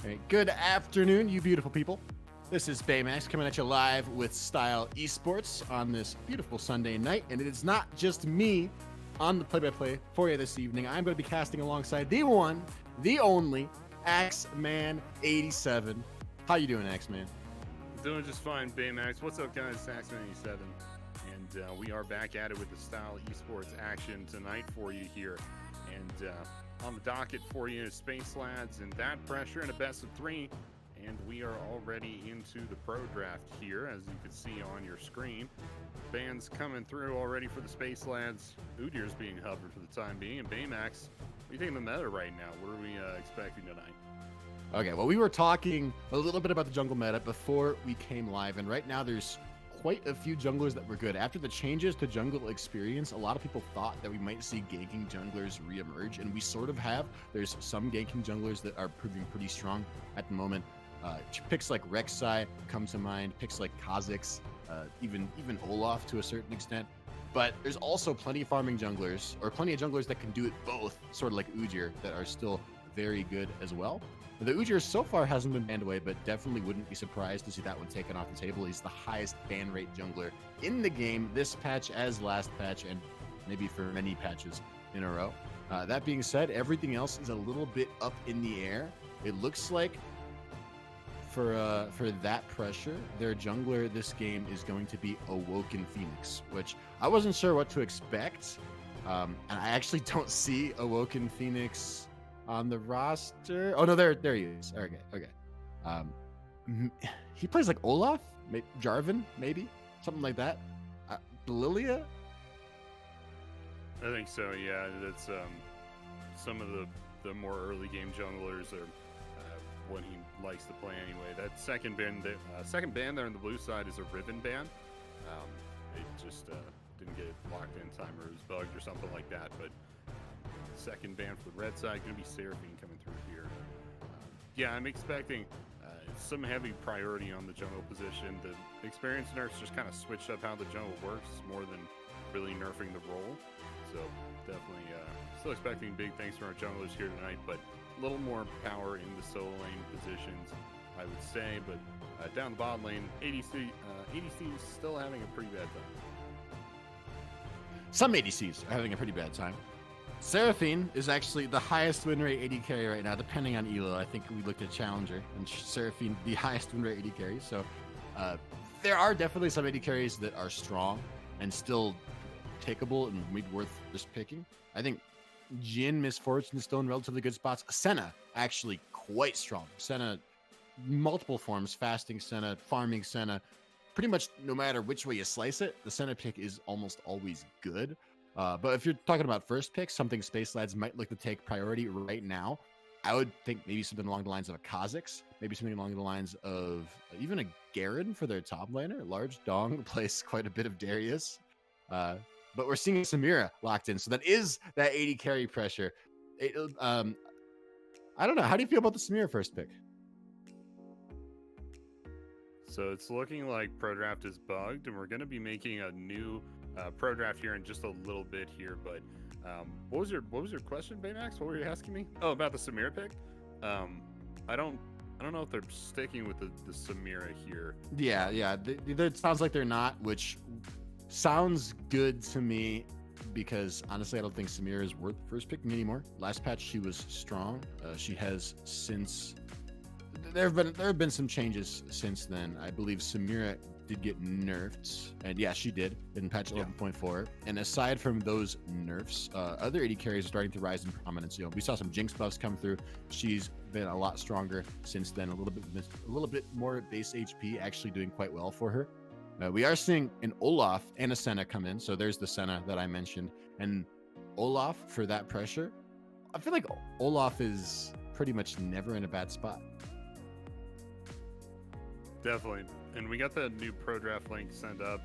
Hey, good afternoon, you beautiful people. This is Baymax coming at you live with Style Esports on this beautiful Sunday night. And it is not just me on the play-by-play for you this evening. I'm going to be casting alongside the one, the only, Axman87. How you doing, Axman? Doing just fine, Baymax. What's up, guys? Axman87. And we are back at it with the Style Esports action tonight for you here. And on the docket for you is Space Lads and That Pressure in a best of 3. And we are already into the pro draft here, as you can see on your screen. Bands coming through already for the Space Lads. Udyr's being hovered for the time being. And Baymax, what do you think of the meta right now? What are we expecting tonight? Okay, well, we were talking a little bit about the jungle meta before we came live, and right now there's quite a few junglers that were good. After the changes to jungle experience, a lot of people thought that we might see ganking junglers reemerge, and we sort of have. There's some ganking junglers that are proving pretty strong at the moment. Picks like Rek'Sai come to mind, picks like Kha'Zix, even Olaf to a certain extent. But there's also plenty of farming junglers, or plenty of junglers that can do it both, sort of like Udyr, that are still very good as well. The Udyr so far hasn't been banned away, but definitely wouldn't be surprised to see that one taken off the table. He's the highest ban rate jungler in the game this patch as last patch, and maybe for many patches in a row. That being said, everything else is a little bit up in the air. It looks like for That Pressure, their jungler this game is going to be Awoken Phoenix, which I wasn't sure what to expect. And I actually don't see Awoken Phoenix on the roster. Oh no, there he is. Okay. He plays like Olaf, Jarvan, maybe something like that. Lilia. I think so. Yeah, that's some of the more early game junglers are what he likes to play anyway. That second band there on the blue side is a Riven band. It just didn't get locked in time, or it was bugged or something like that. But second band for the red side, going to be Seraphine coming through here. Yeah, I'm expecting some heavy priority on the jungle position. The experienced nerfs just kind of switched up how the jungle works more than really nerfing the role. So definitely still expecting big things from our junglers here tonight, but a little more power in the solo lane positions, I would say. But down the bottom lane, ADC is still having a pretty bad time. Some ADCs are having a pretty bad time. Seraphine is actually the highest win rate AD carry right now, depending on elo. I think we looked at Challenger, and Seraphine the highest win rate AD carry. So there are definitely some AD carries that are strong and still takeable and maybe worth just picking. I think Jhin, Miss Fortune still in relatively good spots. Senna actually quite strong. Senna, multiple forms: fasting Senna, farming Senna. Pretty much no matter which way you slice it, the Senna pick is almost always good. But if you're talking about first picks, something Space Lads might look to take priority right now, I would think maybe something along the lines of a Kha'Zix, maybe something along the lines of even a Garen for their top laner. Large Dong plays quite a bit of Darius. But we're seeing Samira locked in, so that is that 80 carry pressure. I don't know. How do you feel about the Samira first pick? So it's looking like Pro Draft is bugged, and we're going to be making a new Pro Draft here in just a little bit here. But what was your question, Baymax? What were you asking me? Oh, about the Samira pick. I don't know if they're sticking with the Samira here. Yeah. It sounds like they're not, which sounds good to me, because honestly, I don't think Samira is worth first picking anymore. Last patch, she was strong. She has since. There have been some changes since then. I believe Samira did get nerfed, and yeah, she did in patch 11.4. And aside from those nerfs, other AD carries are starting to rise in prominence. We saw some Jinx buffs come through. She's been a lot stronger since then. A little bit more base HP, actually doing quite well for her. We are seeing an Olaf and a Senna come in. So there's the Senna that I mentioned, and Olaf for That Pressure. I feel like Olaf is pretty much never in a bad spot. Definitely. And we got the new Pro Draft link sent up.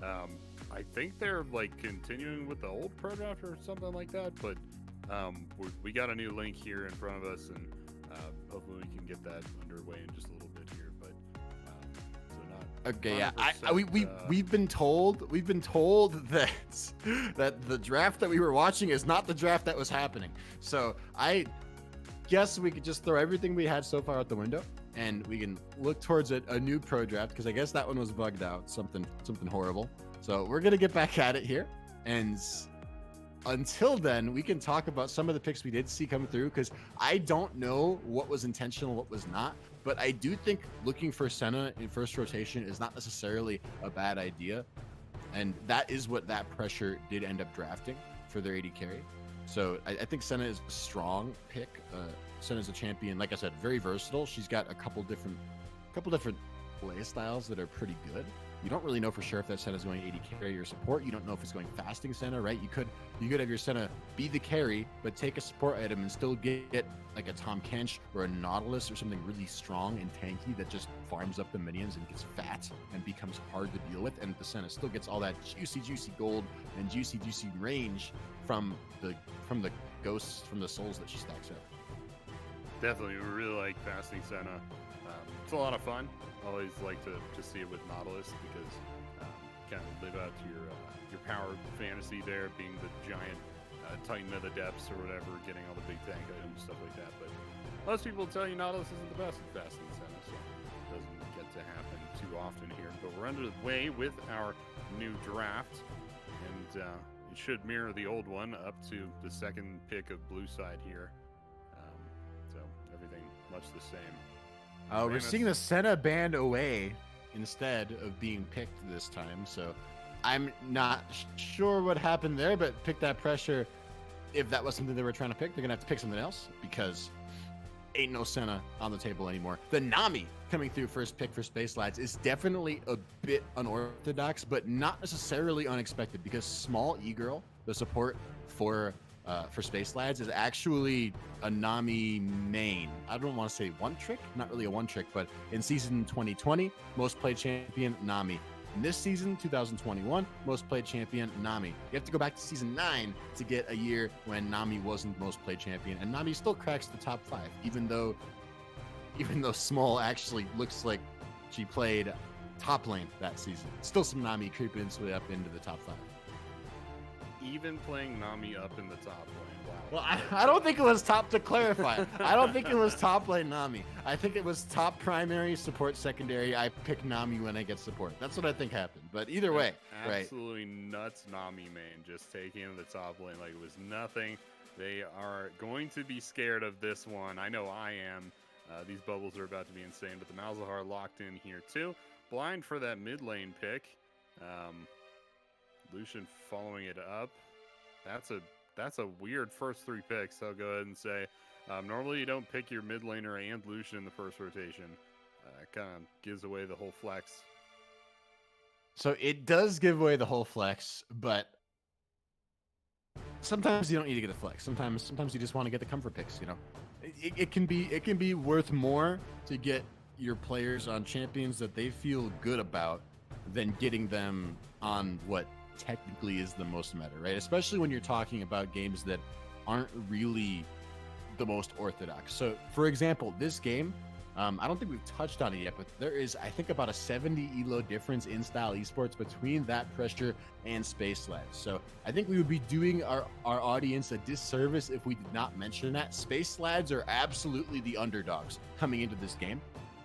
I think they're like continuing with the old Pro Draft or something like that, but we got a new link here in front of us, and hopefully we can get that underway in just a little bit here. But so not okay, yeah. We've been told that the draft that we were watching is not the draft that was happening. So guess we could just throw everything we had so far out the window, and we can look towards a new pro draft, because I guess that one was bugged out, something horrible. So we're gonna get back at it here, and until then, we can talk about some of the picks we did see come through, because I don't know what was intentional, what was not. But I do think looking for Senna in first rotation is not necessarily a bad idea. And that is what that pressure did end up drafting for their AD carry. So I think Senna is a strong pick. Senna's a champion, like I said, very versatile. She's got a couple different play styles that are pretty good. You don't really know for sure if that Senna's going AD carry or support. You don't know if it's going fasting Senna, right? You could have your Senna be the carry, but take a support item and still get like a Tom Kench or a Nautilus or something really strong and tanky that just farms up the minions and gets fat and becomes hard to deal with. And the Senna still gets all that juicy gold and juicy range from the ghosts, from the souls that she stacks up. Definitely, we really like fasting Senna. It's a lot of fun. Always like to see it with Nautilus, because kind of live out your power fantasy there, being the giant Titan of the depths or whatever, getting all the big tank items, stuff like that. But most people tell you Nautilus isn't the best at fasting Senna, so it doesn't get to happen too often here. But we're underway with our new draft, and it should mirror the old one up to the second pick of blue side here. So everything much the same. We're seeing the Senna banned away instead of being picked this time, so I'm not sure what happened there, but pick that pressure. If that was something they were trying to pick, they're gonna have to pick something else, because ain't no Senna on the table anymore. The Nami coming through first pick for Space Lads is definitely a bit unorthodox, but not necessarily unexpected, because small E-Girl, the support for Space Lads, is actually a Nami main. I don't want to say one trick, not really a one trick, but in season 2020, most played champion Nami. In this season, 2021, most played champion Nami. You have to go back to season 9 to get a year when Nami wasn't most played champion, and Nami still cracks the top 5, even though Small actually looks like she played top lane that season. Still some Nami creeping its way up into the top 5. Even playing Nami up in the top lane. Wow. Well, I don't think it was top, to clarify. I don't think it was top lane Nami. I think it was top primary, support secondary. I pick Nami when I get support. That's what I think happened. But either way, absolutely nuts Nami main, just taking the top lane like it was nothing. They are going to be scared of this one. I know I am. These bubbles are about to be insane, but the Malzahar locked in here too. Blind for that mid lane pick. Lucian following it up. That's a weird first 3 picks, I'll go ahead and say. Normally you don't pick your mid laner and Lucian in the first rotation. Kind of gives away the whole flex. So it does give away the whole flex, but sometimes you don't need to get a flex. Sometimes you just want to get the comfort picks, you know. It can be worth more to get your players on champions that they feel good about than getting them on what technically is the most meta, right? Especially when you're talking about games that aren't really the most orthodox. So for example, this game, I don't think we've touched on it yet, but there is, I think, about a 70 elo difference in style esports between that pressure and Space Lads. So I think we would be doing our audience a disservice if we did not mention that. Space Lads are absolutely the underdogs coming into this game.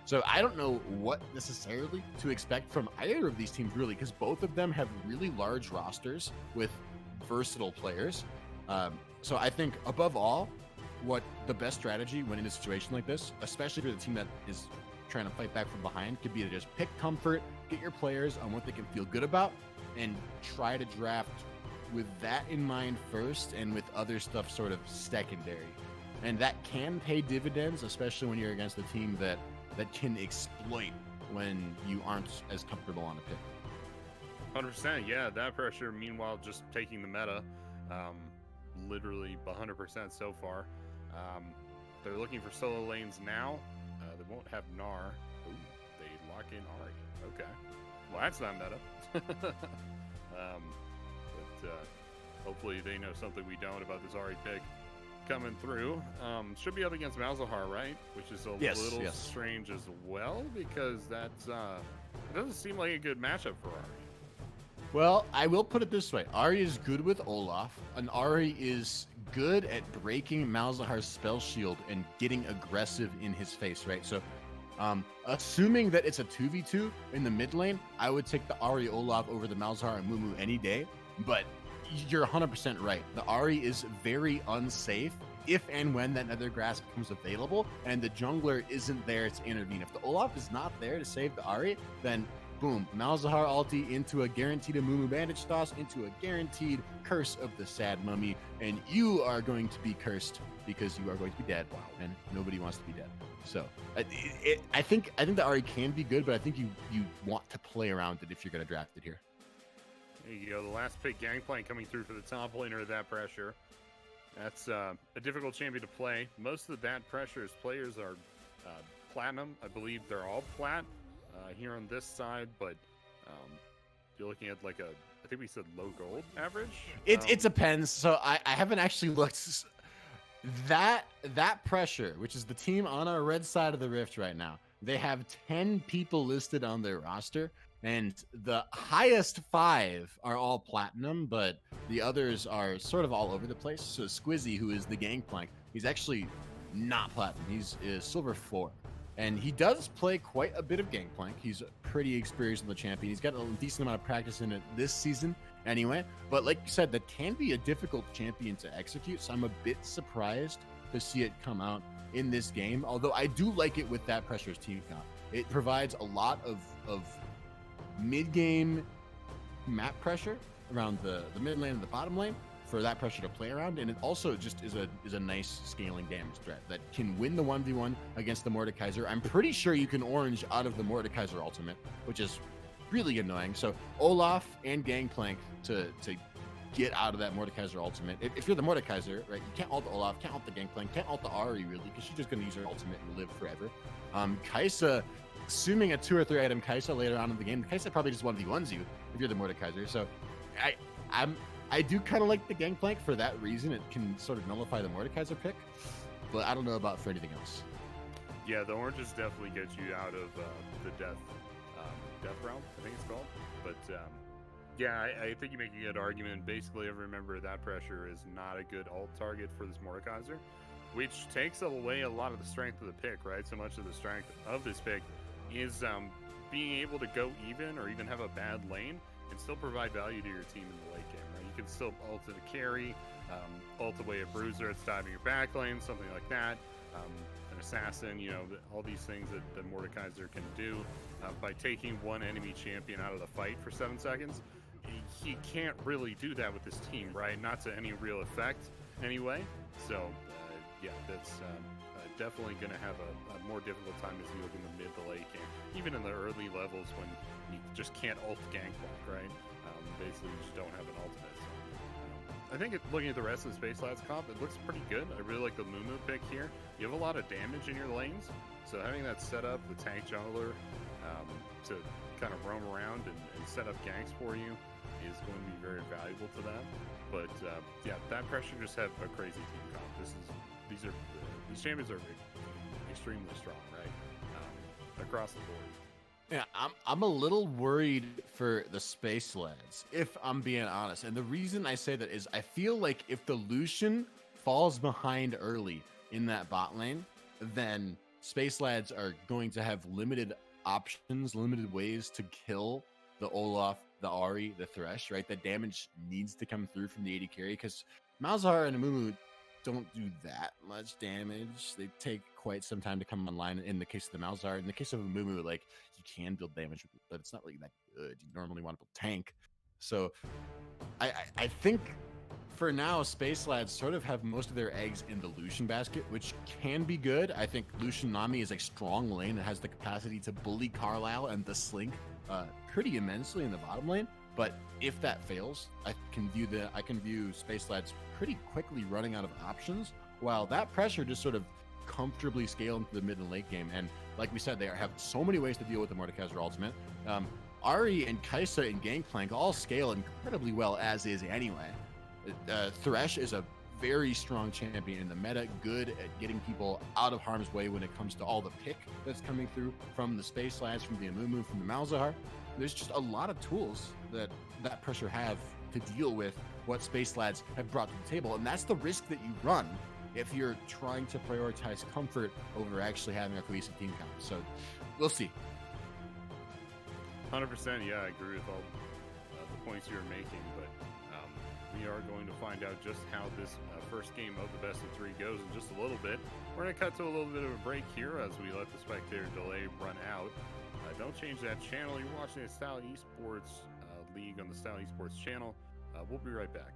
So I don't know what necessarily to expect from either of these teams, really, because both of them have really large rosters with versatile players. So I think, above all, what the best strategy when in a situation like this, especially for the team that is trying to fight back from behind, could be to just pick comfort, get your players on what they can feel good about, and try to draft with that in mind first, and with other stuff sort of secondary. And that can pay dividends, especially when you're against a team that can exploit when you aren't as comfortable on a pick. 100%, yeah. That pressure, meanwhile, just taking the meta, literally 100% so far. They're looking for solo lanes now. They won't have Gnar. Ooh, they lock in Ari. Okay. Well, that's not meta. But hopefully they know something we don't about this Ari pick coming through. Should be up against Malzahar, right? Which is a little strange as well, because that's it doesn't seem like a good matchup for Ari. Well, I will put it this way. Ari is good with Olaf, and Ari is good at breaking Malzahar's spell shield and getting aggressive in his face, right? So assuming that it's a 2v2 in the mid lane, I would take the Ahri Olaf over the Malzahar and Mumu any day. But you're 100% right. The Ahri is very unsafe if and when that Nether Grass becomes available and the jungler isn't there to intervene. If the Olaf is not there to save the Ahri, then boom, Malzahar ulti into a guaranteed Mumu bandage toss, into a guaranteed curse of the sad mummy, and you are going to be cursed because you are going to be dead. Wow, and nobody wants to be dead. So I think the Ahri can be good, but I think you want to play around it if you're going to draft it here. There you go. The last pick, Gangplank, coming through for the top laner of that pressure. That's a difficult champion to play. Most of the bad pressures players are platinum. I believe they're all plat here on this side, but you're looking at like I think we said low gold average. It depends. So I haven't actually looked. That pressure, which is the team on our red side of the rift right now, they have 10 people listed on their roster, and the highest 5 are all platinum, but the others are sort of all over the place. So Squizzy, who is the Gangplank, he's actually not platinum. He's silver 4. And he does play quite a bit of Gangplank. He's pretty experienced in the champion. He's got a decent amount of practice in it this season anyway. But like you said, that can be a difficult champion to execute. So I'm a bit surprised to see it come out in this game. Although I do like it with that pressure's team count. It provides a lot of mid-game map pressure around the mid lane and the bottom lane for that pressure to play around, and it also just is a nice scaling damage threat that can win the 1v1 against the Mordekaiser. I'm pretty sure you can orange out of the Mordekaiser ultimate, which is really annoying. So Olaf and Gangplank to get out of that Mordekaiser ultimate. If you're the Mordekaiser, right, you can't ult the Olaf, can't ult the Gangplank, can't ult the Ahri really, because she's just going to use her ultimate and live forever. Kai'Sa, assuming a 2 or 3 item Kai'Sa later on in the game, Kai'Sa probably just 1v1s you if you're the Mordekaiser. So I do kind of like the Gangplank for that reason. It can sort of nullify the Mordekaiser pick, but I don't know about for anything else. Yeah, the oranges definitely get you out of the death realm, I think it's called. But yeah, I think you make a good argument. Basically, every member of that pressure is not a good ult target for this Mordekaiser, which takes away a lot of the strength of the pick, right? So much of the strength of this pick is being able to go even or even have a bad lane and still provide value to your team in the late game, right? You can still ult it a carry, ult away a bruiser that's diving your back lane, something like that. An assassin, you know, all these things that Mordekaiser can do by taking one enemy champion out of the fight for 7 seconds. He can't really do that with this team, right? Not to any real effect anyway. So, yeah, that's definitely going to have a more difficult time as you look in the mid to late game. Even in the early levels when you just can't ult Gangplank, right? Basically, you just don't have an ultimate. So, I think looking at the rest of the Space Lads comp, it looks pretty good. I really like the Mumu pick here. You have a lot of damage in your lanes, so having that set up, the tank jungler, to kind of roam around and set up ganks for you is going to be very valuable to them. But yeah, that pressure just have a crazy team comp. These champions are extremely strong, right? Across the board. Yeah, I'm a little worried for the Space Lads, if I'm being honest. And the reason I say that is I feel like if the Lucian falls behind early in that bot lane, then Space Lads are going to have limited options, limited ways to kill the Olaf, the Ahri, the Thresh, right? The damage needs to come through from the AD carry because Malzahar and Amumu don't do that much damage. They take quite some time to come online in the case of the Malzahar. In the case of Amumu, like, you can build damage, but it's not really that good. You normally want to build tank. So I think for now, Space Lads sort of have most of their eggs in the Lucian basket, which can be good. I think Lucian Nami is a strong lane that has the capacity to bully Carlisle and the Slink pretty immensely in the bottom lane. But if that fails, I can view Space Lads pretty quickly running out of options, while that pressure just sort of comfortably scale into the mid and late game. And like we said, they have so many ways to deal with the Mordekaiser ultimate. Ahri and Kai'Sa and Gangplank all scale incredibly well as is anyway. Thresh is a very strong champion in the meta, good at getting people out of harm's way when it comes to all the pick that's coming through from the Space Lads, from the Amumu, from the Malzahar. There's just a lot of tools that pressure have to deal with what Space Lads have brought to the table. And that's the risk that you run if you're trying to prioritize comfort over actually having a cohesive team count. So we'll see. 100%, yeah, I agree with all the points you're making, but we are going to find out just how this first game of the best of 3 goes in just a little bit. We're going to cut to a little bit of a break here as we let the spectator delay run out. Don't change that channel. You're watching the Style Esports League on the Style Esports channel. We'll be right back.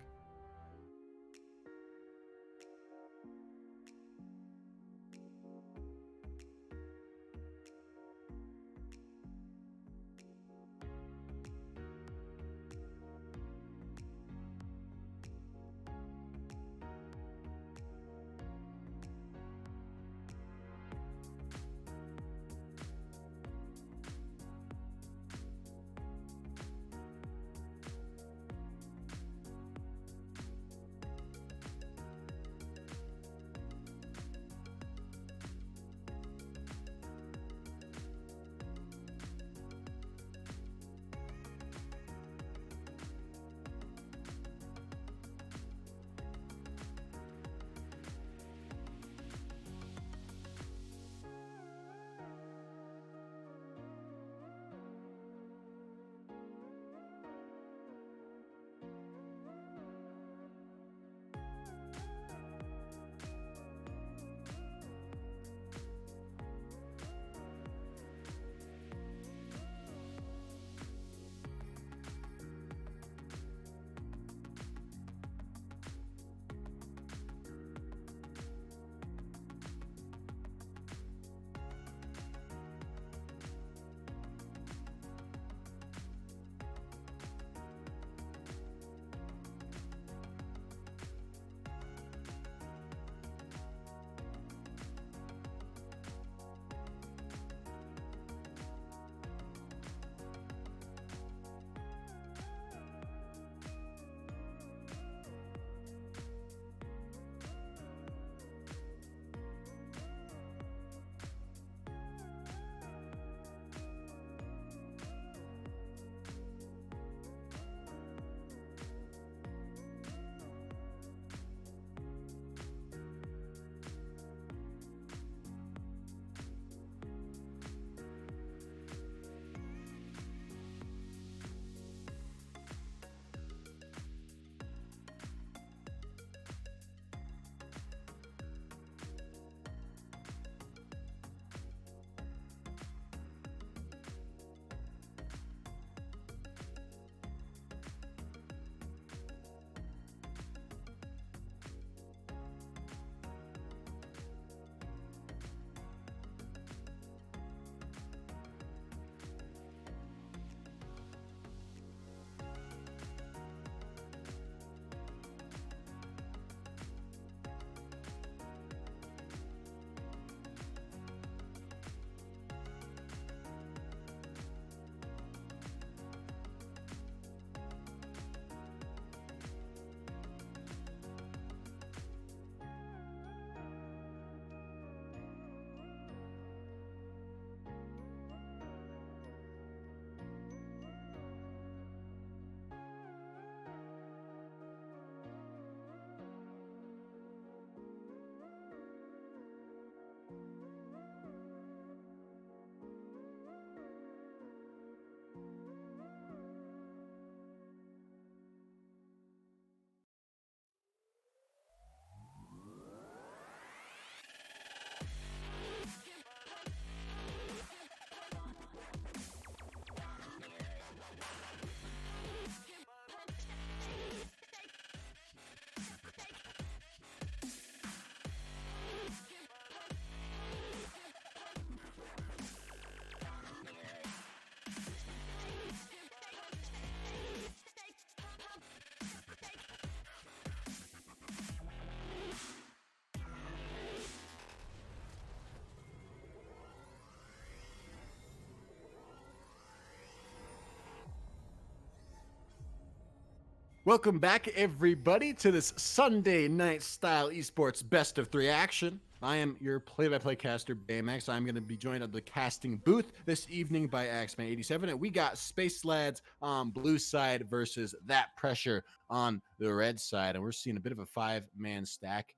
Welcome back, everybody, to this Sunday Night Style Esports Best of 3 action. I am your play-by-play caster, Baymax. I'm going to be joined at the casting booth this evening by Axman87, and we got Space Lads on blue side versus That Pressure on the red side, and we're seeing a bit of a 5-man stack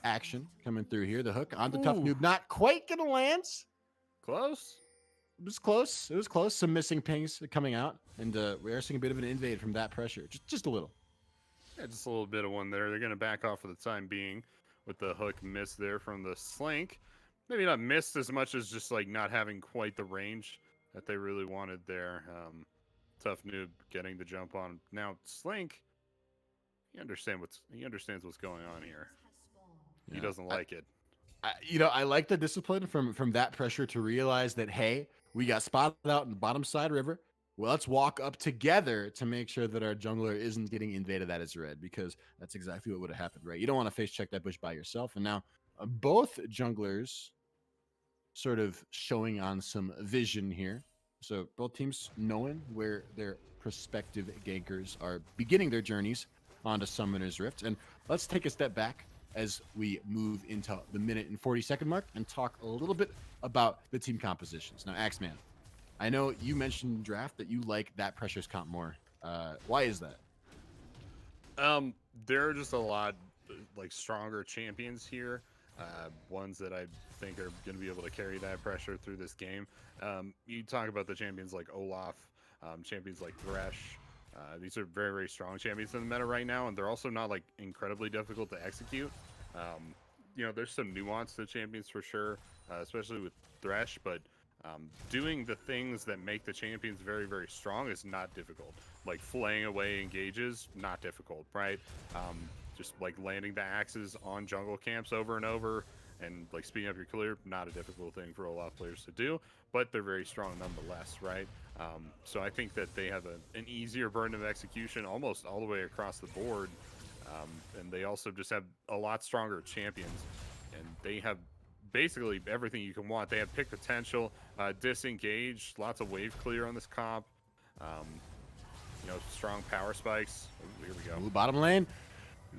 action coming through here. The hook on the Tough Ooh. Noob, not quite going to land. Close. It was close. It was close. Some missing pings coming out, and we are seeing a bit of an invade from That Pressure, just a little. Yeah, just a little bit of one there. They're going to back off for the time being with the hook miss there from the Slink. Maybe not missed as much as just like not having quite the range that they really wanted there. Tough Noob getting the jump on. Now Slink, he understands what's going on here. He doesn't like it. I like the discipline from That Pressure to realize that, hey, we got spotted out in the bottom side river. Well, let's walk up together to make sure that our jungler isn't getting invaded at his red, because that's exactly what would have happened, right? You don't want to face check that bush by yourself. And now both junglers sort of showing on some vision here. So both teams knowing where their prospective gankers are beginning their journeys onto Summoner's Rift. And let's take a step back as we move into the minute and 40-second mark and talk a little bit about the team compositions. Now, Axeman, I know you mentioned in draft that you like That Pressure's comp more. Why is that? There are just a lot like stronger champions here. Ones that I think are going to be able to carry That Pressure through this game. You talk about the champions like Olaf, champions like Thresh. These are very, very strong champions in the meta right now, and they're also not like incredibly difficult to execute. There's some nuance to champions for sure, especially with Thresh, but doing the things that make the champions very, very strong is not difficult. Like flaying away engages, not difficult, right? Just like landing the axes on jungle camps over and over and like speeding up your clear, not a difficult thing for Olaf players to do, but they're very strong nonetheless, right? So I think that they have an easier burden of execution almost all the way across the board. And they also just have a lot stronger champions, and they have basically everything you can want. They have pick potential, disengage, lots of wave clear on this comp, strong power spikes. Oh, here we go. Blue bottom lane.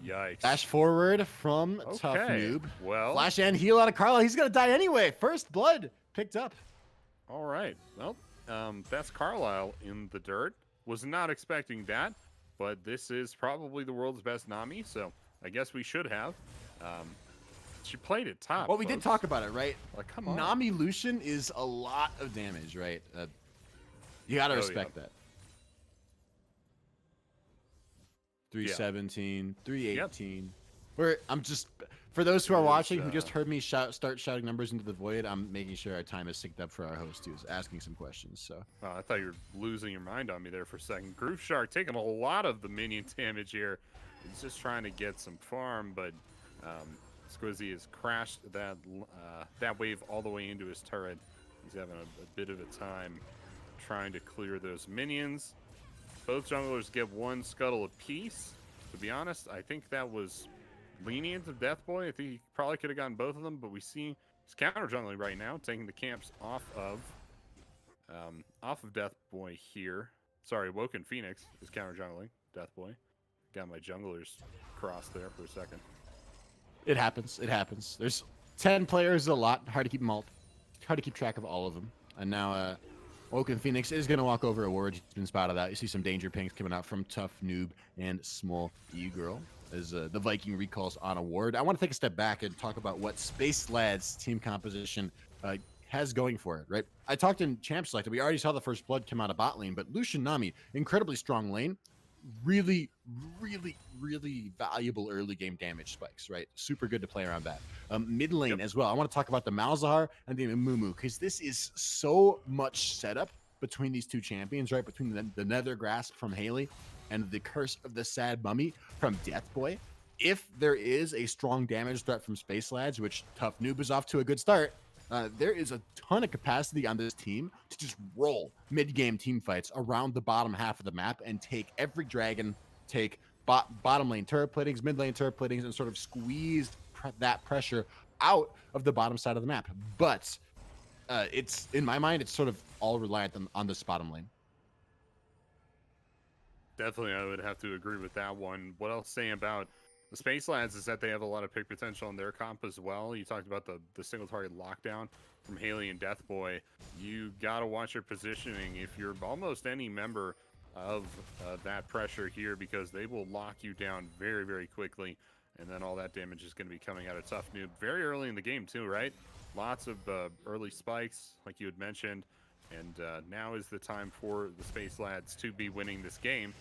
Yikes. Dash forward from Tough Noob. Well, flash and heal out of Carlisle. He's going to die anyway. First blood picked up. All right. Well, that's Carlisle in the dirt. Was not expecting that, but this is probably the world's best Nami, so I guess we should have. She played it top. Well, we did talk about it, right? Like, come on. Nami Lucian is a lot of damage, right? You got to respect that. 317, 318. Yep. Where I'm just, for those who are watching, who just heard me start shouting numbers into the void, I'm making sure our time is synced up for our host who's asking some questions. So I thought you were losing your mind on me there for a second. Groove Shark taking a lot of the minion damage here. He's just trying to get some farm, but Squizzy has crashed that wave all the way into his turret. He's having a bit of a time trying to clear those minions. Both junglers get one scuttle apiece. To be honest, I think that was lenient of Death Boy. I think he probably could have gotten both of them, but we see he's counter jungling right now, taking the camps off of Death Boy here. Sorry, Woken Phoenix is counter jungling Death Boy. Got my junglers crossed there for a second. it happens. It happens. There's 10 players, a lot. Hard to keep them all. Hard to keep track of all of them. And now Woken Phoenix is going to walk over a ward. He's been spotted out. You see some danger pings coming out from Tough Noob and Small E-Girl as the Viking recalls on a ward. I want to take a step back and talk about what Space Lad's team composition has going for it, right? I talked in Champ Select. We already saw the first blood come out of bot lane, but Lucian Nami, incredibly strong lane. Really, really, really valuable early game damage spikes, right? Super good to play around that. Mid lane as well. I want to talk about the Malzahar and the Mumu, because this is so much setup between these two champions, right? Between the Nether Grasp from Haley and the Curse of the Sad Mummy from Death Boy. If there is a strong damage threat from Space Lads, which Tough Noob is off to a good start, there is a ton of capacity on this team to just roll mid-game team fights around the bottom half of the map and take every dragon, take bottom lane turret platings, mid lane turret platings, and sort of squeeze that pressure out of the bottom side of the map. But it's, in my mind, it's sort of all reliant on this bottom lane. Definitely, I would have to agree with that one. What I'll say about the Space Lads is that they have a lot of pick potential in their comp as well. You talked about the single target lockdown from Haley and Deathboy. You got to watch your positioning if you're almost any member of that pressure here, because they will lock you down very, very quickly. And then all that damage is going to be coming out of Tough Noob very early in the game too, right? Lots of early spikes, like you had mentioned. And now is the time for the Space Lads to be winning this game.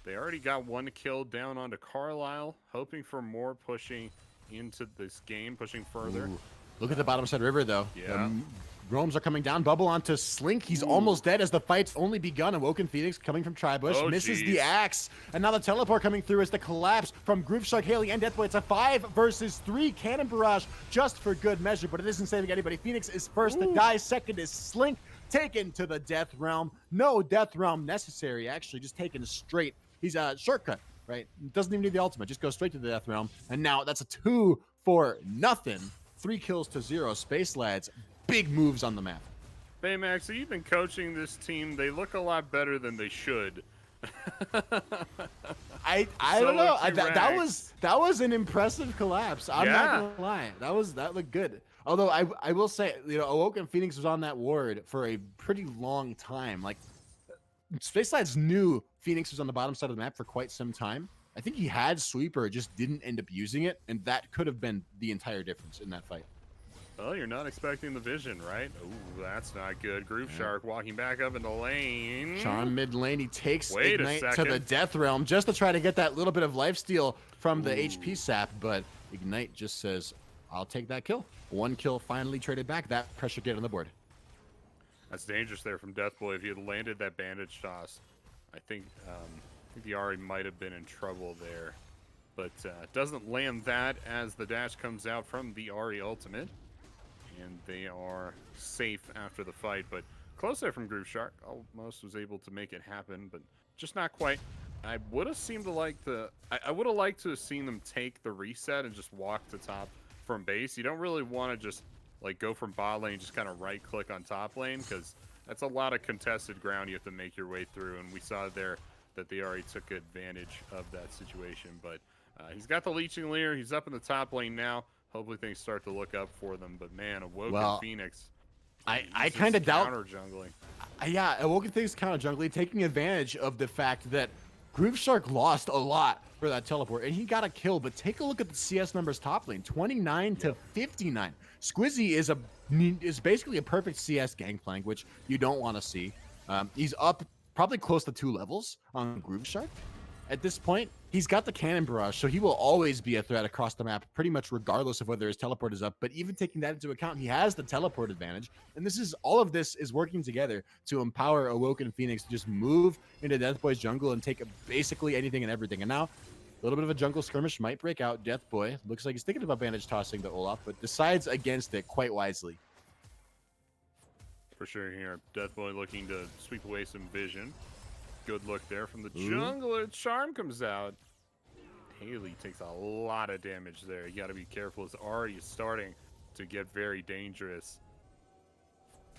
They already got one kill down onto Carlisle, hoping for more pushing into this game, pushing further. Ooh. Look at the bottom side river, though. Yeah. Roams are coming down. Bubble onto Slink. He's almost dead as the fight's only begun. Awoken Phoenix coming from Tribush. Misses the axe. And now the teleport coming through as the collapse from Groove Shark, Haley, and Deathboy. It's a 5 versus 3 cannon barrage just for good measure, but it isn't saving anybody. Phoenix is first to die. Second is Slink, taken to the Death Realm. No Death Realm necessary, actually, just taken straight. He's a shortcut, right? Doesn't even need the ultimate. Just goes straight to the Death Realm. And now that's a 2 for nothing. 3 kills to 0. Space Lads, big moves on the map. Baymax, so you've been coaching this team. They look a lot better than they should. I don't know. That was an impressive collapse. I'm not gonna lie. That looked good. Although I will say, Awoken Phoenix was on that ward for a pretty long time. Like, Space Lads knew Phoenix was on the bottom side of the map for quite some time. I think he had Sweeper, just didn't end up using it, and that could have been the entire difference in that fight. Well, you're not expecting the vision, right? Oh, that's not good. Groove Shark walking back up in the lane. Charm mid lane. He takes Ignite to the Death Realm just to try to get that little bit of lifesteal from the HP sap, but Ignite just says, I'll take that kill. 1 kill finally traded back. That pressure get on the board. That's dangerous there from Deathboy. If he had landed that bandage toss, I think the Ahri might have been in trouble there. But doesn't land that as the dash comes out from the Ahri ultimate. And they are safe after the fight. But close there from Groove Shark. Almost was able to make it happen, but just not quite. I would have seemed to like I would have liked to have seen them take the reset and just walk to top from base. You don't really want to just like go from bot lane, just kind of right click on top lane, because that's a lot of contested ground you have to make your way through. And we saw there that they already took advantage of that situation. But he's got the Leeching Leer. He's up in the top lane now. Hopefully things start to look up for them. But man, Awoken Phoenix. I kind of doubt counter jungling. Yeah, Awoken Phoenix counter jungling, taking advantage of the fact that Groove Shark lost a lot for that teleport, and he got a kill. But take a look at the CS numbers top lane, 29 to 59. Squizzy is basically a perfect CS gangplank, which you don't want to see. He's up probably close to 2 levels on Groove Shark. At this point, he's got the cannon barrage, so he will always be a threat across the map, pretty much regardless of whether his teleport is up. But even taking that into account, he has the teleport advantage. And all of this is working together to empower Awoken Phoenix to just move into Deathboy's jungle and take basically anything and everything. And now, a little bit of a jungle skirmish might break out. Deathboy looks like he's thinking about bandage tossing the Olaf, but decides against it quite wisely. For sure here. Deathboy looking to sweep away some vision. Good look there from the jungler. Charm comes out. Haley takes a lot of damage there. You got to be careful as Ahri is starting to get very dangerous.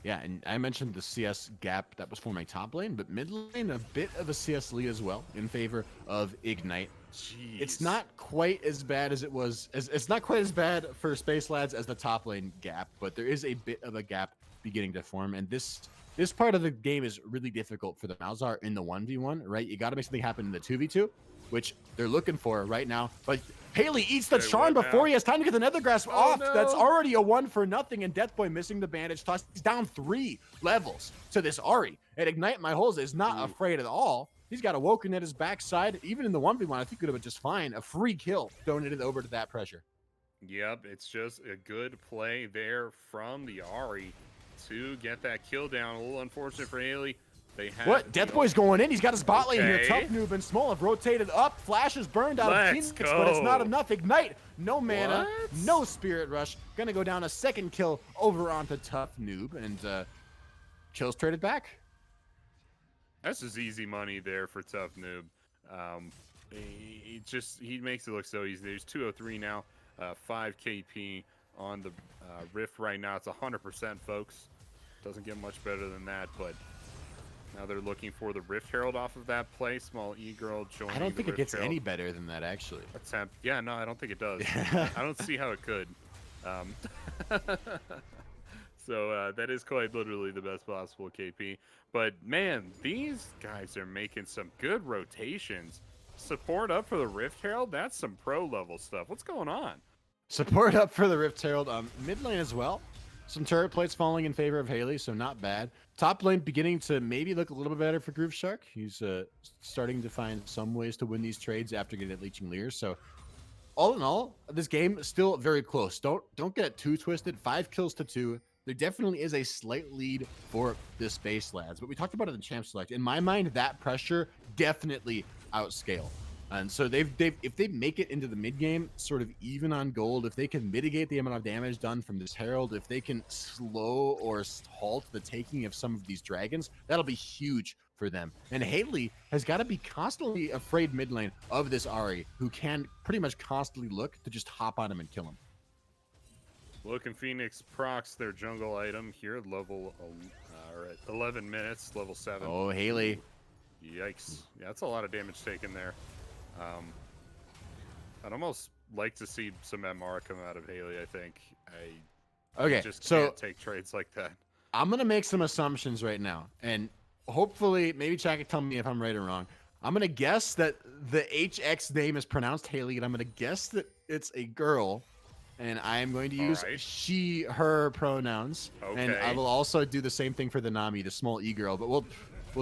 Yeah, and I mentioned the CS gap that was forming top lane, but mid lane, a bit of a CS lead as well in favor of Ignite. Jeez. It's not quite as bad as it was. It's not quite as bad for Space Lads as the top lane gap, but there is a bit of a gap beginning to form, and this part of the game is really difficult for the Malzahar in the 1v1, right? You got to make something happen in the 2v2, which they're looking for right now. But Haley eats the charm before he has time to get the Nether Grasp off. No. That's already a 1 for nothing, and Deathboy missing the bandage toss. He's down 3 levels to this Ahri. And Ignite My Holes is not afraid at all. He's got Awoken at his backside. Even in the 1v1, I think could have been just fine. A free kill donated over to that pressure. Yep, it's just a good play there from the Ahri to get that kill down. A little unfortunate for Haley. Deathboy's going in. He's got his bot lane here. Tough Noob and Small have rotated up. Flash is burned out of Phoenix, but it's not enough. Ignite, no mana, no Spirit Rush. Gonna go down a second kill over onto Tough Noob, and kills traded back. That's just easy money there for Tough Noob. He makes it look so easy. There's 203 now, 5 KP on the Rift right now. It's 100%, folks. Doesn't get much better than that, but Now they're looking for the Rift Herald off of that play. Small E-Girl joining I don't think the it gets Rift any Herald better than that, actually. attempt. Yeah, no, I don't think it does. I don't see how it could. Um, so that is quite literally the best possible KP. But man, these guys are making some good rotations. Support up for the Rift Herald. That's some pro level stuff. What's going on? Support up for the Rift Herald. Mid lane as well. Some turret plates falling in favor of Haley, so not bad. Top lane beginning to maybe look a little bit better for Groove Shark. He's starting to find some ways to win these trades after getting at Leeching Leer. So all in all, this game is still very close. Don't get too twisted. 5 kills to 2. There definitely is a slight lead for the Space Lads, but we talked about it in Champ Select. In my mind, that pressure definitely outscale. And so if they make it into the mid game, sort of even on gold, if they can mitigate the amount of damage done from this Herald, if they can slow or halt the taking of some of these dragons, that'll be huge for them. And Haley has got to be constantly afraid mid lane of this Ahri, who can pretty much constantly look to just hop on him and kill him. Look, and Phoenix procs their jungle item here, level or at 11 minutes, level 7. Oh, Haley. Yikes. Yeah, that's a lot of damage taken there. I'd almost like to see some MR come out of Haley, I think. I just can't take trades like that. I'm going to make some assumptions right now, and hopefully, maybe Chad can tell me if I'm right or wrong. I'm going to guess that the HX name is pronounced Haley, and I'm going to guess that it's a girl, and I am going to use she, her pronouns. Okay. And I will also do the same thing for the Nami, the small E-girl, but we'll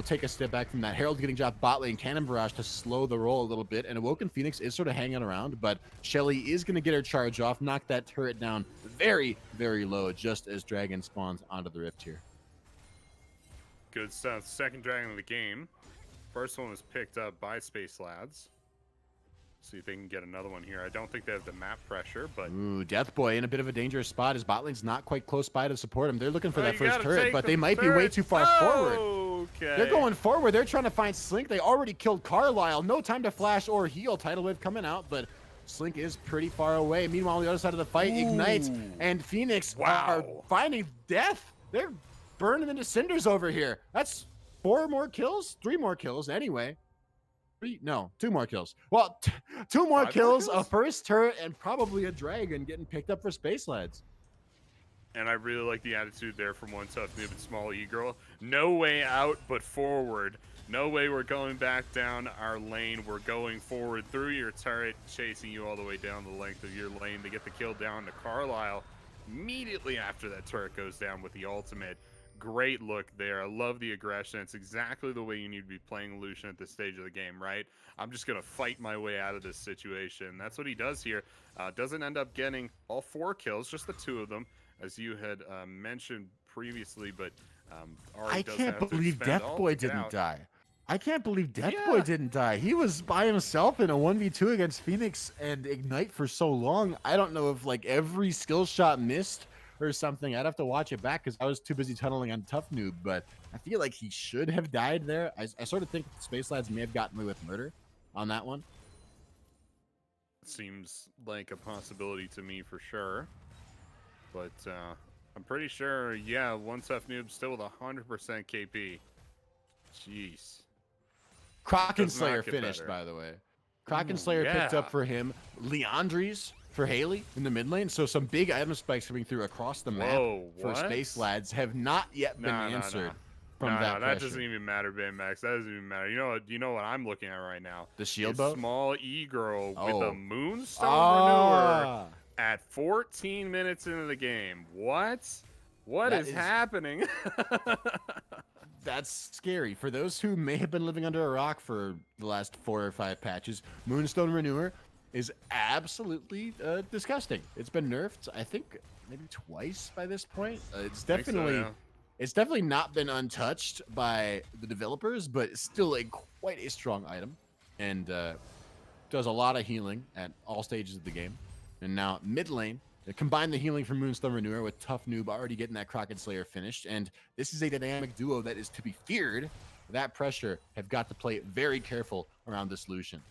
take a step back from that. Herald getting dropped bot lane, Cannon Barrage to slow the roll a little bit, and Awoken Phoenix is sort of hanging around, but Shelly is going to get her charge off, knock that turret down very, very low, just as Dragon spawns onto the Rift here. Good stuff. Second Dragon of the game. First one was picked up by Space Lads. See if they can get another one here. I don't think they have the map pressure, but... Ooh, Death Boy in a bit of a dangerous spot. His bot lane's not quite close by to support him. They're looking for that first turret, but they might be way too far forward. Okay. They're going forward. They're trying to find Slink. They already killed Carlisle. No time to flash or heal. Tidal Wave coming out, but Slink is pretty far away. Meanwhile, on the other side of the fight, Ignite and Phoenix are finding death. They're burning into cinders over here. That's 4 more kills? 3 more kills anyway. 2 more kills. Well, 2 more kills, a first turret, and probably a dragon getting picked up for Space Lads. And I really like the attitude there from One Tough Noob and Small E-Girl. No way out but forward. No way we're going back down our lane. We're going forward through your turret, chasing you all the way down the length of your lane to get the kill down to Carlisle immediately after that turret goes down with the ultimate. Great look there. I love the aggression. It's exactly the way you need to be playing Lucian at this stage of the game, right? I'm just going to fight my way out of this situation. That's what he does here. Doesn't end up getting all 4 kills, just the 2 of them, as you had mentioned previously, but I can't believe Death Boy didn't die. I can't believe Death Boy didn't die. He was by himself in a 1v2 against Phoenix and Ignite for so long. I don't know if like every skill shot missed or something. I'd have to watch it back because I was too busy tunneling on Tough Noob, but I feel like he should have died there. I sort of think the Space Lads may have gotten away with murder on that one. Seems like a possibility to me for sure. But I'm pretty sure, yeah, One Tough Noob still with 100% KP. Jeez. Kraken Slayer finished, by the way. Kraken Slayer picked up for him. Leandries for Haley in the mid lane. So some big item spikes coming through across the map for Space Lads have not yet been answered from that pressure. That doesn't even matter, Baymax. That doesn't even matter. You know what I'm looking at right now? The shield bow? Small E-Girl with a Moonstone Renewer at 14 minutes into the game. What is happening? That's scary. For those who may have been living under a rock for the last 4 or 5 patches, Moonstone Renewer is absolutely disgusting. It's been nerfed, I think, maybe twice by this point. It's definitely not been untouched by the developers, but it's still quite a strong item, and does a lot of healing at all stages of the game. And now mid lane, combine the healing from Moonstone Renewer with Tough Noob already getting that Kraken Slayer finished, and this is a dynamic duo that is to be feared. That pressure have got to play very careful around this Lucian.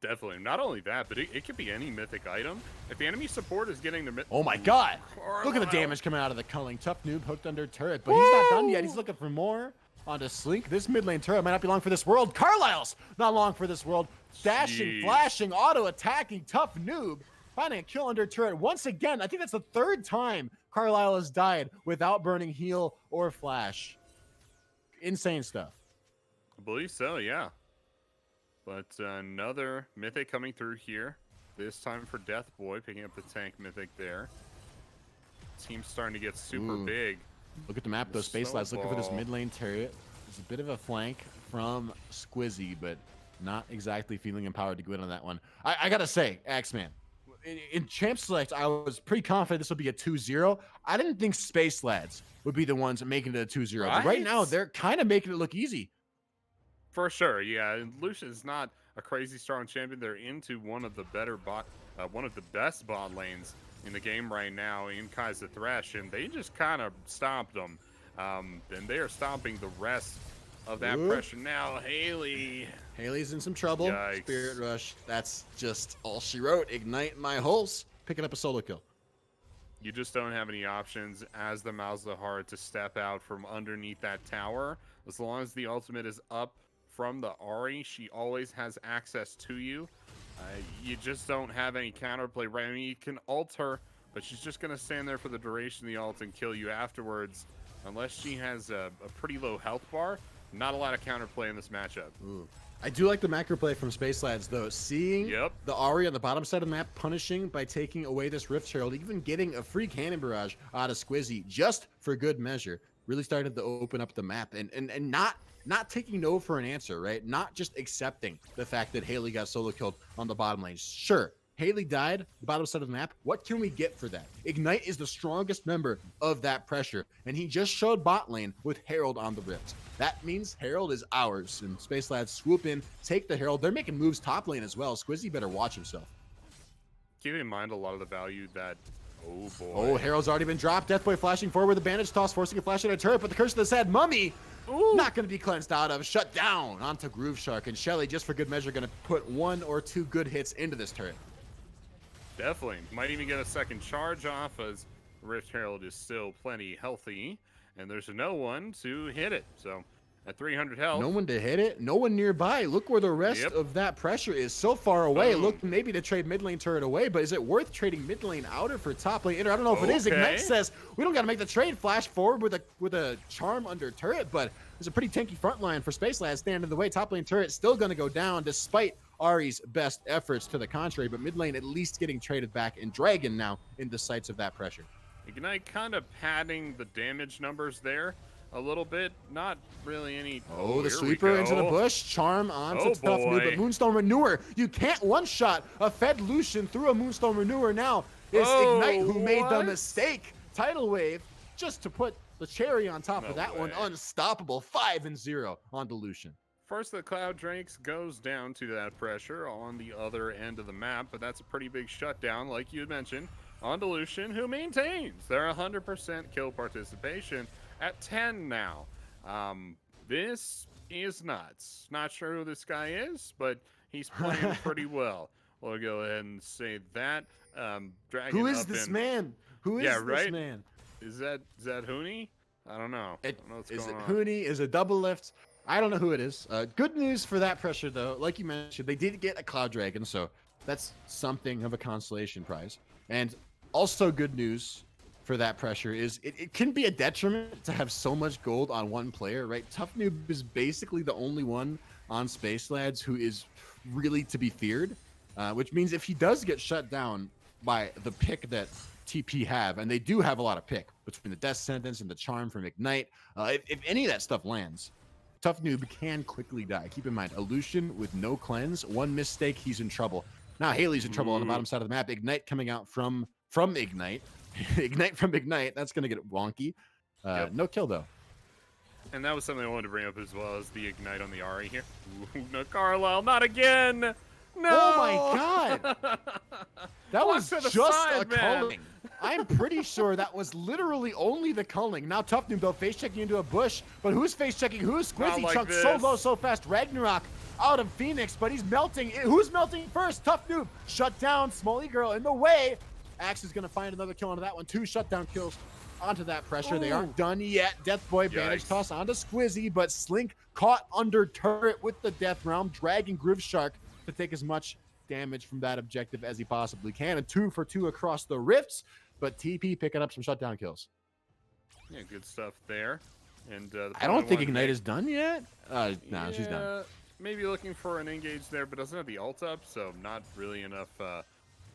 Definitely. Not only that, but it could be any mythic item. If the enemy support is getting the oh my god! Look at the damage coming out of the culling. Tough Noob hooked under turret, but he's not done yet. He's looking for more. onto Slink. This mid lane turret might not be long for this world. Carlisle's not long for this world. Dashing, Jeez. flashing, auto-attacking, tough noob. Finding a kill under turret once again. I think that's the third time Carlisle has died without burning heal or flash. Insane stuff. I believe so, yeah. But another Mythic coming through here. This time for Death Boy, picking up the tank Mythic there. Team's starting to get super big. Look at the map, though. Space Lads looking for this mid lane turret. There's a bit of a flank from Squizzy, but not exactly feeling empowered to go in on that one. I gotta say, Axeman, in Champ Select, I was pretty confident this would be a 2-0. I didn't think Space Lads would be the ones making it a 2-0. But right now, they're kind of making it look easy. For sure, yeah. And Lucian's not a crazy strong champion. They're into one of the best bot lanes in the game right now in Kaiser Thresh, and they just kind of stomped them. And they are stomping the rest of that pressure now. Haley's in some trouble. Yikes. Spirit Rush, that's just all she wrote. Ignite my holes, picking up a solo kill. You just don't have any options as the Mouse of Heart to step out from underneath that tower. As long as the ultimate is up from the Ahri, she always has access to you. You just don't have any counterplay, right? I mean, you can ult her, but she's just going to stand there for the duration of the ult and kill you afterwards. Unless she has a pretty low health bar, not a lot of counterplay in this matchup. Ooh. I do like the macro play from Space Lads, though. Seeing the Ahri on the bottom side of the map punishing by taking away this Rift Herald, even getting a free cannon barrage out of Squizzy just for good measure, really started to open up the map and not taking no for an answer, right? Not just accepting the fact that Haley got solo killed on the bottom lane. Sure, Haley died, the bottom side of the map. What can we get for that? Ignite is the strongest member of that pressure, and he just showed bot lane with Herald on the Rift. That means Herald is ours, and Space Lads swoop in, take the Herald. They're making moves top lane as well. Squizzy better watch himself. Keep in mind a lot of the value that... Oh, boy. Oh, Herald's already been dropped. Deathboy flashing forward with a bandage toss, forcing a flash at a turret, but the curse of the sad mummy not going to be cleansed out of. Shut down onto Groove Shark, and Shelly, just for good measure, going to put 1 or 2 good hits into this turret. Definitely. Might even get a second charge off as Rift Herald is still plenty healthy, and there's no one to hit it. So at 300 health. No one to hit it. No one nearby. Look where the rest of that pressure is so far away. Look, maybe to trade mid lane turret away, but is it worth trading mid lane outer for top lane inner? I don't know if it is. Ignite says we don't got to make the trade. Flash forward with a charm under turret, but there's a pretty tanky front line for Space Lads standing in the way. Top lane turret still going to go down despite Ahri's best efforts to the contrary, but mid lane at least getting traded back, and Dragon now in the sights of that pressure. Ignite kind of padding the damage numbers there a little bit. Not really any... Oh, the sweeper into the bush. Charm onto Tough Noob, but Moonstone Renewer. You can't one-shot a fed Lucian through a Moonstone Renewer now. It's Ignite who made the mistake. Tidal Wave just to put the cherry on top of that one. Unstoppable. 5-0 on Lucian. First, the Cloud Drakes goes down to that pressure on the other end of the map, but that's a pretty big shutdown, like you had mentioned, on Lucian, who maintains their 100% kill participation at 10 now. This is nuts. Not sure who this guy is, but he's playing pretty well. We'll go ahead and say that. Dragon who is this man? Who is this man? Is that Huni? I don't know. Is it Huni? Is it double lift? I don't know who it is. Good news for that pressure, though. Like you mentioned, they did get a Cloud Dragon, so that's something of a consolation prize. And also good news for that pressure is it can be a detriment to have so much gold on one player, right? Tough Noob is basically the only one on Space Lads who is really to be feared, which means if he does get shut down by the pick that TP have, and they do have a lot of pick between the Death Sentence and the Charm from Ignite, if any of that stuff lands, Tough Noob can quickly die. Keep in mind, a Lucian with no cleanse, one mistake, he's in trouble. Now Haley's in trouble on the bottom side of the map. Ignite coming out from Ignite. Ignite from Ignite, that's going to get wonky. No kill, though. And that was something I wanted to bring up as well as the Ignite on the Ahri here. Ooh, no, Carlisle, not again! No! Oh my god! That was just a culling. I'm pretty sure that was literally only the culling. Now Tough Noob, though, face checking into a bush. But who's face checking? Who's Squizzy? Like Chunked so low, so fast. Ragnarok out of Phoenix, but he's melting. Who's melting first? Tough Noob. Shut down. Smalley Girl in the way. Axe is going to find another kill onto that one. 2 shutdown kills onto that pressure. Ooh. They aren't done yet. Death Boy bandage Yikes. toss onto Squizzy, but Slink caught under turret with the Death Realm, dragging Groove Shark to take as much damage from that objective as he possibly can. And 2 for 2 across the rifts, but TP picking up some shutdown kills. Yeah, good stuff there. And I don't think Ignite is done yet. No, she's done. Maybe looking for an engage there, but doesn't have the ult up, so not really enough,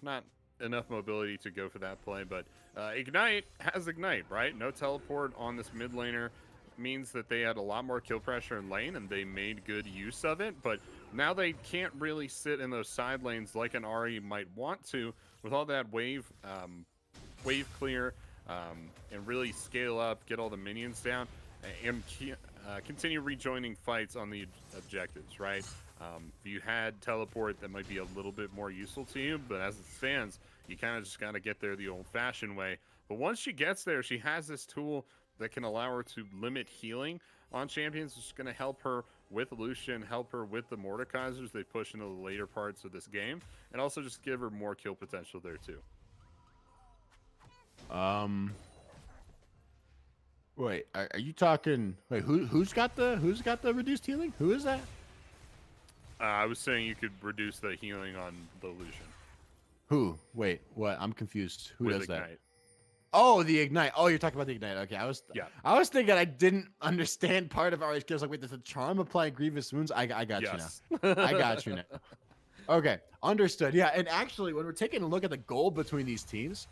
not enough mobility to go for that play. But Ignite has Ignite, right? No teleport on this mid laner means that they had a lot more kill pressure in lane, and they made good use of it. But now they can't really sit in those side lanes like an Ahri might want to, with all that wave clear, and really scale up, get all the minions down, and continue rejoining fights on the objectives, right? If you had teleport, that might be a little bit more useful to you, but as it stands, you kind of just got to get there the old-fashioned way. But once she gets there, she has this tool that can allow her to limit healing on champions. It's going to help her with Lucian, help her with the Mordekaisers they push into the later parts of this game, and also just give her more kill potential there too. Wait, are you talking? Wait, who's got the reduced healing? Who is that? I was saying you could reduce the healing on the Lucian. Who? Wait, what? I'm confused. Who does Ignite. that? Oh, the Ignite. Oh, you're talking about the Ignite. Okay, I was thinking I didn't understand part of Ahri's skills. Like, wait, there's a charm applying grievous wounds. I got Yes. you now. I got you now. Okay, understood. Yeah, and actually, when we're taking a look at the goal between these teams,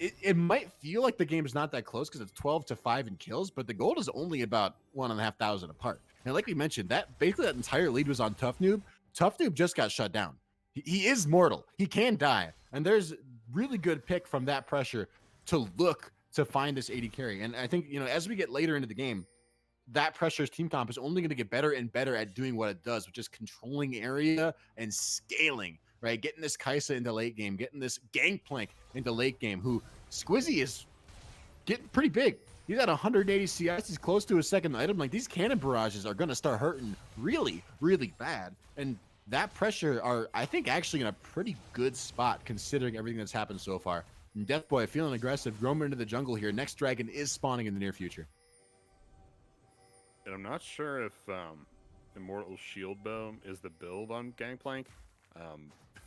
it might feel like the game is not that close because it's 12-5 in kills, but the gold is only about 1,500 apart. And like we mentioned, that entire lead was on Tough Noob. Tough Noob just got shut down. He is mortal. He can die, and there's really good pick from that pressure to look to find this 80 carry. And I think, as we get later into the game, that pressure's team comp is only going to get better and better at doing what it does, which is controlling area and scaling, right? Getting this Kai'Sa into late game, getting this Gangplank into late game, who Squizzy is getting pretty big. He's at 180 CS. He's close to his second item. Like, these cannon barrages are going to start hurting really, really bad. And that pressure are, I think, actually in a pretty good spot considering everything that's happened so far. And Death Boy feeling aggressive, roaming into the jungle here. Next dragon is spawning in the near future. And I'm not sure if Immortal Shield Bow is the build on Gangplank. I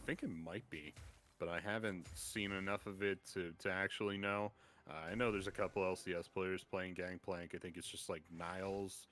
think it might be, but I haven't seen enough of it to actually know. I know there's a couple LCS players playing Gangplank. I think it's just like Niles,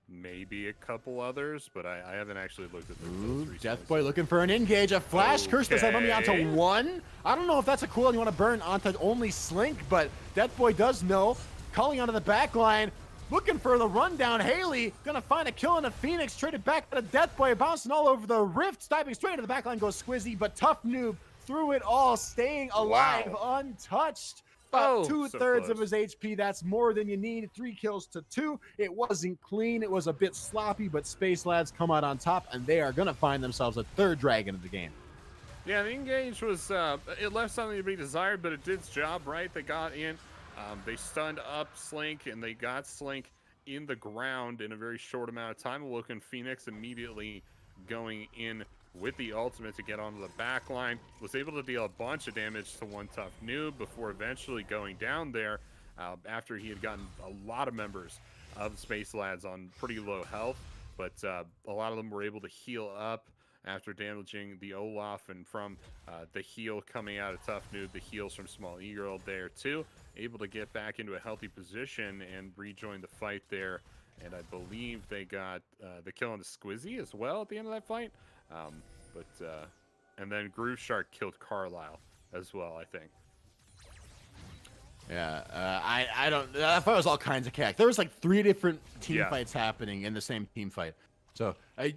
maybe a couple others, but I haven't actually looked at those. Death Boy looking for an engage. A flash curse this enemy onto 1. I don't know if that's a cool one you want to burn onto only Slink, but Death Boy does know. Calling onto the back line. Looking for the rundown. Haley gonna find a kill in a Phoenix. Traded back to the Death Boy, bouncing all over the rift. Diving straight into the back line goes Squizzy, but Tough Noob through it all, staying alive, untouched. About 2/3 of his HP. That's more than you need. 3 kills to 2. It wasn't clean. It was a bit sloppy, but Space Lads come out on top, and they are gonna find themselves a 3rd dragon of the game. Yeah, the engage was, it left something to be desired, but it did its job, right? They got in. They stunned up Slink, and they got Slink in the ground in a very short amount of time. Looking Phoenix immediately going in with the ultimate to get onto the back line. Was able to deal a bunch of damage to one Tough Noob before eventually going down there after he had gotten a lot of members of Space Lads on pretty low health. But a lot of them were able to heal up after damaging the Olaf, and from the heal coming out of Tough Noob, the heals from Small Eagle there too. Able to get back into a healthy position and rejoin the fight there. And I believe they got the kill on the Squizzy as well at the end of that fight. And then Groove Shark killed Carlisle as well, I think. Yeah, I don't. I thought it was all kinds of cack. There was like 3 different team fights happening in the same team fight. So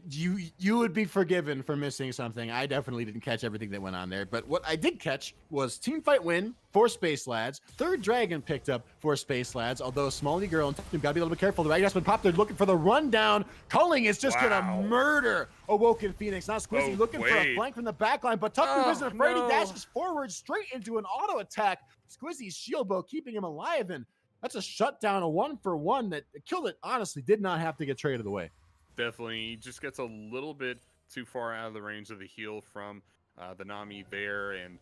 you would be forgiven for missing something. I definitely didn't catch everything that went on there. But what I did catch was team fight win for Space Lads. 3rd dragon picked up for Space Lads. Although Smalley Girl and Tough Noob gotta be a little bit careful. The Dragon has been popped. They're looking for the rundown. Culling is just gonna murder Awoken Phoenix. Now Squizzy looking for a flank from the backline, but Tough Noob isn't afraid. He dashes forward straight into an auto attack. Squizzy's shield bow keeping him alive, and that's a shutdown, a 1-for-1 that killed it. Honestly, did not have to get traded away. Definitely, he just gets a little bit too far out of the range of the heal from the Nami there, and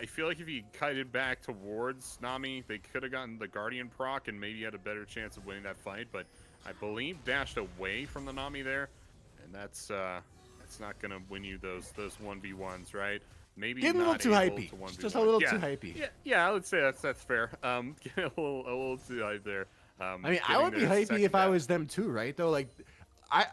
I feel like if he kited back towards Nami, they could have gotten the Guardian proc and maybe had a better chance of winning that fight. But I believe dashed away from the Nami there, and that's not gonna win you those 1v1s, right? Maybe Getting a little not too able hypey. to 1v1. Just a little yeah. too hypey. Yeah, I would say that's fair. Getting a little too hype there. I mean, I would be hypey if I was them too, right? Though, like, I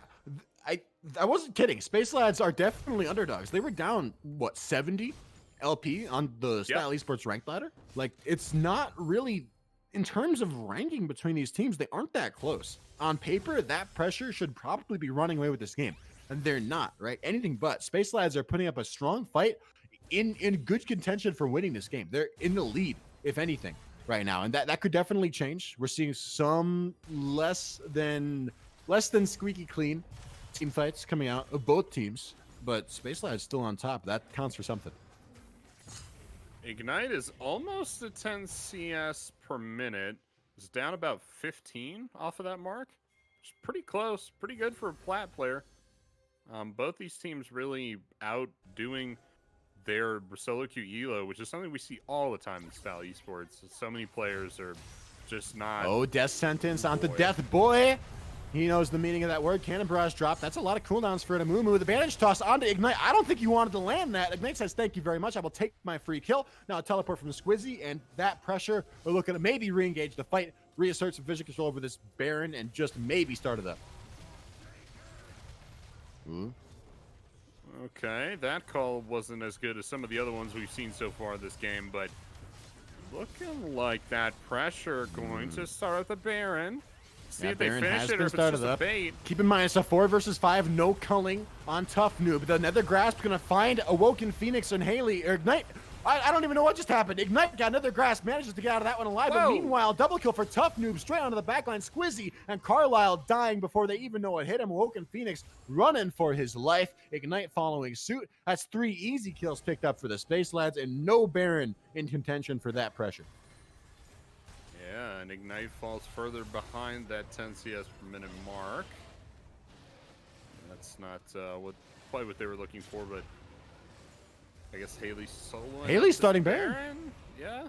wasn't kidding. Space Lads are definitely underdogs. They were down what 70 LP on the Style Esports ranked ladder. Like, it's not really in terms of ranking between these teams. They aren't that close. On paper, that pressure should probably be running away with this game, and they're not. Right? Anything but. Space Lads are putting up a strong fight in good contention for winning this game. They're in the lead, if anything, right now, and that could definitely change. We're seeing some less than squeaky clean team fights coming out of both teams, but Space Lad's still on top. That counts for something. Ignite is almost at 10 CS per minute. It's down about 15 off of that mark. It's pretty close, pretty good for a plat player. Both these teams really outdoing their solo queue elo, which is something we see all the time in Style Esports. So many players are just not. Oh, death sentence onto Death Boy. He knows the meaning of that word. Cannon barrage drop. That's a lot of cooldowns for Namumu. The bandage toss onto Ignite. I don't think he wanted to land that. Ignite says, thank you very much. I will take my free kill. Now a teleport from Squizzy, and that pressure, we're looking to maybe re-engage the fight, reassert some vision control over this Baron, and just maybe start it up. Ooh. Okay, that call wasn't as good as some of the other ones we've seen so far this game, but looking like that pressure going to start with the Baron. See if they Baron finish has it been or if it's started just a up. bait. Keep in mind, it's a 4 versus 5, no culling on Tough Noob. The Nether Grasp gonna find Awoken Phoenix and Haley. Or Ignite, I don't even know what just happened. Ignite got Nether Grasp, manages to get out of that one alive. Whoa. But meanwhile, double kill for Tough Noob, straight onto the backline. Squizzy and Carlisle dying before they even know what hit him. Awoken Phoenix running for his life. Ignite following suit. That's 3 easy kills picked up for the Space Lads, and no Baron in contention for that pressure. Yeah, and Ignite falls further behind that 10 CS per minute mark. That's not quite what they were looking for, but I guess Haley's soloing. Haley's starting Baron. Yeah.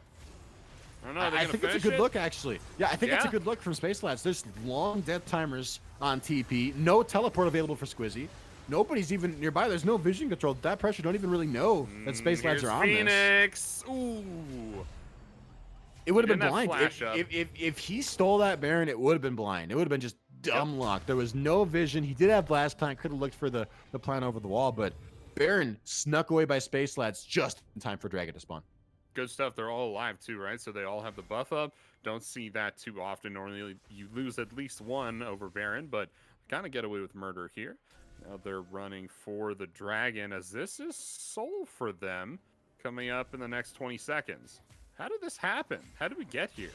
I don't know. I think it's a good look, actually. Yeah, I think it's a good look from Space Lads. There's long death timers on TP. No teleport available for Squizzy. Nobody's even nearby. There's no vision control. That pressure don't even really know that Space Lads are on Phoenix. this. Ooh. It would have been blind. Flash up. If he stole that Baron, it would have been blind. It would have been just dumb luck. There was no vision. He did have blast plant. Could have looked for the plant over the wall, but Baron snuck away by Space Lads just in time for Dragon to spawn. Good stuff. They're all alive too, right? So they all have the buff up. Don't see that too often. Normally you lose at least one over Baron, but kind of get away with murder here. Now they're running for the Dragon, as this is soul for them coming up in the next 20 seconds. How did this happen? How did we get here?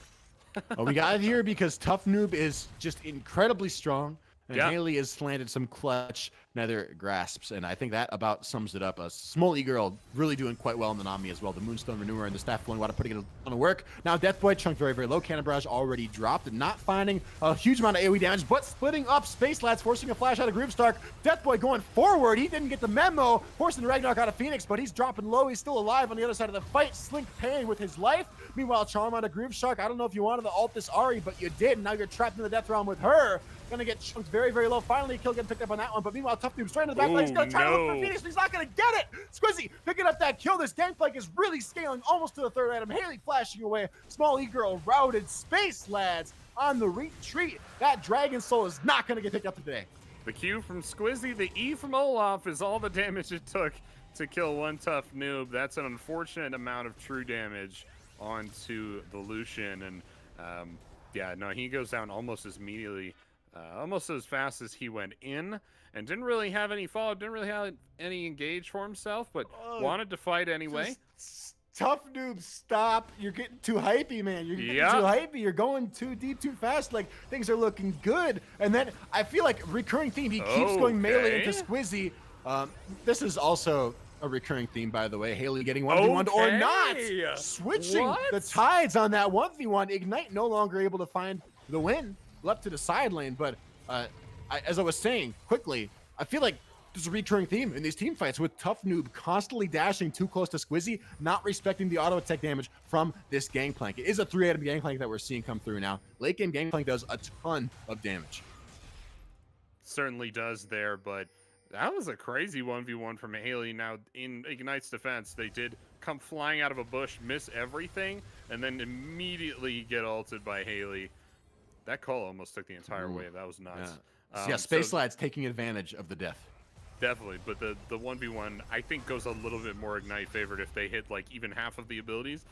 We got it here because Tough Noob is just incredibly strong, and Haley has landed some clutch Nether Grasps, and I think that about sums it up. A small E-Girl really doing quite well in the Nami as well. The Moonstone Renewer and the Staff Flowing Water putting it on the work. Now Death Boy chunked very, very low. Cannon Barrage already dropped, and not finding a huge amount of AoE damage, but splitting up Space Lads, forcing a flash out of Groovestark. Death Boy going forward. He didn't get the memo, forcing the Ragnarok out of Phoenix, but he's dropping low. He's still alive on the other side of the fight. Slink paying with his life. Meanwhile, Charm out of Groovestark. I don't know if you wanted to ult this Ari, but you did. Now you're trapped in the death realm with her. Gonna get chunked very, very low. Finally, a kill getting picked up on that one. But meanwhile, Tough Noob straight into the back line. He's gonna try to look for Phoenix, but he's not gonna get it. Squizzy picking up that kill. This gangplank is really scaling almost to the third item. Haley flashing away. Small E-Girl routed. Space Lads on the retreat. That Dragon Soul is not gonna get picked up today. The Q from Squizzy, the E from Olaf is all the damage it took to kill one Tough Noob. That's an unfortunate amount of true damage onto the Lucian, and yeah, no, he goes down almost as immediately, almost as fast as he went in, and didn't really have any follow, didn't really have any engage for himself, but wanted to fight anyway. Tough Noob, stop. You're getting too hypey, man. You're getting too hypey. You're going too deep, too fast. Like, things are looking good. And then I feel like recurring theme, he keeps going melee into Squizzy. This is also a recurring theme, by the way. Haley getting 1v1 or not. Switching the tides on that 1v1. Ignite no longer able to find the win. Left to the side lane. But as I was saying quickly, I feel like there's a recurring theme in these team fights with Tough Noob constantly dashing too close to Squizzy, not respecting the auto attack damage from this Gangplank. It is a 3-item Gangplank that we're seeing come through now. Late game Gangplank does a ton of damage. Certainly does there, but that was a crazy 1v1 from Haley. Now, in Ignite's defense, they did come flying out of a bush, miss everything, and then immediately get ulted by Haley. That call almost took the entire wave. That was nuts. Yeah, Space Lad's taking advantage of the death. Definitely, but the 1v1 I think goes a little bit more Ignite favored if they hit like even half of the abilities.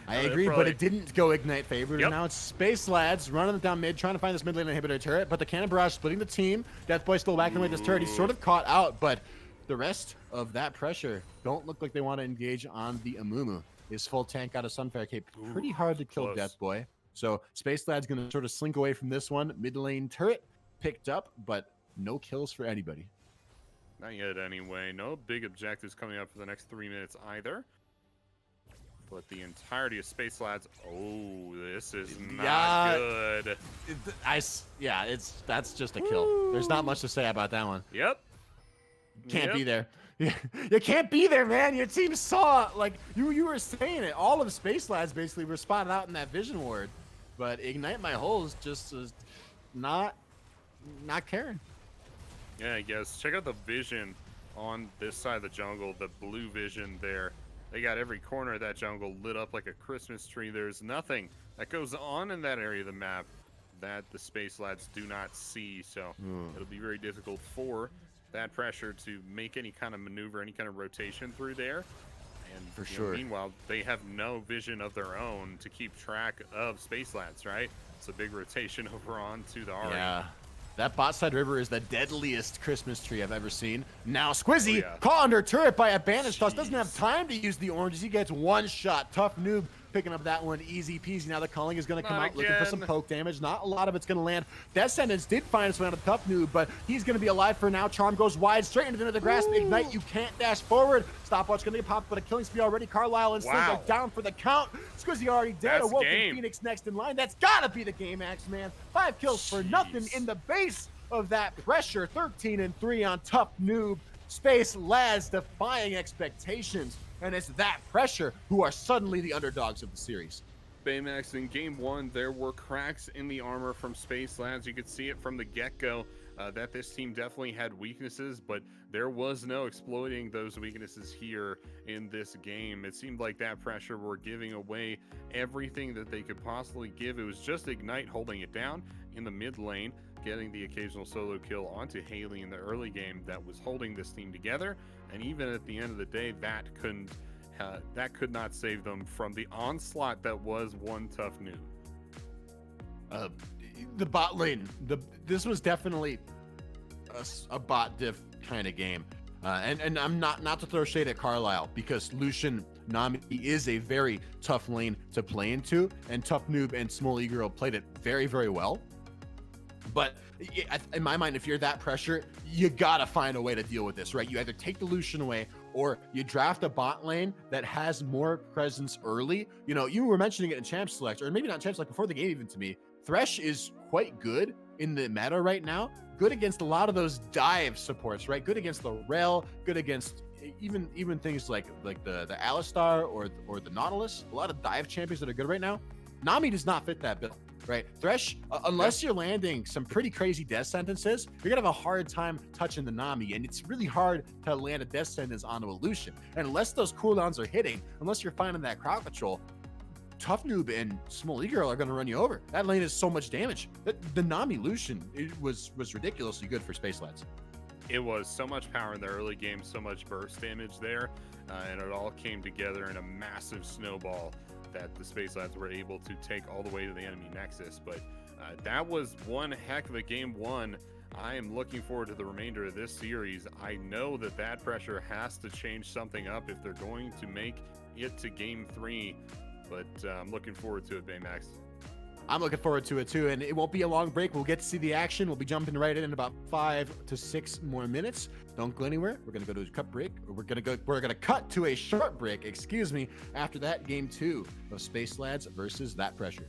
I agree, but it didn't go Ignite favored. Yep. Now it's Space Lads running it down mid, trying to find this mid lane inhibitor turret, but the Cannon Barrage splitting the team. Deathboy still whacking away this turret. He's sort of caught out, but the rest of that pressure don't look like they want to engage on the Amumu. His full tank out of Sunfire Cape. Pretty hard to kill Deathboy. So Space Lad's going to sort of slink away from this one. Mid lane turret picked up, but no kills for anybody. Not yet anyway. No big objectives coming up for the next 3 minutes either. But the entirety of Space Lads, oh, this is not good. That's just a kill. There's not much to say about that one. Yep. Can't be there. You can't be there, man. Your team saw, like, you were saying it. All of Space Lads basically were spotted out in that vision ward. But Ignite My Holes just is not caring. Yeah, I guess. Check out the vision on this side of the jungle, the blue vision there. They got every corner of that jungle lit up like a Christmas tree. There's nothing that goes on in that area of the map that the Space Lads do not see. So it'll be very difficult for that pressure to make any kind of maneuver, any kind of rotation through there. And for sure. Meanwhile, they have no vision of their own to keep track of Space Lads, right? It's a big rotation over onto the Ahri. Yeah. That bot side river is the deadliest Christmas tree I've ever seen. Now Squizzy, caught under turret by a Banish Toss, doesn't have time to use the oranges. He gets one shot. Tough Noob picking up that one easy peasy. Now the calling is going to come out looking for some poke damage. Not a lot of it's going to land. Death Sentence did find its way on a Tough Noob, but he's going to be alive for now. Charm goes wide, straight into the grasp. Ignite, you can't dash forward. Stopwatch going to get popped, but a killing spree already. Carlisle and Slink are down for the count. Squizzy already dead. Awoken Phoenix next in line. That's got to be the game, Axe Man. 5 kills for nothing in the base of that pressure. 13-3 on Tough Noob. Space Lads defying expectations, and it's that pressure who are suddenly the underdogs of the series. Baymax, in game 1, there were cracks in the armor from Space Lads. You could see it from the get-go that this team definitely had weaknesses, but there was no exploiting those weaknesses here in this game. It seemed like that pressure were giving away everything that they could possibly give. It was just Ignite holding it down in the mid lane, getting the occasional solo kill onto Haley in the early game that was holding this team together. And even at the end of the day, that could not save them from the onslaught that was one Tough Noob. The bot lane, this was definitely a bot diff kind of game. And I'm not to throw shade at Carlisle, because Lucian Nami is a very tough lane to play into, and Tough Noob and Small E-Girl played it very, very well. But in my mind, if you're that pressure, you gotta find a way to deal with this, right? You either take the Lucian away, or you draft a bot lane that has more presence early. You know, you were mentioning it in Champ Select, or maybe not Champ Select, before the game even to me. Thresh is quite good in the meta right now. Good against a lot of those dive supports, right? Good against the Rel, good against even things like the Alistar or the Nautilus. A lot of dive champions that are good right now. Nami does not fit that bill. Right, Thresh, unless you're landing some pretty crazy death sentences, you're gonna have a hard time touching the Nami, and it's really hard to land a death sentence onto a Lucian. And unless those cooldowns are hitting, unless you're finding that crowd control, Tough Noob and Small E-Girl are gonna run you over. That lane is so much damage. The Nami Lucian, it was ridiculously good for Space Lads. It was so much power in the early game, so much burst damage there, and it all came together in a massive snowball that the Space Lads were able to take all the way to the enemy nexus. But that was one heck of a game 1. I am looking forward to the remainder of this series. I know that pressure has to change something up if they're going to make it to game 3, but I'm looking forward to it, Baymax. I'm looking forward to it too, and it won't be a long break. We'll get to see the action. We'll be jumping right in about 5 to 6 more minutes. Don't go anywhere. We're gonna go to a cut break. We're gonna cut to a short break. Excuse me. After that, game 2 of Space Lads versus That Pressure.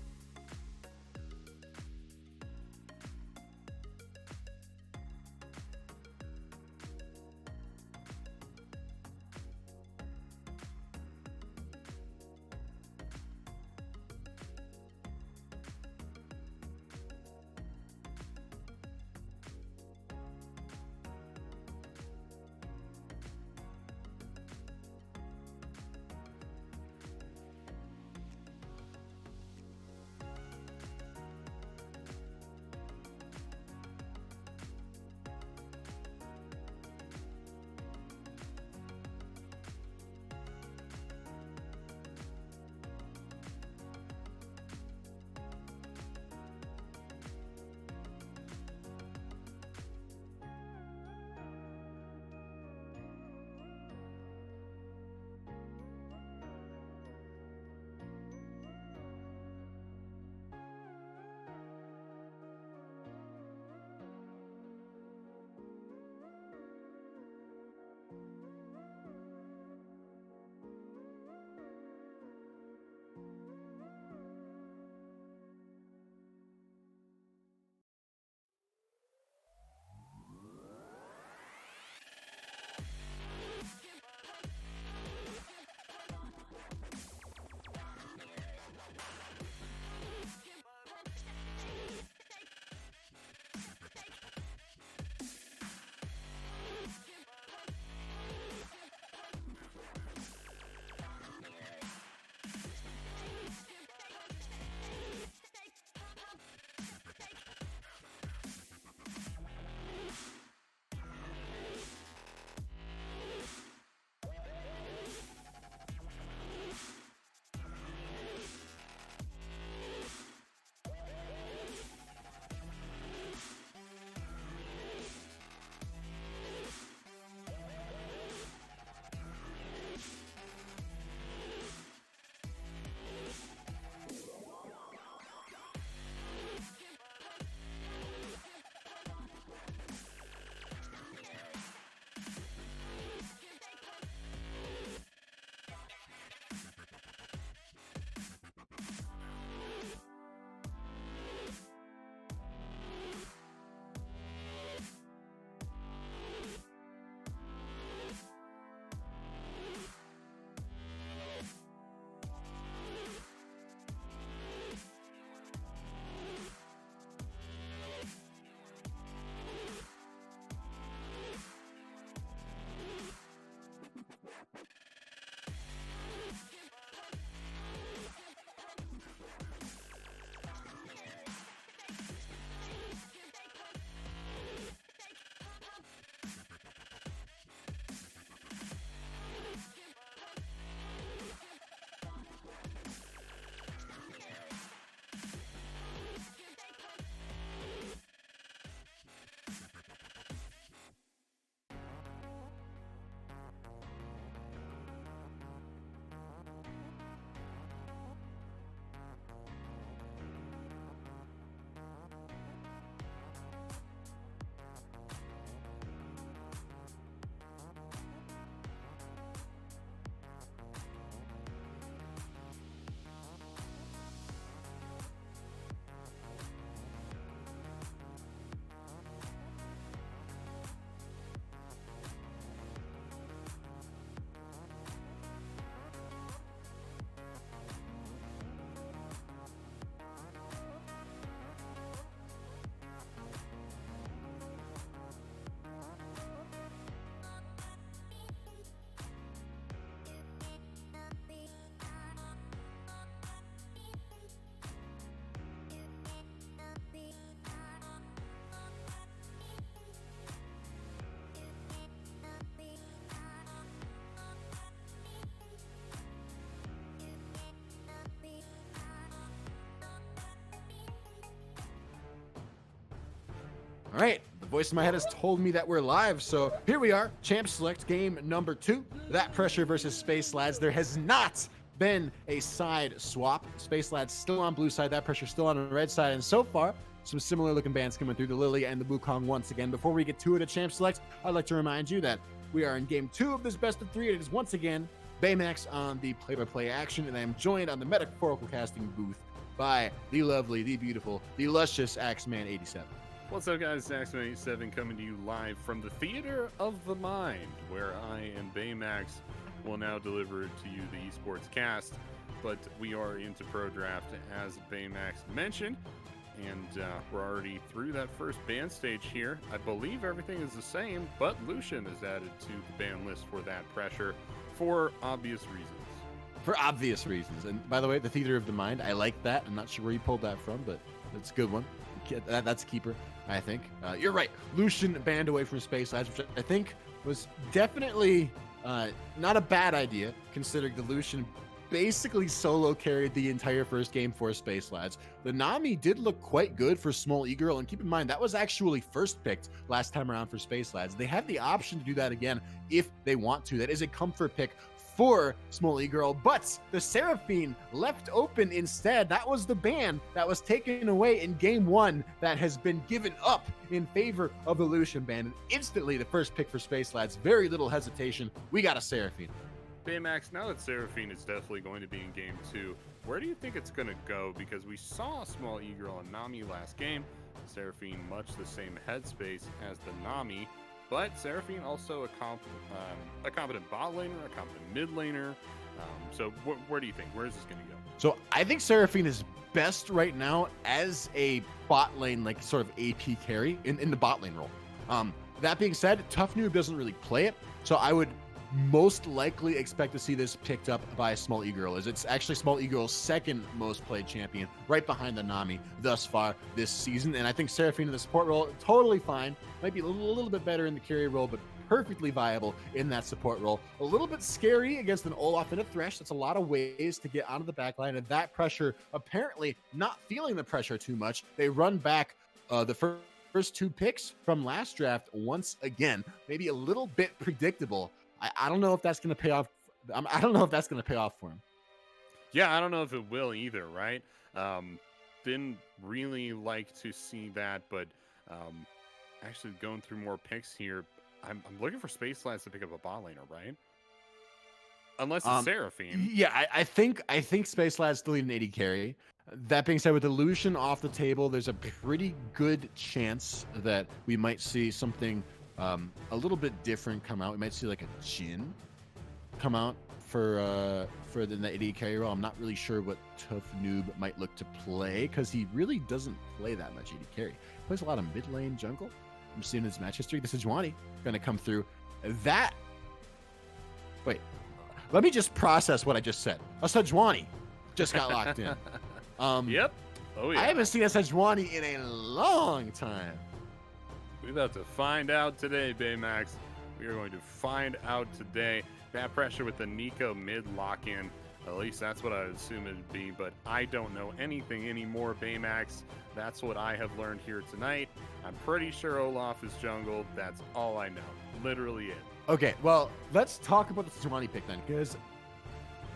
right, the voice in my head has told me that we're live, so here we are, Champ Select game number 2, That Pressure versus Space Lads. There has not been a side swap. Space Lads still on blue side, That Pressure still on the red side, and so far, some similar looking bands coming through, the Lily and the Wukong once again. Before we get to it at Champ Select, I'd like to remind you that we are in game 2 of this best of 3, and it is once again Baymax on the play-by-play action, and I am joined on the metaphorical casting booth by the lovely, the beautiful, the luscious Axeman87. What's up, guys? Axeman87 coming to you live from the Theater of the Mind, where I and Baymax will now deliver to you the Esports cast. But we are into Pro Draft, as Baymax mentioned, and we're already through that first ban stage here. I believe everything is the same, but Lucian is added to the ban list for That Pressure for obvious reasons. For obvious reasons. And by the way, the Theater of the Mind, I like that. I'm not sure where you pulled that from, but that's a good one. That's a keeper, I think. You're right. Lucian banned away from Space Lads, which I think was definitely not a bad idea, considering the Lucian basically solo carried the entire first game for Space Lads. The Nami did look quite good for Small E-Girl, and keep in mind, that was actually first picked last time around for Space Lads. They have the option to do that again if they want to. That is a comfort pick for Small E-Girl, but the Seraphine left open instead. That was the ban that was taken away in game 1 that has been given up in favor of the Lucian ban. And instantly the first pick for Space Lads, very little hesitation, we got a Seraphine. Baymax, now that Seraphine is definitely going to be in game 2, where do you think it's going to go? Because we saw Small E-Girl and Nami last game. Seraphine much the same headspace as the Nami, but Seraphine also a competent bot laner, a competent mid laner. So where do you think? Where is this going to go? So I think Seraphine is best right now as a bot lane, like sort of AP carry in the bot lane role. That being said, Tough Noob doesn't really play it, so I would most likely expect to see this picked up by Small E-Girl, as it's actually Small E-Girl's second most played champion, right behind the Nami thus far this season. And I think Seraphine in the support role, totally fine. Might be a little bit better in the carry role, but perfectly viable in that support role. A little bit scary against an Olaf and a Thresh. That's a lot of ways to get onto the backline, and That Pressure apparently not feeling the pressure too much. They run back the first 2 picks from last draft once again. Maybe a little bit predictable. I don't know if that's going to pay off. I don't know if that's going to pay off for him. Yeah, I don't know if it will either, right? Didn't really like to see that, but actually going through more picks here, I'm looking for Space Lads to pick up a bot laner, right? Unless it's Seraphine. Yeah, I think Space Lads still need an AD carry. That being said, with the Lucian off the table, there's a pretty good chance that we might see something a little bit different come out. We might see like a Jhin come out for the AD carry role. I'm not really sure what Tough Noob might look to play, because he really doesn't play that much AD carry. He plays a lot of mid lane jungle. I'm seeing his match history. The Sejuani going to come through. Wait, let me just process what I just said. A Sejuani just got locked in. Yep. Oh yeah. I haven't seen a Sejuani in a long time. We're about to find out today, Baymax. We are going to find out today. That Pressure with the Nico mid lock-in. At least that's what I would assume it would be, but I don't know anything anymore, Baymax. That's what I have learned here tonight. I'm pretty sure Olaf is jungle. That's all I know. Literally it. Okay, well, let's talk about the Sejuani pick then, because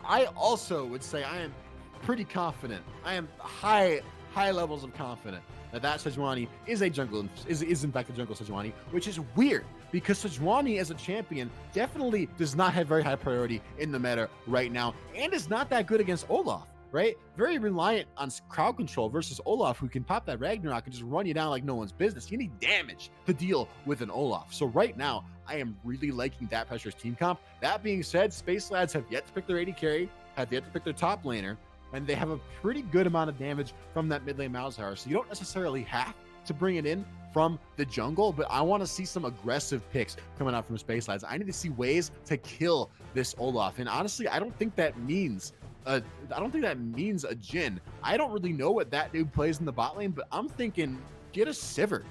I also would say I am pretty confident. I am high levels of confident that Sejuani is a jungle, is in fact a jungle Sejuani, which is weird because Sejuani as a champion definitely does not have very high priority in the meta right now, and is not that good against Olaf, right? Very reliant on crowd control versus Olaf, who can pop that Ragnarok and just run you down like no one's business. You need damage to deal with an Olaf. So right now, I am really liking That Pressure's team comp. That being said, Space Lads have yet to pick their AD carry, have yet to pick their top laner, and they have a pretty good amount of damage from that mid lane Malzahar. So you don't necessarily have to bring it in from the jungle, but I want to see some aggressive picks coming out from Space Lads. I need to see ways to kill this Olaf. And honestly, I don't think that means a Jhin. I don't really know what that dude plays in the bot lane, but I'm thinking get a Sivir.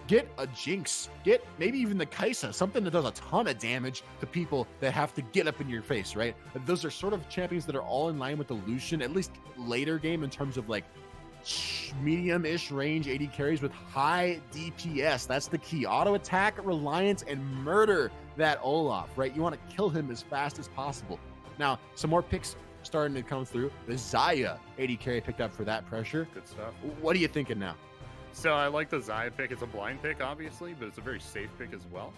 Get a Jinx, get maybe even the Kaisa, something that does a ton of damage to people that have to get up in your face, right? Those are sort of champions that are all in line with the Lucian, at least later game in terms of like medium-ish range AD carries with high DPS. That's the key. Auto attack, reliance, and murder that Olaf, right? You want to kill him as fast as possible. Now, some more picks starting to come through. The Xayah AD carry picked up for that pressure. Good stuff. What are you thinking now? So I like the Xayah pick. It's a blind pick, obviously, but it's a very safe pick as well.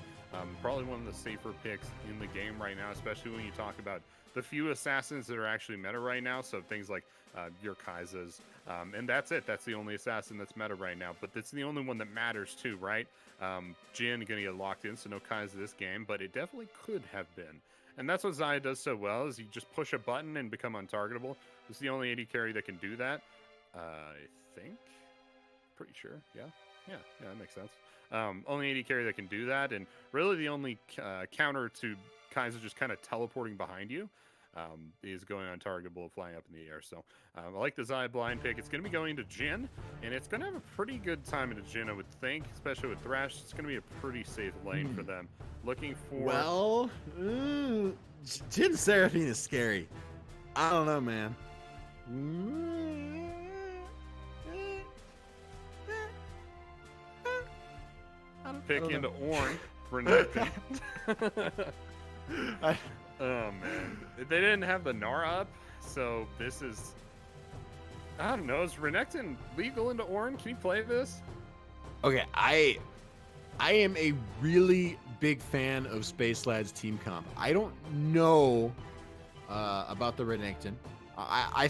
Probably one of the safer picks in the game right now, especially when you talk about the few assassins that are actually meta right now. So things like your Kai'Sas, and that's it. That's the only assassin that's meta right now, but it's the only one that matters too, right? Jhin gonna get locked in, so no Kai'Sa this game, but it definitely could have been. And that's what Xayah does so well, is you just push a button and become untargetable. It's the only AD carry that can do that. I think. Pretty sure. Yeah, that makes sense. Only AD carry that can do that, and really the only counter to Kai'Sa just kind of teleporting behind you is going untargetable, flying up in the air. So I like the Xayah blind pick. It's going to be going to Jhin, and it's going to have a pretty good time into Jhin, I would think, especially with Thresh. It's going to be a pretty safe lane for them. Looking for... Well, Jhin Seraphine is scary. I don't know, man. Pick into Ornn for Renekton. Oh man, they didn't have the Nara up, so this is, I don't know. Is Renekton legal into Ornn? Can you play this? Okay, I am a really big fan of Space Lad's team comp. I don't know about the Renekton. I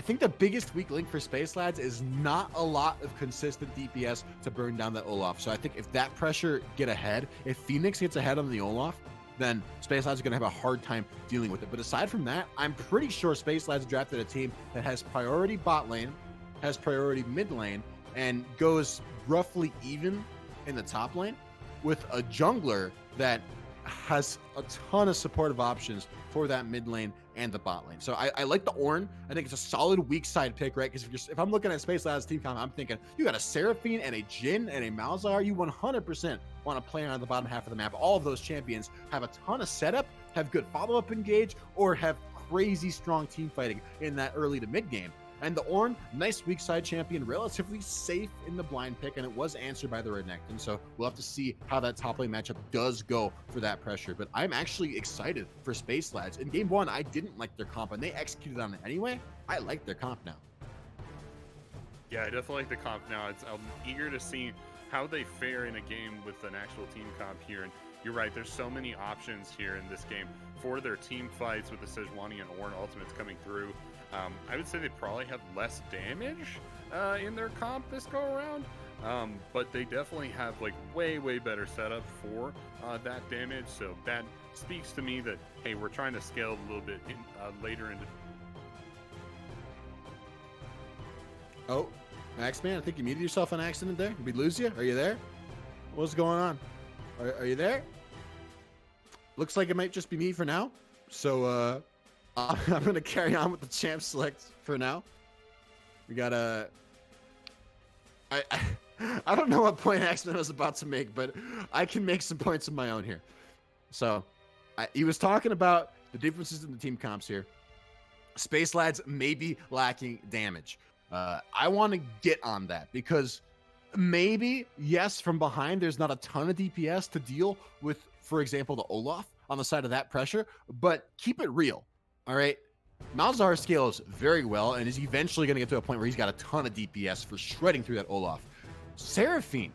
think the biggest weak link for Space Lads is not a lot of consistent DPS to burn down that Olaf. So I think if that pressure get ahead, if Phoenix gets ahead on the Olaf, then Space Lads are going to have a hard time dealing with it. But aside from that, I'm pretty sure Space Lads drafted a team that has priority bot lane, has priority mid lane, and goes roughly even in the top lane with a jungler that has a ton of supportive options for that mid lane and the bot lane. So I like the Ornn. I think it's a solid weak side pick, right? Because if I'm looking at Space Labs team comp, I'm thinking you got a Seraphine and a Jhin and a Malzahar. You 100% want to play on the bottom half of the map. All of those champions have a ton of setup, have good follow-up engage, or have crazy strong team fighting in that early to mid game. And the Ornn, nice weak side champion, relatively safe in the blind pick, and it was answered by the Renekton. So we'll have to see how that top lane matchup does go for that pressure. But I'm actually excited for Space Lads. In game one, I didn't like their comp, and they executed on it anyway. I like their comp now. Yeah, I definitely like the comp now. I'm eager to see how they fare in a game with an actual team comp here. And you're right, there's so many options here in this game for their team fights with the Sejuani and Ornn ultimates coming through. I would say they probably have less damage in their comp this go around, but they definitely have like way better setup for that damage. So that speaks to me that, hey, we're trying to scale a little bit later into. Oh, Maxman, I think you muted yourself on accident there. Did we lose you? Are you there? What's going on? Are you there? Looks like it might just be me for now. So I'm going to carry on with the champ select for now. We got I don't know what point Axman was about to make, but I can make some points of my own here. So he was talking about the differences in the team comps here. Space Lads may be lacking damage. I want to get on that because maybe, yes, from behind, there's not a ton of DPS to deal with, for example, the Olaf on the side of that pressure, but keep it real. All right, Malzahar scales very well and is eventually going to get to a point where he's got a ton of DPS for shredding through that Olaf. Seraphine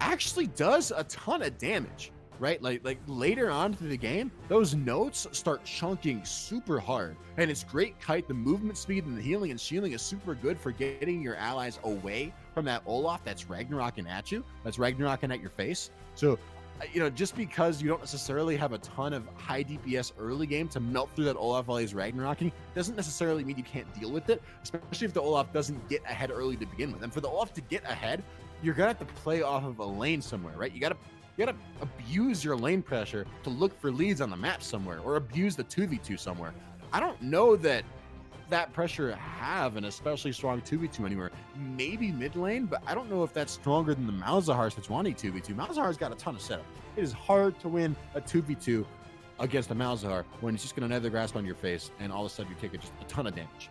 actually does a ton of damage, right? Like later on through the game, those notes start chunking super hard, and it's great kite. The movement speed and the healing and shielding is super good for getting your allies away from that Olaf that's Ragnaroking at you, that's Ragnaroking at your face. So just because you don't necessarily have a ton of high DPS early game to melt through that Olaf while he's Ragnarocking doesn't necessarily mean you can't deal with it, especially if the Olaf doesn't get ahead early to begin with. And for the Olaf to get ahead, you're gonna have to play off of a lane somewhere, right? You gotta abuse your lane pressure to look for leads on the map somewhere, or abuse the 2v2 somewhere. I don't know that pressure have an especially strong 2v2 anywhere. Maybe mid lane, but I don't know if that's stronger than the Malzahar Sejuani 2v2. Malzahar's got a ton of setup. It is hard to win a 2v2 against a Malzahar when it's just going to nether grasp on your face, and all of a sudden you take just a ton of damage.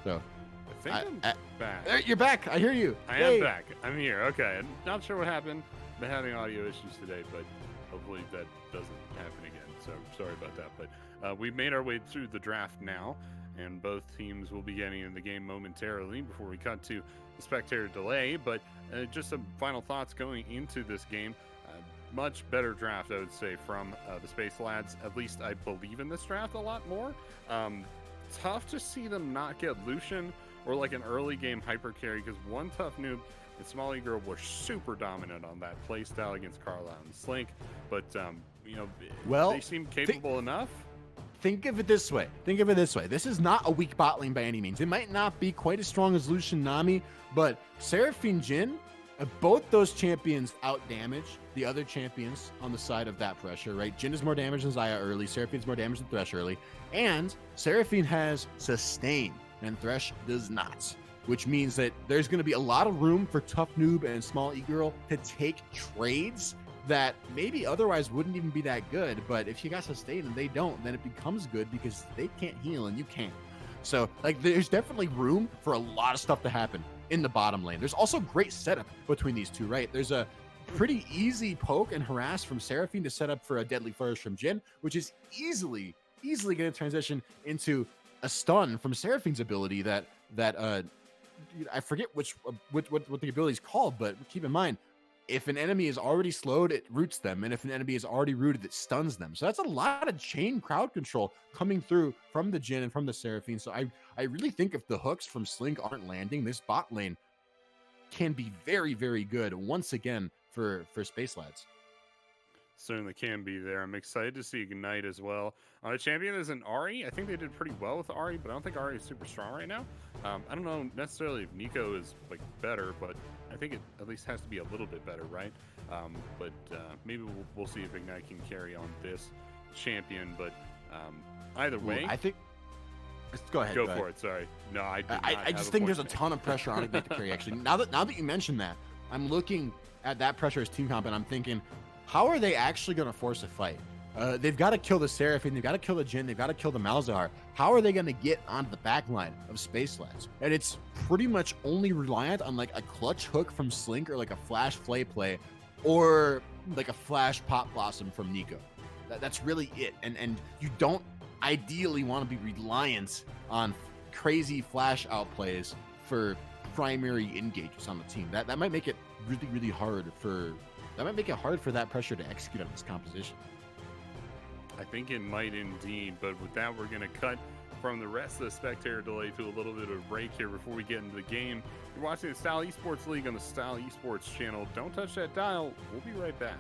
So I think I'm back. You're back. I hear you. I am back. I'm here. Okay. I'm not sure what happened. Been having audio issues today, but hopefully that doesn't happen again. So sorry about that. But we've made our way through the draft now, and both teams will be getting in the game momentarily before we cut to the spectator delay. But just some final thoughts going into this game. Much better draft, I would say, from the Space Lads. At least I believe in this draft a lot more. Tough to see them not get Lucian or like an early game hyper carry, because one tough noob and Small Girl were super dominant on that play style against Carlisle and Slink. But they seem capable enough. Think of it this way. This is not a weak bot lane by any means. It might not be quite as strong as Lucian Nami, but Seraphine Jhin, both those champions out damage the other champions on the side of that pressure, right? Jhin is more damage than Xayah early. Seraphine's more damage than Thresh early. And Seraphine has sustain, and Thresh does not, which means that there's going to be a lot of room for Tough Noob and Small E-Girl to take trades that maybe otherwise wouldn't even be that good. But if you got sustain and they don't, then it becomes good because they can't heal and you can't. So like there's definitely room for a lot of stuff to happen in the bottom lane. There's also great setup between these two, right? There's a pretty easy poke and harass from Seraphine to set up for a deadly flourish from Jhin, which is easily going to transition into a stun from Seraphine's ability that I forget what the ability is called, but keep in mind, if an enemy is already slowed, it roots them, and if an enemy is already rooted, it stuns them. So that's a lot of chain crowd control coming through from the Jhin and from the Seraphine. So I really think if the hooks from Slink aren't landing, this bot lane can be very, very good once again for Space Lads. Certainly can be there. I'm excited to see Ignite as well. On a champion as an Ahri, I think they did pretty well with Ahri, but I don't think Ahri is super strong right now. I don't know necessarily if Nico is like better, but I think it at least has to be a little bit better, right? But maybe we'll see if Ignite can carry on this champion. But either way, I think. Go ahead. Go for it. Sorry. No, I just think there's a ton of pressure on Ignite to carry. Actually, now that you mentioned that, I'm looking at that pressure as team comp, and I'm thinking, how are they actually going to force a fight? They've got to kill the Seraphine, they've got to kill the Jhin, they've got to kill the Malzahar. How are they going to get onto the back line of Space Lads? And it's pretty much only reliant on like a clutch hook from Slink or like a flash flay play or like a flash pop blossom from Nico. That's really it. And you don't ideally want to be reliant on crazy flash outplays for primary engages on the team. That might make it really, really hard for that pressure to execute on this composition. I think it might indeed, but with that, we're going to cut from the rest of the spectator delay to a little bit of a break here before we get into the game. You're watching the Style Esports League on the Style Esports channel. Don't touch that dial. We'll be right back.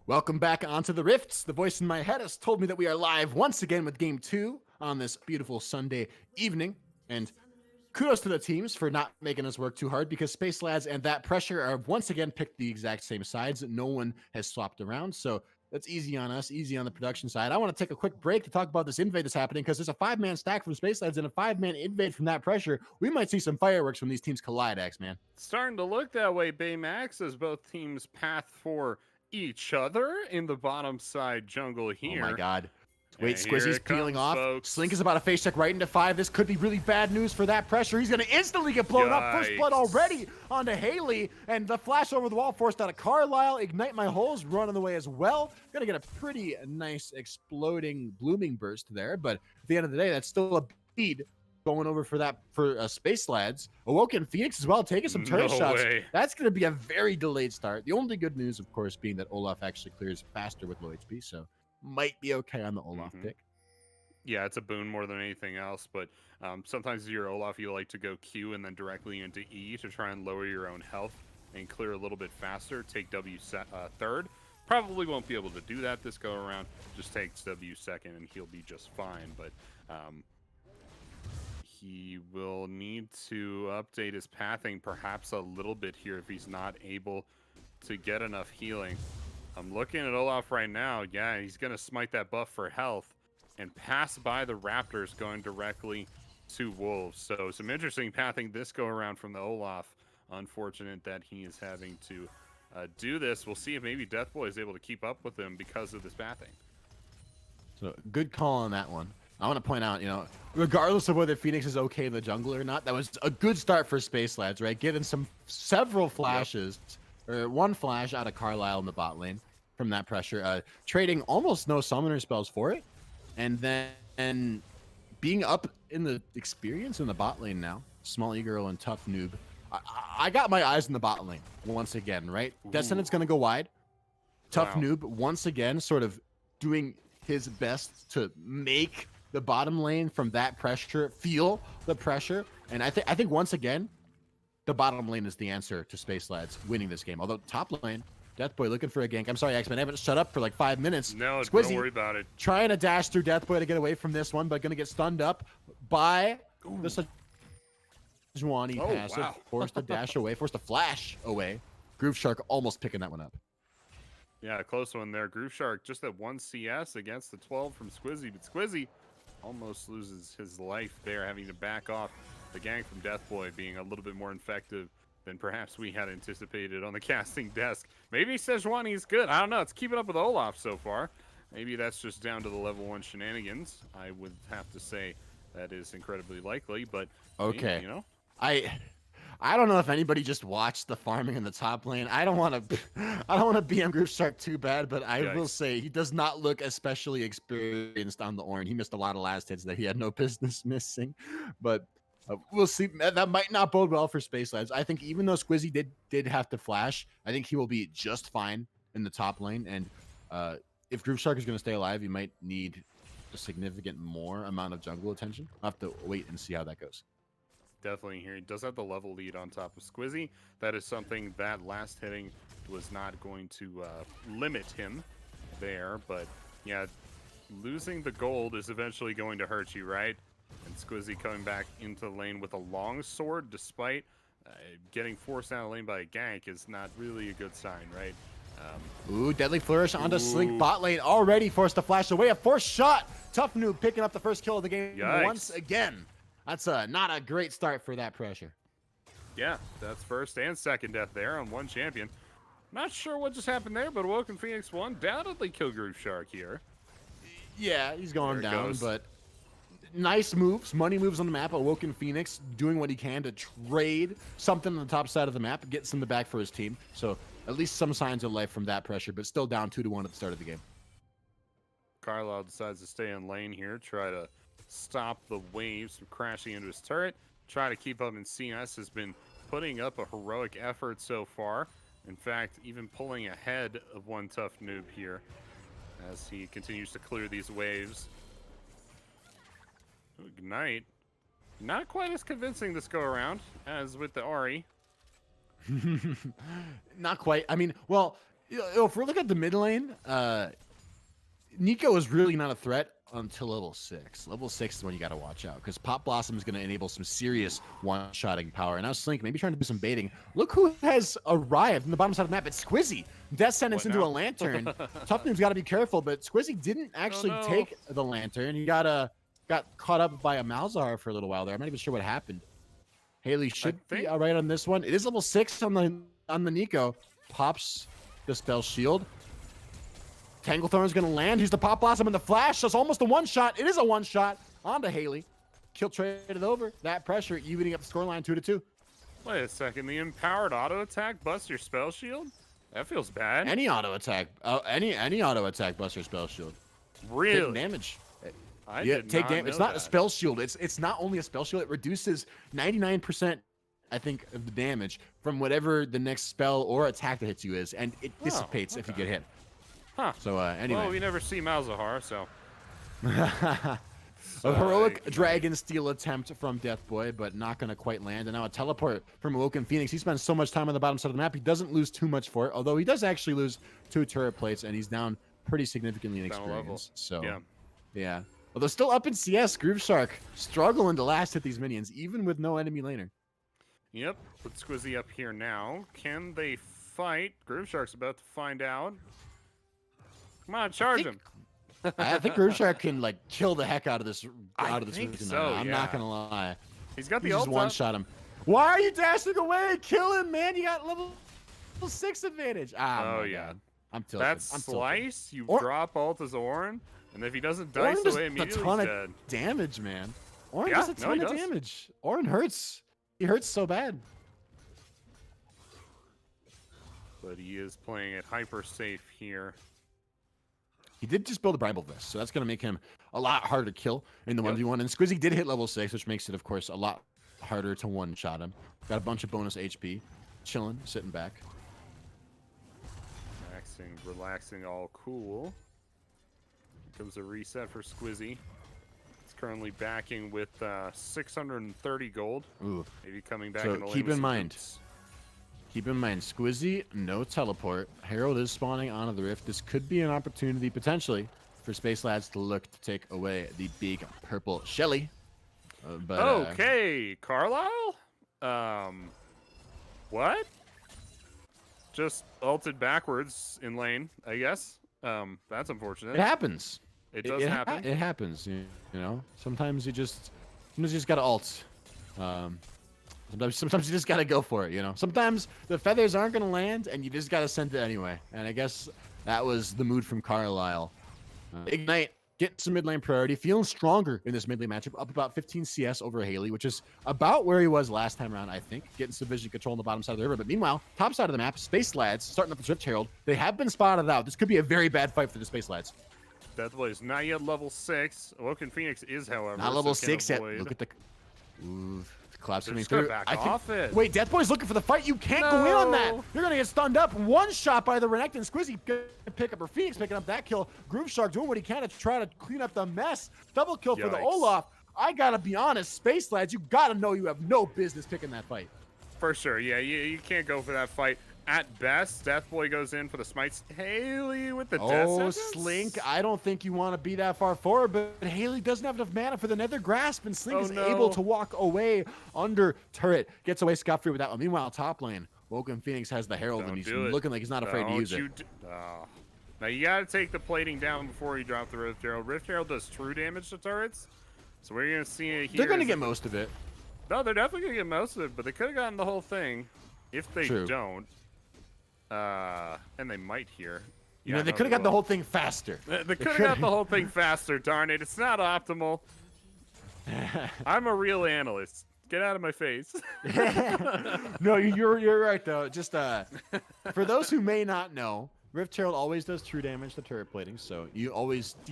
Welcome back onto the Rifts. The voice in my head has told me that we are live once again with Game 2 on this beautiful Sunday evening. And kudos to the teams for not making us work too hard, because Space Lads and That Pressure are once again picked the exact same sides. No one has swapped around. So that's easy on us, easy on the production side. I want to take a quick break to talk about this invade that's happening, because there's a 5-man stack from Space Lads and a 5-man invade from That Pressure. We might see some fireworks when these teams collide, X-Man. Starting to look that way, Baymax, as both teams path for each other in the bottom side jungle here. Oh my god. Wait, And here Squizzy's it peeling comes, off. folks. Slink is about to face check right into 5. This could be really bad news for That Pressure. He's going to instantly get blown up. First blood Yikes. already onto Haley. And the flash over the wall forced out of Carlisle. Ignite My Holes running the way as well. Going to get a pretty nice exploding blooming burst there. But at the end of the day, that's still a bead going over for Space Lads. Awoken Phoenix as well, taking some turret No shots. way. That's going to be a very delayed start. The only good news, of course, being that Olaf actually clears faster with low HP. So might be okay on the Olaf pick. Yeah, it's a boon more than anything else, but sometimes your Olaf, you like to go Q and then directly into E to try and lower your own health and clear a little bit faster. Take W third. Probably won't be able to do that this go around. Just takes W second and he'll be just fine, but he will need to update his pathing perhaps a little bit here if he's not able to get enough healing. I'm looking at Olaf right now. Yeah, he's going to smite that buff for health and pass by the Raptors going directly to Wolves. So some interesting pathing this go around from the Olaf. Unfortunate that he is having to do this. We'll see if maybe Deathboy is able to keep up with him because of this pathing. So good call on that one. I want to point out, regardless of whether Phoenix is okay in the jungle or not, that was a good start for Space Lads, right? Getting several flashes, or one flash out of Carlisle in the bot lane from That Pressure, trading almost no summoner spells for it, and then being up in the experience in the bot lane now. Small E-Girl and Tough Noob. I got my eyes in the bot lane once again, right? Descendant's going to go wide. Tough Noob once again sort of doing his best to make the bottom lane from That Pressure feel the pressure. And I think once again, the bottom lane is the answer to Space Lads winning this game. Although top lane, Deathboy looking for a gank. I'm sorry, X-Men, I haven't shut up for like 5 minutes. No, Squizzy don't worry about it. trying to dash through Deathboy to get away from this one, but going to get stunned up by the Sejuani passive. Wow. Forced to dash away, forced to flash away. Groove Shark almost picking that one up. Yeah, close one there. Groove Shark just at 1 CS against the 12 from Squizzy, but Squizzy almost loses his life there, having to back off. The gank from Deathboy being a little bit more effective than perhaps we had anticipated on the casting desk. Maybe Sejuani is good. I don't know. It's keeping up with Olaf so far. Maybe that's just down to the level 1 shenanigans. I would have to say that is incredibly likely, but okay, maybe, I don't know if anybody just watched the farming in the top lane. I don't want to BM Groove Shark too bad, but I will say he does not look especially experienced on the Ornn. He missed a lot of last hits that he had no business missing, but we'll see. That might not bode well for Space Lads. I think even though Squizzy did have to flash, I think he will be just fine in the top lane. And if Groove Shark is going to stay alive, you might need a significant more amount of jungle attention. I'll have to wait and see how that goes. Definitely here. He does have the level lead on top of Squizzy. That is something that last hitting was not going to limit him there. But yeah, losing the gold is eventually going to hurt you, right? And Squizzy coming back into the lane with a long sword, despite getting forced out of lane by a gank, is not really a good sign, right? Ooh, Deadly Flourish onto Slink bot lane, already forced to flash away. A forced shot. Tough Noob picking up the first kill of the game once again. That's not a great start for That Pressure. Yeah, that's first and second death there on one champion. Not sure what just happened there, but Awoken Phoenix will undoubtedly kill Groove Shark here. Yeah, he's going There it down, goes. but nice moves, money moves on the map. Awoken Phoenix doing what he can to trade something on the top side of the map, get some back for his team. So at least some signs of life from That Pressure, but still down 2-1 at the start of the game. Carlisle decides to stay in lane here, try to stop the waves from crashing into his turret, try to keep up in CS, has been putting up a heroic effort so far. In fact, even pulling ahead of one Tough Noob here as he continues to clear these waves. Ignite. Not quite as convincing this go around as with the Ahri. Not quite. I mean, well, If we're looking at the mid lane, Nico is really not a threat until level 6. Level 6 is when you got to watch out because Pop Blossom is going to enable some serious one-shotting power. And now Slink maybe trying to do some baiting. Look who has arrived in the bottom side of the map. It's Squizzy. Death Sentence into a lantern. Tough Noob's got to be careful, but Squizzy didn't actually take the lantern. He got caught up by a Malzahar for a little while there. I'm not even sure what happened. Haley should be all right on this one. It is level 6 on the Nico. Pops the spell shield. Tanglethorn's going to land. He's the Pop Blossom and the Flash. That's almost a one-shot. It is a one-shot onto Haley. Kill traded over. That pressure, evening up the scoreline 2-2. Wait a second. The empowered auto attack busts your spell shield? That feels bad. Any auto attack. Any auto attack busts your spell shield. Really? Take damage. Take damage. It's not a spell shield. It's not only a spell shield. It reduces 99%, I think, of the damage from whatever the next spell or attack that hits you is, and it dissipates if you get hit. Huh. So anyway. Well, we never see Malzahar, so. A heroic dragon steal attempt from Deathboy, but not going to quite land. And now a teleport from Awoken Phoenix. He spends so much time on the bottom side of the map. He doesn't lose too much for it, although he does actually lose 2 turret plates, and he's down pretty significantly in experience. So, yeah. Although still up in CS, Groove Shark struggling to last hit these minions, even with no enemy laner. Yep. Put Squizzy up here now. Can they fight? Groove Shark's about to find out. Come on, charge him. I think Groove Shark can kill the heck out of this. I think so, I'm not gonna lie. He's got the just ult one-shot him. Why are you dashing away? Kill him, man! You got level 6 advantage. Oh yeah. God. I'm tilted. That slice, you drop ult as Orin, and if he doesn't dice away immediately, he's dead. Of damage, man. Orin does a ton of damage. Orin hurts. He hurts so bad. But he is playing it hyper safe here. He did just build a Bramble Vest, so that's going to make him a lot harder to kill in the 1v1. And Squizzy did hit level 6, which makes it, of course, a lot harder to one-shot him. Got a bunch of bonus HP. Chilling, sitting back. Relaxing, all cool. Here comes a reset for Squizzy. He's currently backing with 630 gold. Ooh. Maybe coming back so in the lane. Keep in mind, Squizzy, no teleport. Herald is spawning onto the Rift. This could be an opportunity, potentially, for Space Lads to look to take away the big purple Shelly. Okay, Carlisle? What? Just ulted backwards in lane, I guess. That's unfortunate. It happens. It does happen. It happens, you know? Sometimes you just gotta ult. Sometimes you just gotta go for it, you know. Sometimes the feathers aren't gonna land, and you just gotta send it anyway. And I guess that was the mood from Carlisle. Ignite, get some mid lane priority, feeling stronger in this mid lane matchup, up about 15 CS over Haley, which is about where he was last time around, I think. Getting some vision control on the bottom side of the river. But meanwhile, top side of the map, Space Lads starting up the Swift Herald. They have been spotted out. This could be a very bad fight for the Space Lads. Deathboy is not yet level 6. Awoken Phoenix is, however. Not level 6 yet. Look at the. Ooh. Collapse coming through. Wait, Deathboy's looking for the fight. You can't go in on that. You're gonna get stunned up. One shot by the Renekton. Squizzy gonna pick up her Phoenix, picking up that kill. Groove Shark doing what he can to try to clean up the mess. Double kill for the Olaf. I gotta be honest, Space Lads, you gotta know you have no business picking that fight. For sure, yeah, you can't go for that fight. At best, Deathboy goes in for the smites. Haley with the death sentence. Slink, I don't think you want to be that far forward, but Haley doesn't have enough mana for the Nether Grasp, and Slink is able to walk away under turret. Gets away scot-free with that one. Meanwhile, top lane, Woken Phoenix has the Herald, and he's looking like he's not afraid to use it. Now, you got to take the plating down before you drop the Rift Herald. Rift Herald does true damage to turrets, so we're going to see it here. They're going to get most of it. No, they're definitely going to get most of it, but they could have gotten the whole thing if they don't. And they might here. You know, they could have got the whole thing faster. They could have got the whole thing faster, darn it. It's not optimal. I'm a real analyst. Get out of my face. No, you're right, though. Just for those who may not know, Rift Herald always does true damage to turret plating, so you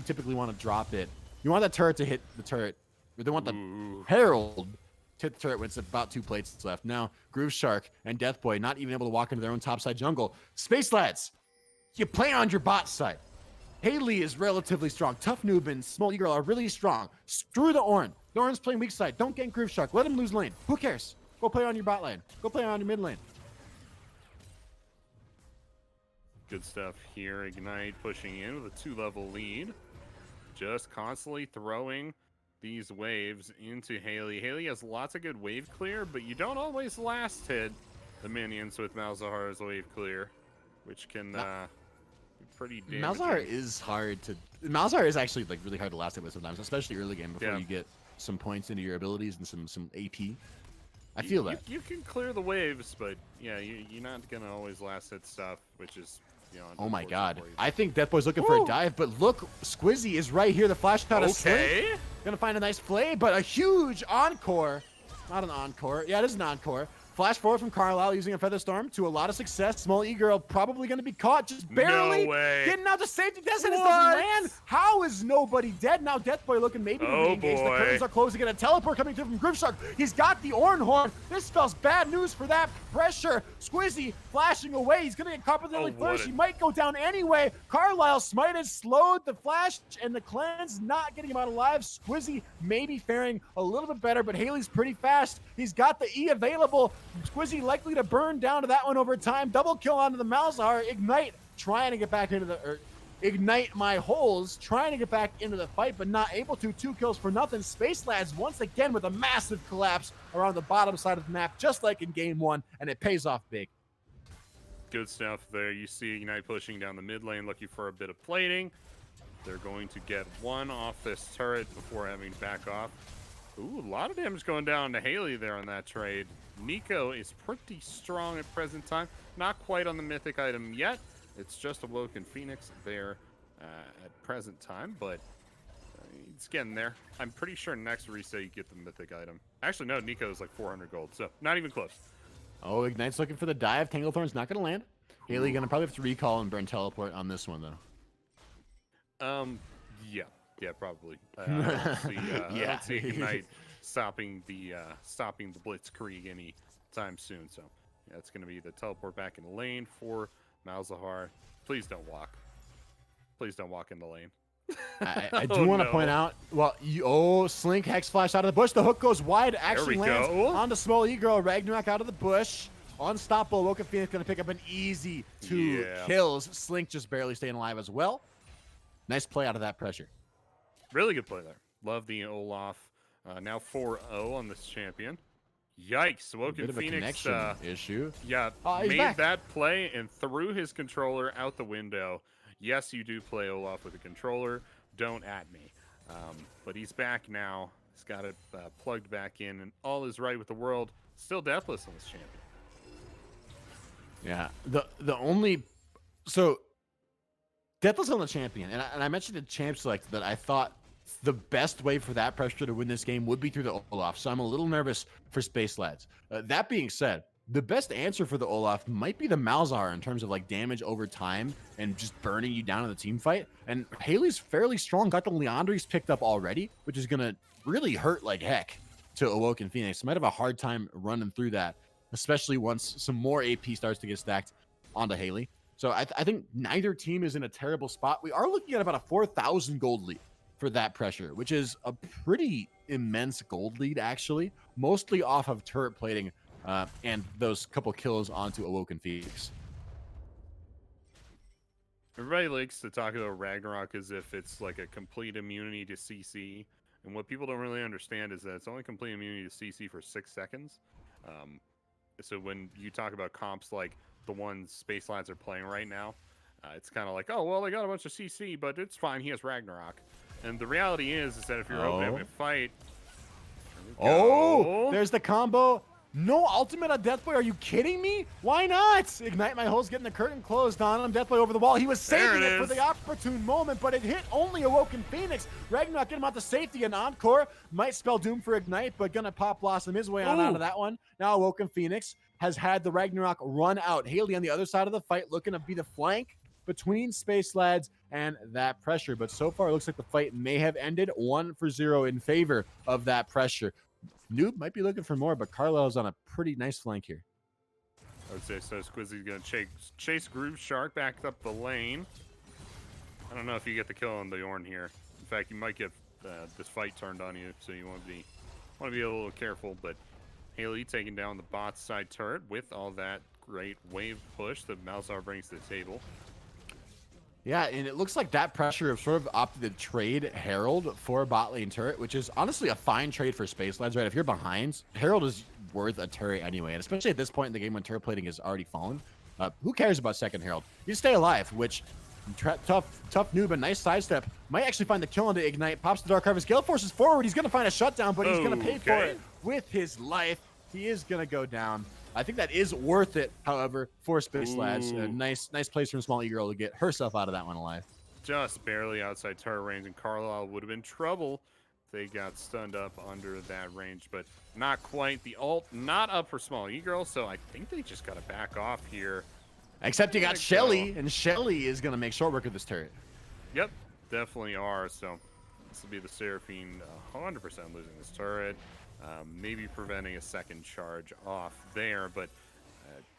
typically want to drop it. You want that turret to hit the turret. They want the Herald hit the turret when it's about 2 plates left. Now, Groove Shark and Deathboy not even able to walk into their own topside jungle. Space Lads, you play on your bot side. Haley is relatively strong. Tough Noob and Small Eagle are really strong. Screw the Orin. The Orin's playing weak side. Don't gank Groove Shark. Let him lose lane. Who cares? Go play on your bot lane. Go play on your mid lane. Good stuff here. Ignite pushing in with a 2-level lead. Just constantly throwing these waves into Haley. Haley has lots of good wave clear, but you don't always last hit the minions with Malzahar's wave clear, which can be pretty damaging. Malzahar is actually like really hard to last hit with sometimes, especially early game before you get some points into your abilities and some AP. I feel that. You can clear the waves, but yeah, you're not gonna always last hit stuff, which is, you know. Oh my god. I think Deathboy's looking for a dive, but look, Squizzy is right here. The flash shot is Slink. Gonna find a nice play, but a huge encore. Not an encore. Yeah, it is an encore. Flash forward from Carlisle using a Feather Storm to a lot of success. Small E-Girl probably going to be caught just barely. No way. Getting out to safety. Doesn't land. How is nobody dead? Now Deathboy looking maybe to re-engage. The curtains are closing. And a teleport coming through from Grimshark. He's got the Ornhorn. This spells bad news for that pressure. Squizzy flashing away. He's going to get caught with the early first. He might go down anyway. Carlisle smited, slowed the flash, and the cleanse not getting him out alive. Squizzy maybe faring a little bit better, but Haley's pretty fast. He's got the E available. Squizzy likely to burn down to that one over time. Double kill onto the Malzahar. Ignite trying to get back into the... Ignite my holes, trying to get back into the fight, but not able to. 2 kills for nothing. Space Lads once again with a massive collapse around the bottom side of the map, just like in game 1, and it pays off big. Good stuff there. You see Ignite pushing down the mid lane, looking for a bit of plating. They're going to get one off this turret before having to back off. Ooh, a lot of damage going down to Haley there on that trade. Nico is pretty strong at present time. Not quite on the mythic item yet. It's just Awoken Phoenix there at present time, but it's getting there. I'm pretty sure next reset you get the mythic item. Actually, no, Nico is like 400 gold, so not even close. Oh, Ignite's looking for the dive. Tanglethorn's not going to land. Haley going to probably have to recall and burn teleport on this one, though. Yeah, probably. I don't see Ignite stopping the Blitzkrieg any time soon. So yeah, it's going to be the teleport back in the lane for Malzahar. Please don't walk. Please don't walk in the lane. I do want to point out, Slink Hex Flash out of the bush. The hook goes wide. Actually lands onto Small E-Girl. Ragnarok out of the bush. Unstoppable. Awoken Phoenix going to pick up an easy 2 kills. Slink just barely staying alive as well. Nice play out of that pressure. Really good play there. Love the Olaf. Now 4-0 on this champion. Yikes. Awoken Phoenix issue. Yeah, made that play and threw his controller out the window. Yes, you do play Olaf with a controller. Don't at me. But he's back now. He's got it plugged back in, and all is right with the world. Still deathless on this champion. Yeah. The only... So, deathless on the champion. And I mentioned in Champ Select that I thought the best way for that pressure to win this game would be through the Olaf. So I'm a little nervous for Space Lads. That being said, the best answer for the Olaf might be the Malzahar in terms of like damage over time and just burning you down in the team fight. And Haley's fairly strong. Got the Leandries picked up already, which is going to really hurt like heck to Awoken Phoenix. Might have a hard time running through that, especially once some more AP starts to get stacked onto Haley. So I think neither team is in a terrible spot. We are looking at about a 4,000 gold lead for that pressure, which is a pretty immense gold lead, actually, mostly off of turret plating and those couple kills onto Awoken Phoenix. Everybody likes to talk about Ragnarok as if it's like a complete immunity to CC. And what people don't really understand is that it's only complete immunity to CC for 6 seconds. So when you talk about comps like the ones Space Lads are playing right now, it's kind of like, oh, well, they got a bunch of CC, but it's fine. He has Ragnarok. And the reality is that if you're opening a fight... There's the combo. No ultimate on Deathboy. Are you kidding me? Why not? Ignite my holes, getting the curtain closed on him. Deathboy over the wall. He was saving it for the opportune moment, but it hit only Awoken Phoenix. Ragnarok get him out to safety, and Encore might spell doom for Ignite, but gonna pop Blossom his way on out of that one. Now Awoken Phoenix has had the Ragnarok run out. Haley on the other side of the fight looking to be the flank between Space Lads and that pressure. But so far, it looks like the fight may have ended 1-0 in favor of that pressure. Noob might be looking for more, but Carlisle's on a pretty nice flank here. I would say so. Squizzy's going to chase Groove Shark back up the lane. I don't know if you get the kill on the Ornn here. In fact, you might get this fight turned on you, so you want to be a little careful. But Haley taking down the bot side turret with all that great wave push that Malzahar brings to the table. Yeah, and it looks like that pressure of sort of opted to trade Herald for a bot lane turret, which is honestly a fine trade for Space Lads, right? If you're behind, Herald is worth a turret anyway, and especially at this point in the game when turret plating has already fallen. Who cares about second Herald? You stay alive, which tough noob, a nice sidestep. Might actually find the kill into Ignite, pops the Dark Harvest. Gale forces forward, he's going to find a shutdown, but he's going to pay for it with his life. He is going to go down. I think that is worth it, however, for Space Lads. A nice place from Small E-Girl to get herself out of that one alive. Just barely outside turret range, and Carlisle would have been trouble if they got stunned up under that range, but not quite. The ult not up for Small E-Girl, so I think they just got to back off here. Except you got Shelly, and Shelly is going to make short work of this turret. Yep, definitely are. So this will be the Seraphine 100% losing this turret. Maybe preventing a second charge off there, but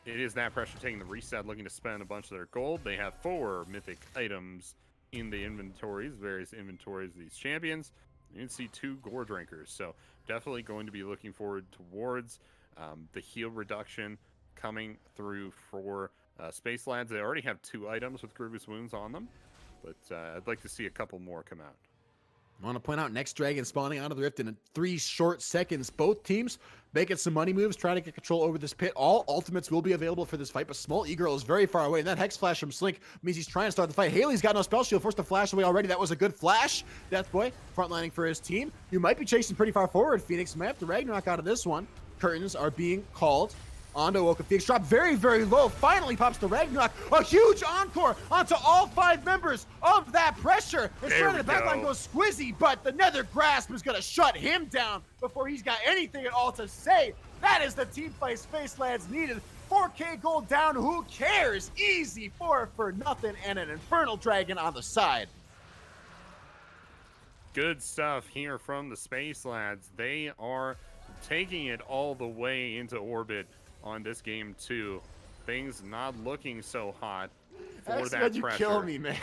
it is that pressure taking the reset, looking to spend a bunch of their gold. They have 4 mythic items in the inventories, various inventories of these champions. You can see 2 gore drinkers, so definitely going to be looking forward towards the heal reduction coming through for Space Lads. They already have 2 items with Grievous Wounds on them, but I'd like to see a couple more come out. I want to point out next dragon spawning out of the rift in 3 short seconds. Both teams making some money moves, trying to get control over this pit. All ultimates will be available for this fight, but Small E-Girl is very far away, and that Hex Flash from Slink means he's trying to start the fight. Haley's got no spell shield, forced to flash away already. That was a good flash. Deathboy frontlining for his team. You might be chasing pretty far forward, Phoenix. Might have to Ragnarok out of this one. Curtains are being called onto Woka Phoenix. Drop very, very low. Finally pops the Ragnarok. A huge encore onto all 5 members of that pressure. And trying to the backline goes Squizzy, but the Nether Grasp is going to shut him down before he's got anything at all to say. That is the team fight Space Lads needed. 4K gold down. Who cares? Easy 4 for nothing and an Infernal Dragon on the side. Good stuff here from the Space Lads. They are taking it all the way into orbit on this game too. Things not looking so hot for that you pressure. Kill me, man.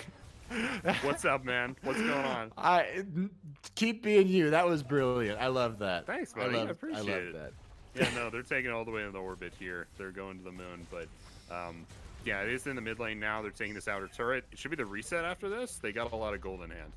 What's up, man? What's going on? Keep being you. That was brilliant. I love that. Thanks, buddy. I appreciate it. That. Yeah, no, they're taking it all the way into orbit here. They're going to the moon, but yeah, it is in the mid lane now. They're taking this outer turret. It should be the reset after this. They got a lot of gold in hand.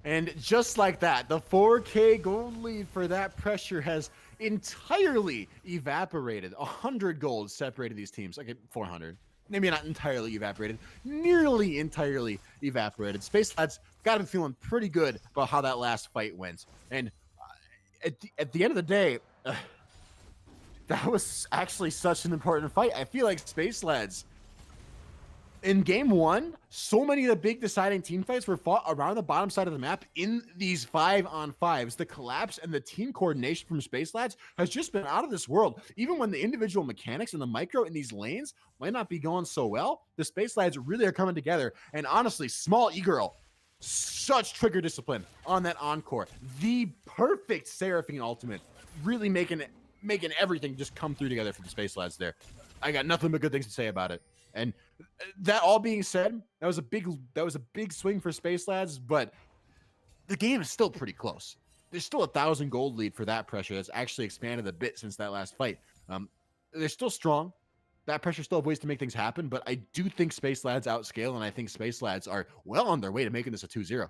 And just like that, the 4K gold lead for that pressure has entirely evaporated. 100 gold separated these teams. Okay, 400. Maybe not entirely evaporated. Nearly entirely evaporated. Space Lads got to be feeling pretty good about how that last fight went. And at the end of the day, that was actually such an important fight. I feel like Space Lads, in game 1, so many of the big deciding team fights were fought around the bottom side of the map in these 5-on-5s. The collapse and the team coordination from Space Lads has just been out of this world. Even when the individual mechanics and the micro in these lanes might not be going so well, the Space Lads really are coming together. And honestly, Small E-Girl, such trigger discipline on that encore. The perfect Seraphine ultimate, really making everything just come through together for the Space Lads there. I got nothing but good things to say about it. And that all being said, that was a big swing for Space Lads, but the game is still pretty close. There's still 1,000 gold lead for that pressure. That's actually expanded a bit since that last fight. They're still strong. That pressure still have ways to make things happen, but I do think Space Lads outscale, and I think Space Lads are well on their way to making this a 2-0.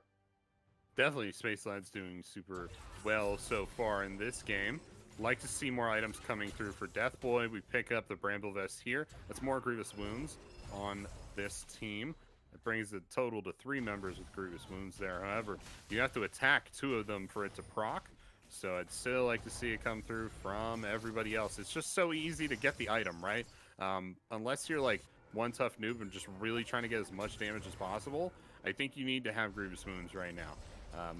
Definitely Space Lads doing super well so far in this game. Like to see more items coming through for Deathboy. We pick up the Bramble Vest here. That's more Grievous Wounds on this team. It brings the total to 3 members with Grievous Wounds there. However, you have to attack 2 of them for it to proc. So I'd still like to see it come through from everybody else. It's just so easy to get the item, right? Unless you're like one tough noob and just really trying to get as much damage as possible, I think you need to have Grievous Wounds right now.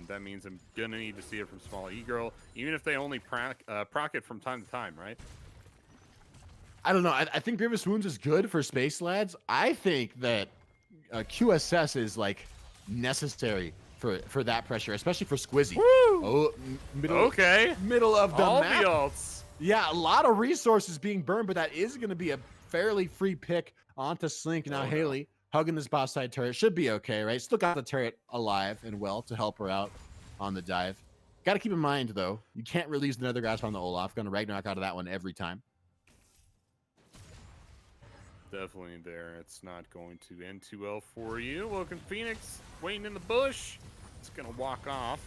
That means I'm gonna need to see it from Small E-Girl, even if they only proc it from time to time, right? I don't know. I think Grievous Wounds is good for Space Lads. I think that QSS is like necessary for that pressure, especially for Squizzy. Woo! Oh, middle of the all map. The ults. Yeah, a lot of resources being burned, but that is going to be a fairly free pick onto Slink. Now Haley hugging this boss side turret should be okay, right? Still got the turret alive and well to help her out on the dive. Got to keep in mind, though, you can't release another grasp on the Olaf. Going to Ragnarok out of that one every time. Definitely there. It's not going to end too well for you. Woken Phoenix waiting in the bush. It's going to walk off.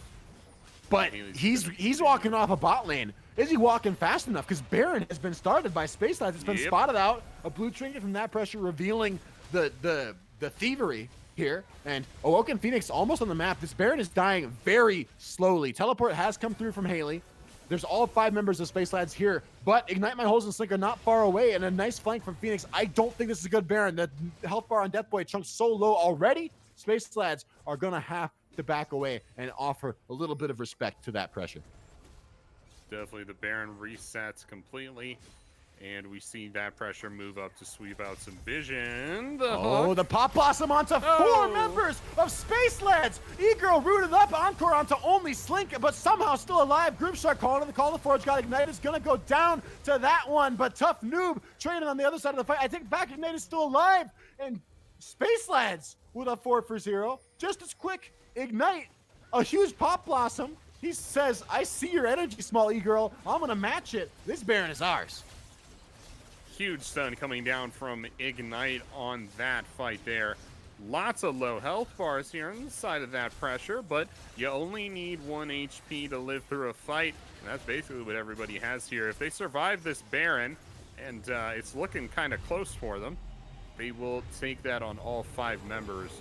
But he's walking off a bot lane. Is he walking fast enough? Because Baron has been started by Space Lads. It's been spotted out. A blue trinket from that pressure revealing the thievery here. And Awoken Phoenix almost on the map. This Baron is dying very slowly. Teleport has come through from Haley. There's all 5 members of Space Lads here, but Ignite My Holes and Slink are not far away, and a nice flank from Phoenix. I don't think this is a good Baron. The health bar on Deathboy chunks so low already. Space Lads are going to have to back away and offer a little bit of respect to that pressure. Definitely the Baron resets completely, and we see that pressure move up to sweep out some vision. The Pop Blossom onto 4 members of Space Lads. E-Girl rooted up, Encore onto only Slink, but somehow still alive. Group Shark calling to the call. The Forge got Ignite. Is going to go down to that one, but Tough Noob trading on the other side of the fight. I think back Ignite is still alive, and Space Lads with a 4-for-0. Just as quick, Ignite, a huge Pop Blossom. He says, I see your energy, small E-Girl. I'm going to match it. This Baron is ours. Huge stun coming down from Ignite on that fight there. Lots of low health bars here on the side of that pressure, but you only need 1 HP to live through a fight. And that's basically what everybody has here. If they survive this Baron, and it's looking kind of close for them, they will take that on all 5 members.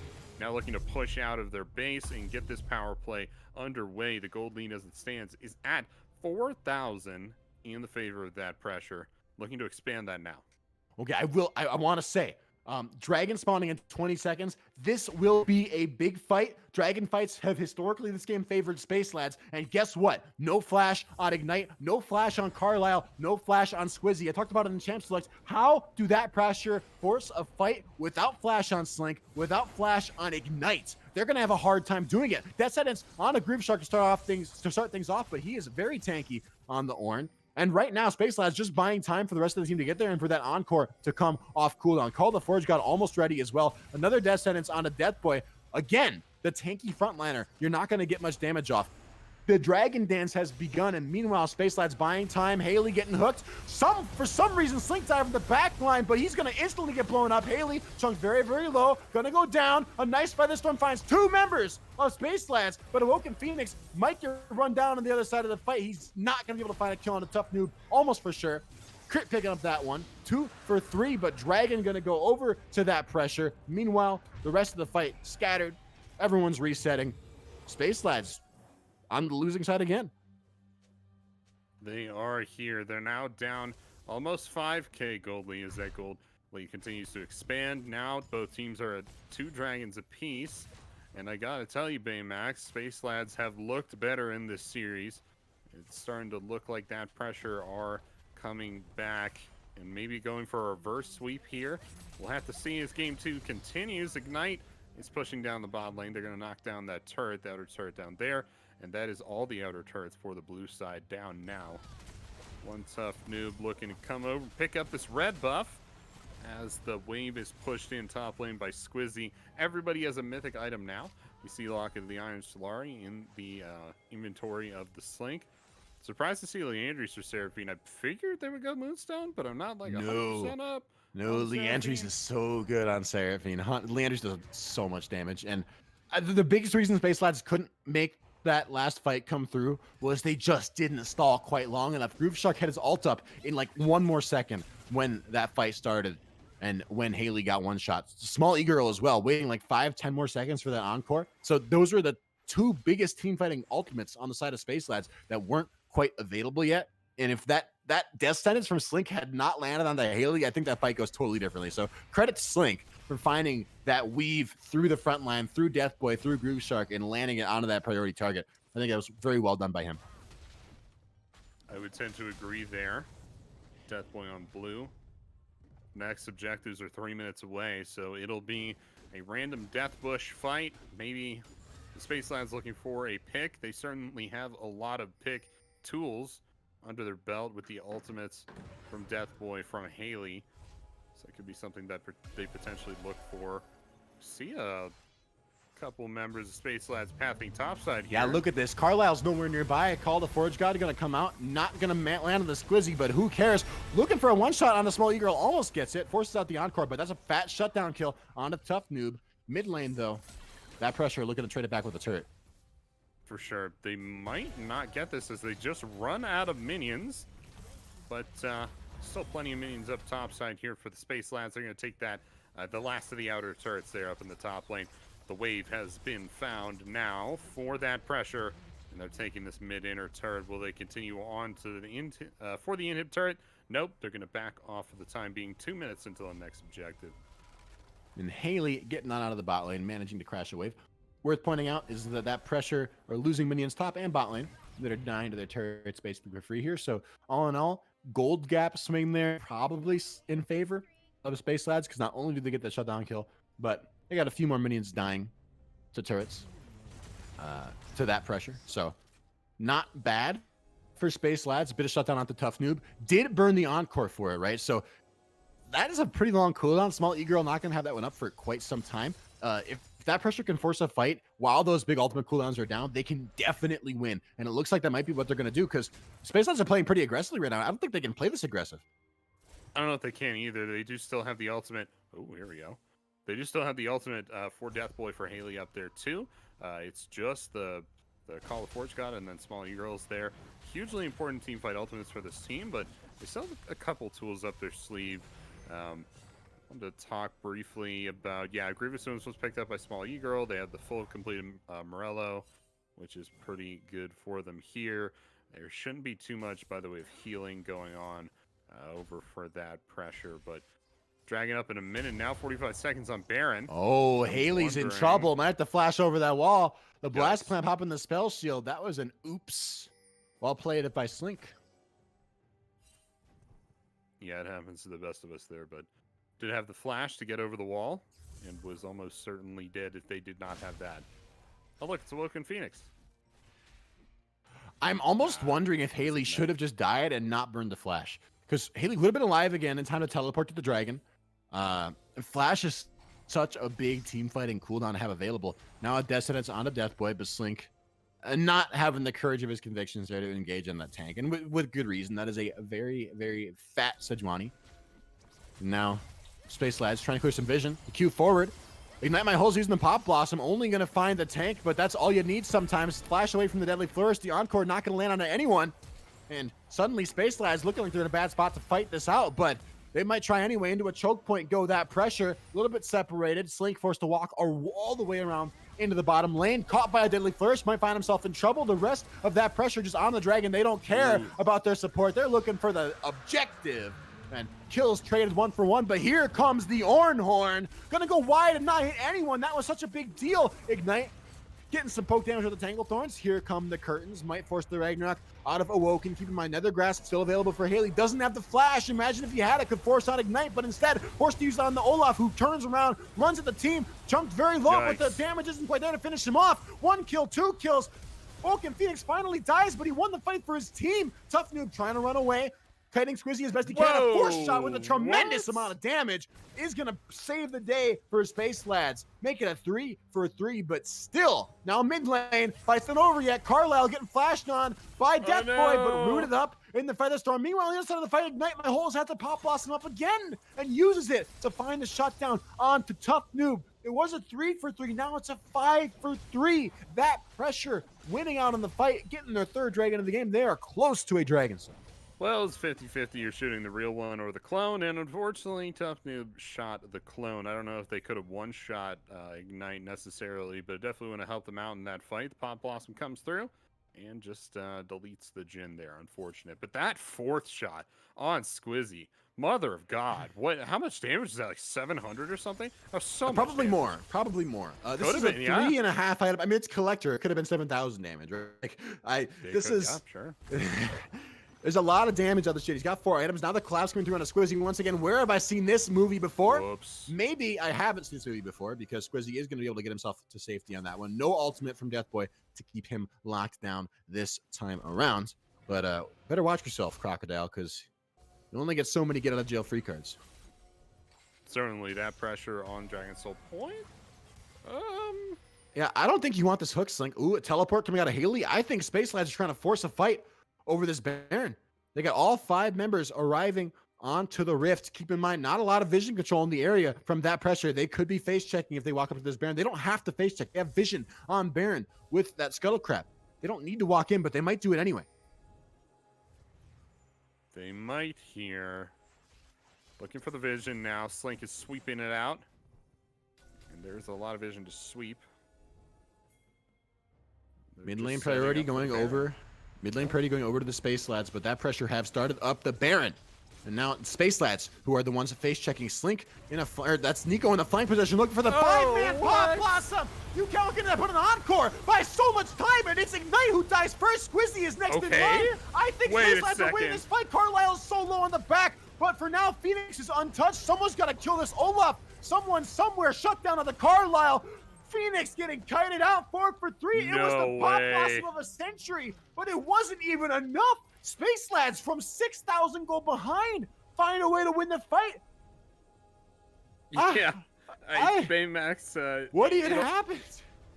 Now looking to push out of their base and get this power play underway. The gold lead as it stands is at 4,000 in the favor of that pressure. Looking to expand that now. Okay, I want to say, Dragon spawning in 20 seconds. This will be a big fight. Dragon fights have historically this game favored Space Lads. And guess what? No flash on Ignite, no flash on Carlisle, no flash on Squizzy. I talked about it in Champ Select. How do that pressure force a fight without flash on Slink, without flash on Ignite? They're going to have a hard time doing it. That sentence on a Groove Shark to start things off, but he is very tanky on the Ornn. And right now, Space Lads just buying time for the rest of the team to get there and for that Encore to come off cooldown. Call the Forge got almost ready as well. Another death sentence on a Deathboy. Again, the tanky frontliner. You're not going to get much damage off. The Dragon Dance has begun, and meanwhile, Space Lads buying time. Haley getting hooked. For some reason, Slink dive from the back line, but he's going to instantly get blown up. Haley, chunk very, very low. Going to go down. A nice Featherstorm finds 2 members of Space Lads, but Awoken Phoenix might get run down on the other side of the fight. He's not going to be able to find a kill on a Tough Noob, almost for sure. Crit picking up that one. 2 for 3, but Dragon going to go over to that pressure. Meanwhile, the rest of the fight scattered. Everyone's resetting. Space Lads on the losing side again. They are here. They're now down almost 5k gold lead as that gold lead continues to expand. Now both teams are at 2 dragons apiece. And I gotta tell you, Baymax, Space Lads have looked better in this series. It's starting to look like that pressure are coming back and maybe going for a reverse sweep here. We'll have to see as game 2 continues. Ignite is pushing down the bot lane. They're gonna knock down that turret, the outer turret down there. And that is all the outer turrets for the blue side down now. One Tough Noob looking to come over, pick up this red buff as the wave is pushed in top lane by Squizzy. Everybody has a mythic item now. We see Locket of the Iron Solari in the inventory of the Slink. Surprised to see Leandris or Seraphine. I figured they would go Moonstone, but I'm not like 100% up. No, Leandris is so good on Seraphine. Leandris does so much damage. And the biggest reason Space Lads couldn't make that last fight come through was they just didn't stall quite long enough. Groove Shark had his ult up in like 1 more second when that fight started and when Haley got 1 shot. Small E-Girl as well, waiting like 5-10 more seconds for that Encore. So those were the 2 biggest team fighting ultimates on the side of Space Lads that weren't quite available yet. And if that death sentence from Slink had not landed on the Haley, I think that fight goes totally differently. So credit to Slink for finding that weave through the front line, through Deathboy, through Groove Shark, and landing it onto that priority target. I think that was very well done by him. I would tend to agree there. Deathboy on blue. Next objectives are 3 minutes away, so it'll be a random death bush fight. Maybe the Space Lads looking for a pick. They certainly have a lot of pick tools under their belt with the ultimates from Deathboy, from Haley. So it could be something that they potentially look for. See a couple members of Space Lads pathing topside here. Yeah, look at this. Carlisle's nowhere nearby. Call the Forge God going to come out. Not going to land on the Squizzy, but who cares? Looking for a one-shot on the small E-Girl. Almost gets it. Forces out the Encore, but that's a fat shutdown kill on the Tough Noob. Mid lane, though. That pressure looking to trade it back with the turret. For sure. They might not get this as they just run out of minions. But still plenty of minions up top side here for the Space Lads. They're going to take that, the last of the outer turrets there up in the top lane. The wave has been found now for that pressure. And they're taking this mid-inner turret. Will they continue on to the for the inhib turret? Nope. They're going to back off for the time being. 2 minutes until the next objective. And Haley getting on out of the bot lane, managing to crash a wave. Worth pointing out is that pressure are losing minions top and bot lane that are dying to their turrets basically for free here. So all in all, gold gap swing there probably in favor of the Space Lads because not only do they get that shutdown kill, but they got a few more minions dying to turrets to that pressure. So not bad for Space Lads. A bit of shutdown on the Tough Noob. Did burn the Encore for it, right? So that is a pretty long cooldown. Small E-Girl not going to have that one up for quite some time. If that pressure can force a fight while those big ultimate cooldowns are down, they can definitely win. And it looks like that might be what they're going to do because Space Lads are playing pretty aggressively right now. I don't think they can play this aggressive. I don't know if they can either. They do still have the ultimate. Oh, here we go. They do still have the ultimate for Death Boy for Haley up there too. It's just the Call of Forge God and then Small E-Girls there. Hugely important team fight ultimates for this team, but they still have a couple tools up their sleeve. I wanted to talk briefly about, Grievous Wounds was picked up by Small E-Girl. They have the full completed Morello, which is pretty good for them here. There shouldn't be too much by the way of healing going on over for that pressure, but dragging up in a minute now, 45 seconds on Baron. Oh, Haley's in trouble. Might have to flash over that wall. The Blast Clamp hopping the spell shield. That was an oops. Well played by Slink. Yeah, it happens to the best of us there, but did have the flash to get over the wall and was almost certainly dead if they did not have that. Oh, look, it's Awoken Phoenix. I'm almost wondering if Haley should have just died and not burned the flash. Because Haley would have been alive again in time to teleport to the dragon. Flash is such a big team fighting cooldown to have available. Now a Descendants on a Death Boy, but Slink not having the courage of his convictions there to engage in that tank. And with good reason. That is a very, very fat Sejuani. Now, Space Lads trying to clear some vision. The Q forward. Ignite My Holes using the Pop Blossom. Only going to find the tank, but that's all you need sometimes. Flash away from the Deadly Flourish. The Encore not going to land on anyone. And suddenly Space Lads looking like they're in a bad spot to fight this out, but they might try anyway. Into a choke point go that pressure. A little bit separated. Slink forced to walk all the way around into the bottom lane. Caught by a Deadly Flourish. Might find himself in trouble. The rest of that pressure just on the dragon. They don't care about their support. They're looking for the objective. And kills traded 1 for 1, but here comes the Ornhorn. Gonna go wide and not hit anyone. That was such a big deal. Ignite. Getting some poke damage with the Tangle Thorns. Here come the curtains. Might force the Ragnarok out of Awoken. Keep in mind, Nethergrass still available for Haley. Doesn't have the flash. Imagine if he had it, could force out Ignite, but instead forced to use it on the Olaf, who turns around, runs at the team, jumped very low, but the damage isn't quite there to finish him off. 1 kill, 2 kills. Awoken Phoenix finally dies, but he won the fight for his team. Tough Noob trying to run away. Kiting Squizzy as best he can. A force shot with a tremendous amount of damage is going to save the day for Space Lads. Make it a 3 for 3, but still, now mid lane, fight's not over yet. Carlisle getting flashed on by Death Boy, but rooted up in the Feather Storm. Meanwhile, on the other side of the fight, Ignite My Holes has to Pop Blossom up again and uses it to find the shutdown onto Tough Noob. It was a 3 for 3, now it's a 5 for 3. That pressure winning out on the fight, getting their 3rd dragon of the game. They are close to a dragon son. Well, it's 50-50. You're shooting the real one or the clone, and unfortunately, Tough Noob shot the clone. I don't know if they could have one-shot Ignite necessarily, but it definitely would have helped them out in that fight. The Pop Blossom comes through and just deletes the Jhin there. Unfortunate. But that 4th shot on Squizzy, mother of God. How much damage is that? Like 700 or something? Oh, so probably much more. Probably more. This is a 3.5 item. I mean, it's collector. It could have been 7,000 damage, right? Sure. There's a lot of damage on the shit. He's got 4 items. Now the collapse coming through on a Squizzy. Once again, where have I seen this movie before? Whoops. Maybe I haven't seen this movie before because Squizzy is going to be able to get himself to safety on that one. No ultimate from Death Boy to keep him locked down this time around. But better watch yourself, Crocodile, because you only get so many get out of jail free cards. Certainly that pressure on Dragon Soul Point. Yeah, I don't think you want this hook slink. Ooh, a teleport coming out of Haley. I think Space Lads are trying to force a fight over this Baron. They got all 5 members arriving onto the rift. Keep in mind, not a lot of vision control in the area from that pressure. They could be face checking if they walk up to this Baron. They don't have to face check. They have vision on Baron with that Scuttle Crab. They don't need to walk in, but they might do it anyway. They might here. Looking for the vision now. Slink is sweeping it out. And there's a lot of vision to sweep. Mid lane priority going over. Mid lane priority going over to the Space Lads, but that pressure have started up the Baron. And now Space Lads, who are the ones face checking Slink in a that's Nico in the flank position looking for the 5-man Pop Blossom. You can't get that put an encore by so much time, and it's Ignite who dies first. Squizzy is next in line. I think Space Lads are winning this fight. Carlisle is so low on the back, but for now Phoenix is untouched. Someone's got to kill this Olaf. Someone somewhere shut down on the Carlisle. Phoenix getting kited out 4 for 3. It was the Pop Blossom of a century, but it wasn't even enough. Space Lads from 6,000 go behind, find a way to win the fight. Yeah, Baymax. What do you happen?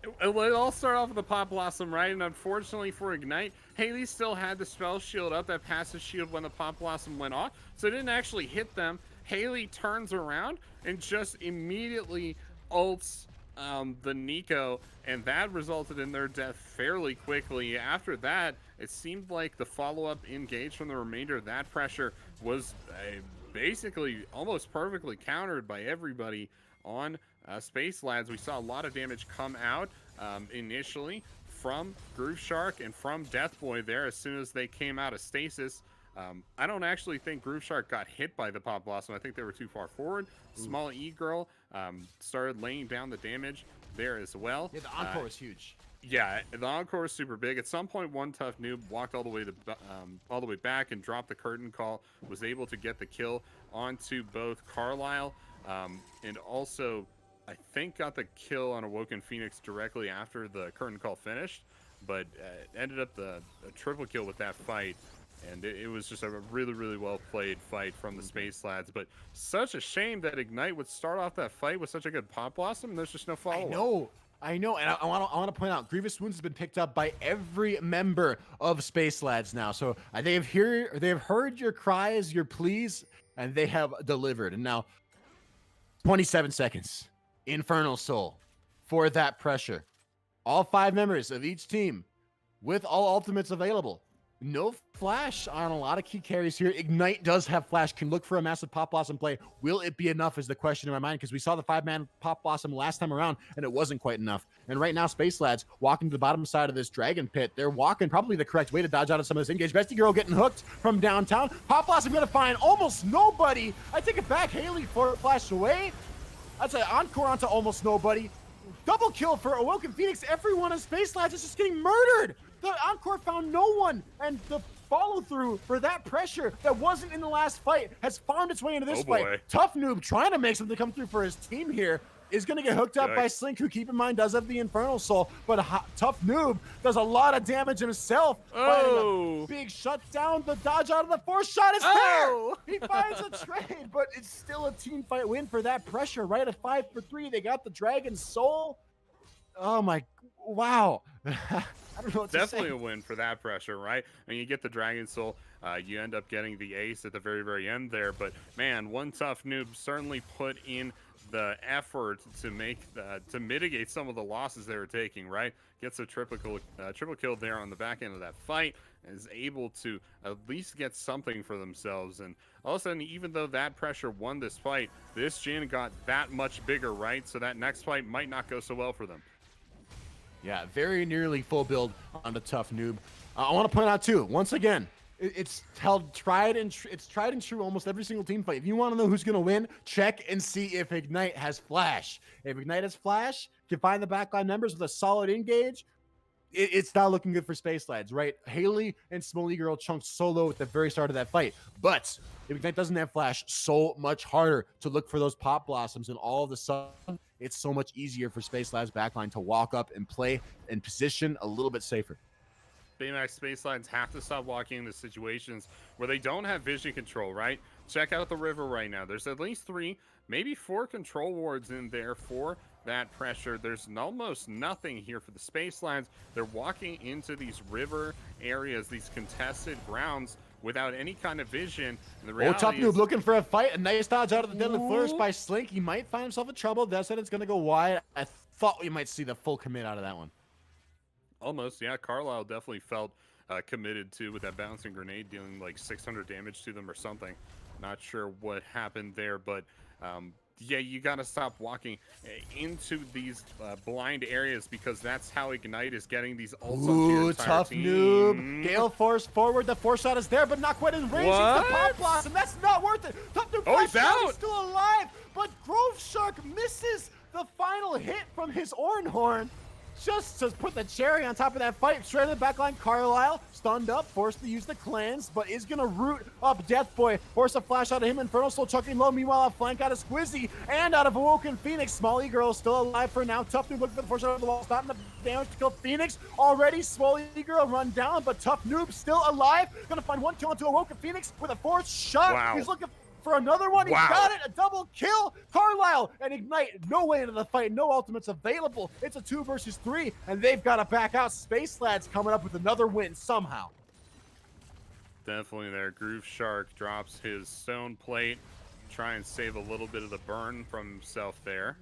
It all started off with the Pop Blossom, right? And unfortunately for Ignite, Haley still had the spell shield up, that passive shield when the Pop Blossom went off, so it didn't actually hit them. Haley turns around and just immediately ults the Nico, and that resulted in their death fairly quickly. After that, it seemed like the follow-up engage from the remainder of that pressure was basically almost perfectly countered by everybody on Space Lads. We saw a lot of damage come out initially from Groove Shark and from Death Boy there as soon as they came out of stasis. I don't actually think Groove Shark got hit by the Pop Blossom. I think they were too far forward. Small E-Girl started laying down the damage there as well. Yeah, the encore was huge. Yeah, the encore is super big. At some point, one tough noob walked all the way back and dropped the curtain call. Was able to get the kill onto both Carlisle and also, I think, got the kill on Awoken Phoenix directly after the curtain call finished. But ended up a triple kill with that fight. And it was just a really, really well played fight from the Space Lads. But such a shame that Ignite would start off that fight with such a good Pop Blossom, and there's just no follow-up. I know, and I want to point out, Grievous Wounds has been picked up by every member of Space Lads now. So they have heard your cries, your pleas, and they have delivered. And now, 27 seconds, Infernal Soul for that pressure. All 5 members of each team with all ultimates available. No flash on a lot of key carries here. Ignite does have flash, can look for a massive Pop Blossom play. Will it be enough is the question in my mind, because we saw the 5-man Pop Blossom last time around and it wasn't quite enough. And right now, Space Lads walking to the bottom side of this dragon pit. They're walking probably the correct way to dodge out of some of this engage. Bestie Girl getting hooked from downtown. Pop Blossom gonna find almost nobody. I take it back. Haley flashed away. That's an encore onto almost nobody. Double kill for Awoken Phoenix. Everyone in Space Lads is just getting murdered. The encore found no one, and the follow-through for that pressure that wasn't in the last fight has found its way into this fight. Tough Noob trying to make something come through for his team here is going to get hooked up by Slink, who, keep in mind, does have the Infernal Soul, but Tough Noob does a lot of damage himself. Big shutdown. The dodge out of the 4th shot is there. He finds a trade, but it's still a team fight win for that pressure, right? At 5 for 3, they got the Dragon Soul. Oh my, wow. I don't know what Definitely a win for that pressure, right? I mean, you get the Dragon Soul, you end up getting the ace at the very, very end there. But man, one Tough Noob certainly put in the effort to mitigate some of the losses they were taking, right? Gets a triple kill there on the back end of that fight, and is able to at least get something for themselves. And all of a sudden, even though that pressure won this fight, this Jhin got that much bigger, right? So that next fight might not go so well for them. Yeah, very nearly full build on the Tough Noob. I want to point out too, once again, it's tried and true almost every single team fight. If you want to know who's gonna win, check and see if Ignite has flash. If Ignite has flash, can find the backline members with a solid engage. It's not looking good for Space Lads, right? Haley and Smolly Girl chunked solo at the very start of that fight, but if Ignite doesn't have flash, so much harder to look for those Pop Blossoms, and all of a sudden, it's so much easier for Space Lads backline to walk up and play and position a little bit safer. Baymax Space Lads have to stop walking into situations where they don't have vision control, right? Check out the river right now. There's at least 3, maybe 4 control wards in there for that pressure. There's almost nothing here for the Space Lads. They're walking into these river areas, these contested grounds, without any kind of vision. And the reality Tough Noob is, looking for a fight. A nice dodge out of the deadly flourish by Slink. He might find himself in trouble. That said, it's going to go wide. I thought we might see the full commit out of that one. almost, yeah. Carlisle definitely felt committed to with that bouncing grenade, dealing like 600 damage to them or something. Not sure what happened there, but yeah, you got to stop walking into these blind areas, because that's how Ignite is getting these ults onto your entire Tough team. Noob. Gale Force forward. The force shot is there, but not quite in range. It's the Pop Blossom. That's not worth it. Tough Noob. Oh, he's out. He's still alive, but Grove Shark misses the final hit from his Orin Horn. Just to put the cherry on top of that fight. Straight in the backline, Carlisle stunned up, forced to use the cleanse, but is gonna root up Death Boy. Force a flash out of him. Infernal Soul chucking low. Meanwhile, a flank out of Squizzy and out of Awoken Phoenix. Small Girl still alive for now. Tough Noob looking for the force out of the wall. Not enough damage to kill Phoenix. Already, Small Girl run down, but Tough Noob still alive. Gonna find one kill into Awoken Phoenix with a fourth shot. Wow. He's looking for another one. He got it. A double kill. Carlisle and Ignite no way into the fight. No ultimates available. It's a 2 versus 3, and they've got to back out. Space Lads coming up with another win somehow. Definitely there. Groove Shark drops his stone plate. Try and save a little bit of the burn from himself there.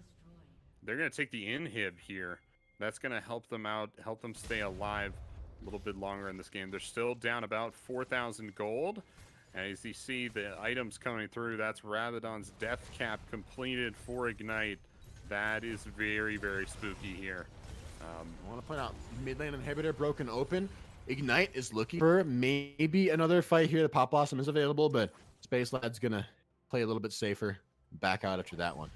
They're going to take the inhib here. That's going to help them out, help them stay alive a little bit longer in this game. They're still down about 4,000 gold. As you see the items coming through, that's Rabadon's death cap completed for Ignite. That is very, very spooky here. I want to point out, mid lane inhibitor broken open. Ignite is looking for maybe another fight here. The Pop Blossom is available, but Space Lad's going to play a little bit safer. Back out after that one.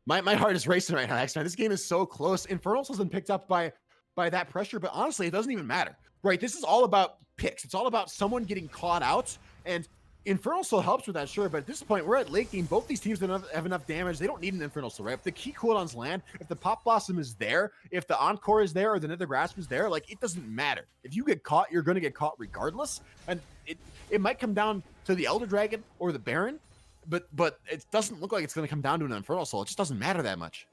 My heart is racing right now, X-Man. This game is so close. Infernals has been picked up by that pressure, but honestly, it doesn't even matter. Right? This is all about picks. It's all about someone getting caught out, and Infernal Soul helps with that, sure, but at this point, we're at late game. Both these teams don't have enough damage. They don't need an Infernal Soul, right? If the key cooldowns land, if the Pop Blossom is there, if the Encore is there, or the Nether Grasp is there, like, it doesn't matter. If you get caught, you're going to get caught regardless, and it might come down to the Elder Dragon or the Baron, but it doesn't look like it's going to come down to an Infernal Soul. It just doesn't matter that much.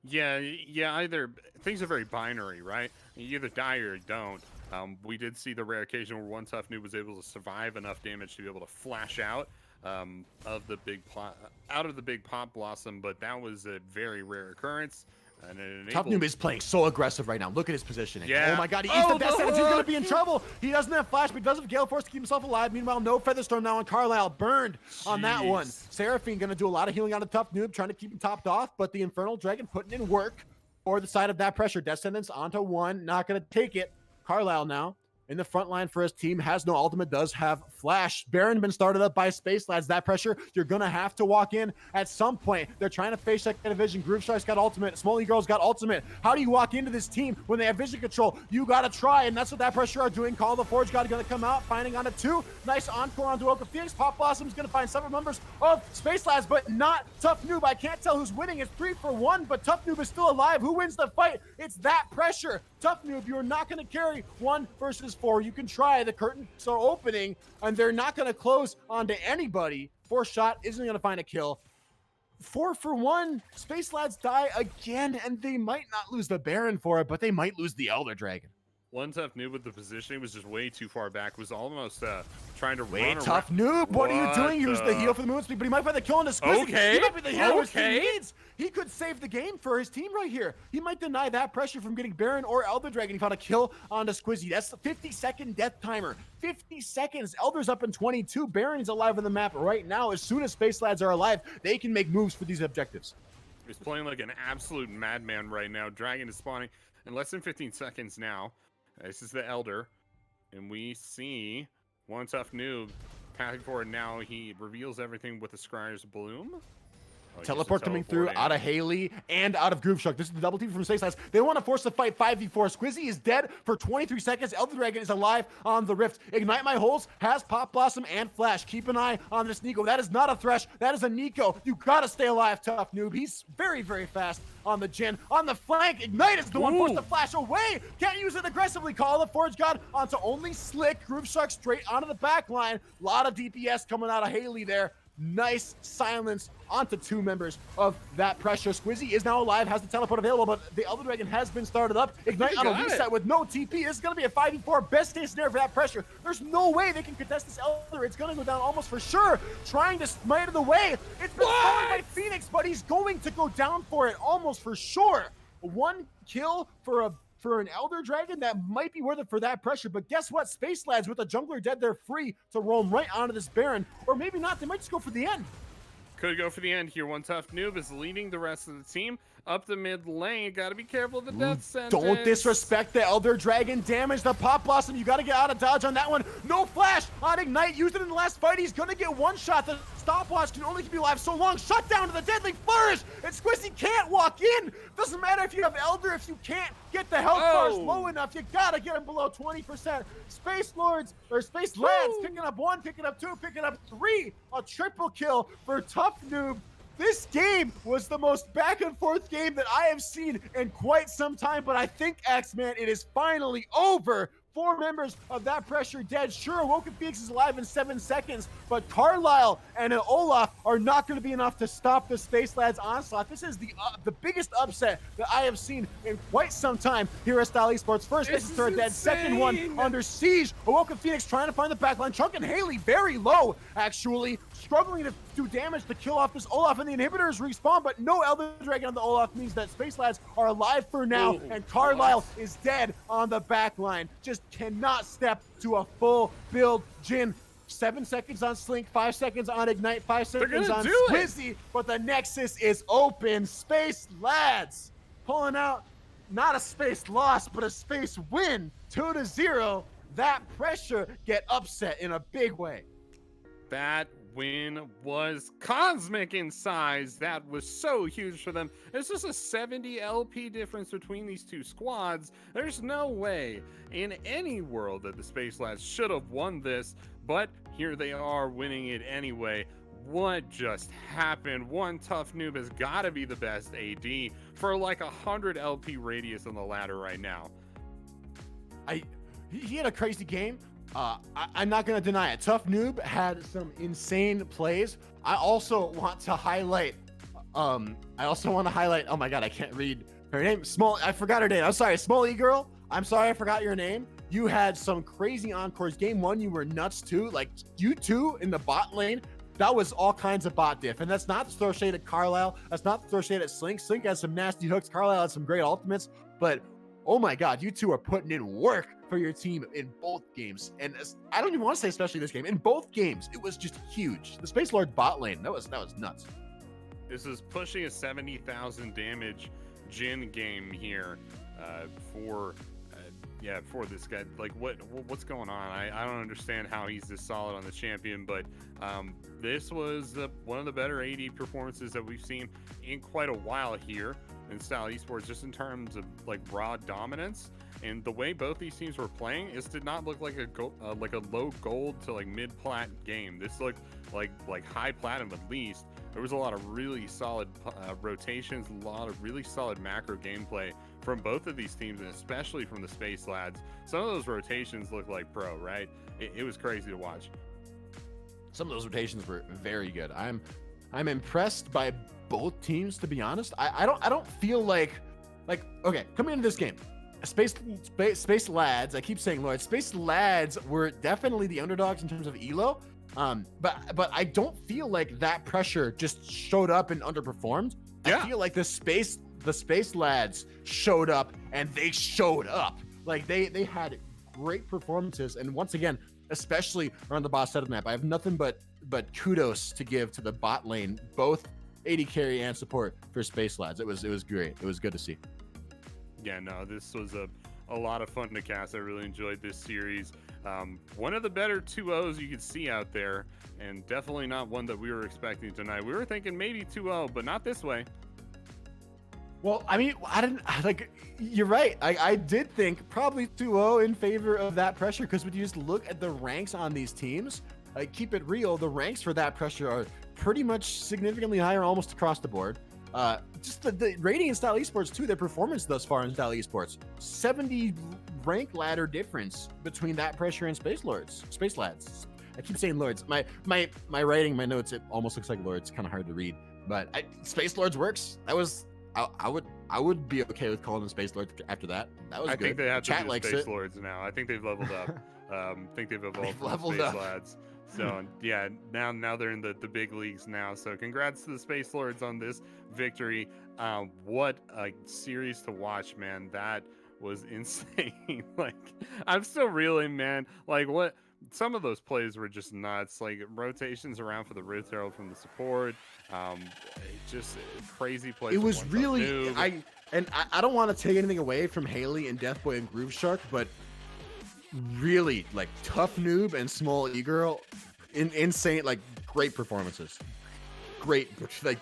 Yeah, either things are very binary, right? You either die or you don't. We did see the rare occasion where one Tough Noob was able to survive enough damage to be able to flash out of the big Pop Blossom, but that was a very rare occurrence. And it enabled... Tough Noob is playing so aggressive right now. Look at his positioning. Yeah. Oh my god, he eats the death sentence. He's gonna be in trouble. He doesn't have flash, but he does have Gale Force to keep himself alive. Meanwhile, no Featherstorm now on Carlisle. Burned on that one. Seraphine gonna do a lot of healing on a Tough Noob, trying to keep him topped off, but the Infernal Dragon putting in work for the side of that pressure. Death sentence onto one, not gonna take it. Carlisle now in the front line for his team, has no ultimate, does have flash. Baron been started up by Space Lads. That pressure, you're gonna have to walk in at some point. They're trying to face check that vision. Groove Shark's got ultimate. Smolly Girl's got ultimate. How do you walk into this team when they have vision control? You gotta try, and that's what that pressure are doing. Call the Forge God gonna come out, finding on a 2. Nice encore onto Oka Phoenix. Pop Blossom's gonna find several members of Space Lads, but not Tough Noob. I can't tell who's winning. It's 3 for 1, but Tough Noob is still alive. Who wins the fight? It's that pressure. Tough Noob, you're not gonna carry 1 versus 4. You can try. The curtains are opening, and they're not going to close onto anybody. Force shot isn't going to find a kill. 4 for 1. Space Lads die again, and they might not lose the Baron for it, but they might lose the Elder Dragon. One Tough Noob with the positioning was just way too far back. Was almost trying to Wait, run Tough Noob, what are you doing? Use the heal for the movement speed, but he might find the kill on his Squizzy. Okay. He might be the hero his team needs. He could save the game for his team right here. He might deny that pressure from getting Baron or Elder Dragon. He found a kill on the Squizzy. That's the 50-second death timer. 50 seconds. Elder's up in 22. Baron's alive on the map right now. As soon as Space Lads are alive, they can make moves for these objectives. He's playing like an absolute madman right now. Dragon is spawning in less than 15 seconds now. This is the Elder, and we see One Tough Noob passing forward now. He reveals everything with the Scryer's Bloom. Teleport coming through out of Haley and out of Groove Shark. This is the double team from Space Lads. They want to force the fight 5v4. Squizzy is dead for 23 seconds. Elder Dragon is alive on the Rift. Ignite My Holes has Pop Blossom and Flash. Keep an eye on this Nico. That is not a Thresh. That is a Nico. You gotta stay alive, Tough Noob. He's very, very fast on the Jhin. On the flank, Ignite is the one forced to flash away. Can't use it aggressively. Call the Forge God onto only Slick. Groove Shark straight onto the back line. A lot of DPS coming out of Haley there. Nice silence onto 2 members of that pressure. Squizzy is now alive, has the teleport available, but the Elder Dragon has been started up. Ignite on a reset with no TP. This is going to be a 5v4. Best case scenario for that pressure. There's no way they can contest this Elder. It's going to go down almost for sure. Trying to smite it away. It's been stolen by Phoenix, but he's going to go down for it almost for sure. 1 kill for an Elder Dragon, that might be worth it for that pressure. But guess what? Space Lads with a jungler dead, they're free to roam right onto this Baron. Or maybe not, they might just go for the end. Could go for the end here. One tough noob is leading the rest of the team up the mid lane. Got to be careful of the death sentence. Don't disrespect the Elder Dragon. Damage the Pop Blossom. You got to get out of dodge on that one. No flash on Ignite. Used it in the last fight. He's going to get one shot. The stopwatch can only keep you alive so long. Shut down to the Deadly Flourish. And Squizzy can't walk in. Doesn't matter if you have Elder. If you can't get the health bars low enough, you got to get him below 20%. Space Lords, or Space Lads, picking up 1, picking up 2, picking up 3. A triple kill for Tough Noob. This game was the most back and forth game that I have seen in quite some time, but I think, X-Man, it is finally over. 4 members of that pressure dead. Sure, Awoken Phoenix is alive in 7 seconds, but Carlisle and Olaf are not going to be enough to stop the Space Lads onslaught. This is the biggest upset that I have seen in quite some time here at Style Esports. First, this is turret dead. Second one under siege. Awoken Phoenix trying to find the backline. Chunk and Haley very low, actually. Struggling to do damage to kill off this Olaf, and the inhibitors respawn, but no Elder Dragon on the Olaf means that Space Lads are alive for now, and Carlisle is dead on the backline. Just cannot step to a full build Jhin. 7 seconds on Slink, 5 seconds on Ignite, 5 seconds on Squizzy, but the Nexus is open. Space Lads pulling out not a space loss, but a space win. 2-0. That pressure get upset in a big way. That win was cosmic in size. That was so huge for them. It's just a 70 LP difference between these two squads. There's no way in any world that the Space Lads should have won this, but here they are winning it anyway. What just happened? One Tough Noob has got to be the best AD for like 100 LP radius on the ladder right now. He had a crazy game. I'm not going to deny it. Tough Noob had some insane plays. I also want to highlight, oh my God, I can't read her name. I forgot her name. I'm sorry, Small E Girl. I'm sorry, I forgot your name. You had some crazy encores. Game 1, you were nuts too. Like, you two in the bot lane, that was all kinds of bot diff. And that's not to throw shade at Carlisle. That's not to throw shade at Slink. Slink has some nasty hooks. Carlisle had some great ultimates. But, oh my God, you two are putting in work for your team in both games. And I don't even want to say especially this game. In both games, it was just huge. The Space Lord bot lane, that was nuts. This is pushing a 70,000 damage Jhin game here for this guy. Like, what's going on? I don't understand how he's this solid on the champion, but this was one of the better AD performances that we've seen in quite a while here in Style Esports, just in terms of like raw dominance. And the way both these teams were playing, this did not look like a low gold to like mid plat game. This looked like high platinum at least. There was a lot of really solid rotations, a lot of really solid macro gameplay from both of these teams, and especially from the Space Lads. Some of those rotations looked like pro, right? It was crazy to watch. Some of those rotations were very good. I'm impressed by both teams, to be honest. I don't feel like okay, coming into this game, Space Lads, I keep saying Lord, Space Lads were definitely the underdogs in terms of elo. But I don't feel like that pressure just showed up and underperformed. Yeah. I feel like the Space Lads showed up, and they showed up. Like they had great performances, and once again, especially around the bot side of the map, I have nothing but kudos to give to the bot lane, both AD carry and support for Space Lads. It was great. It was good to see. Yeah, no, this was a lot of fun to cast. I really enjoyed this series. One of the better 2-0s you could see out there, and definitely not one that we were expecting tonight. We were thinking maybe 2-0, but not this way. Well, I mean, you're right. I did think probably 2-0 in favor of that pressure, because when you just look at the ranks on these teams, keep it real, the ranks for that pressure are pretty much significantly higher almost across the board. Just the rating in Style Esports too, their performance thus far in Style Esports, 70 rank ladder difference between that pressure and Space Lads. I keep saying Lords. My writing, my notes, it almost looks like Lords. Kind of hard to read, but Space Lords works. That was I would be okay with calling them Space Lords after that. That was I good. think they have Chat to do likes Space it. Lords now. I think they've leveled up. I think they've evolved They've from leveled Space up. Lads. So yeah, now they're in the big leagues now. So congrats to the Space Lords on this victory. What a series to watch, man. That was insane. Like, I'm still reeling, man. Like, what some of those plays were just nuts. Like rotations around for the Rift Herald from the support. Just crazy plays. It with was one really noob. I don't want to take anything away from Haley and Deathboy and Groove Shark, but really like tough noob and small e-girl, insane, like great performances. Great, like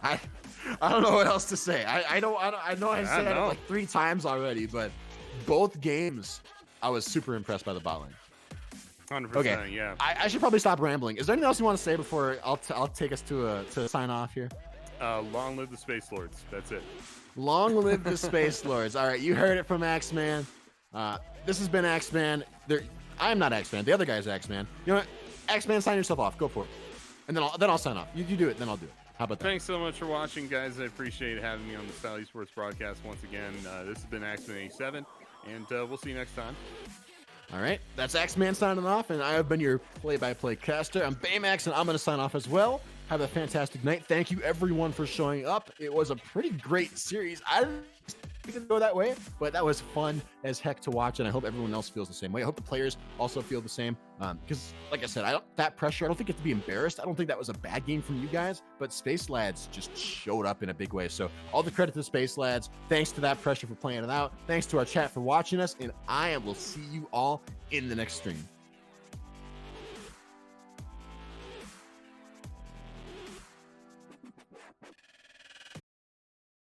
I don't know what else to say. I know I said it like 3 times already, but both games I was super impressed by the bot lane. 100%, Okay, yeah. I should probably stop rambling. Is there anything else you want to say before I'll take us to sign off here? Long live the Space Lords. That's it. Long live the Space Lords. All right, you heard it from Axeman. This has been Axeman. I'm not Axeman. The other guy's Axeman. You know what? Axeman, sign yourself off. Go for it. And then I'll sign off. You do it, then I'll do it. How about that? Thanks so much for watching, guys. I appreciate having me on the Style Esports broadcast once again. This has been Axeman 87, and we'll see you next time. All right, that's Axeman signing off, and I have been your play-by-play caster. I'm Baymax, and I'm going to sign off as well. Have a fantastic night. Thank you, everyone, for showing up. It was a pretty great series. I didn't think it would go that way, but that was fun as heck to watch, and I hope everyone else feels the same way. I hope the players also feel the same, because, like I said, that pressure, I don't think you have to be embarrassed. I don't think that was a bad game from you guys, but Space Lads just showed up in a big way. So all the credit to Space Lads. Thanks to that pressure for playing it out. Thanks to our chat for watching us, and I will see you all in the next stream.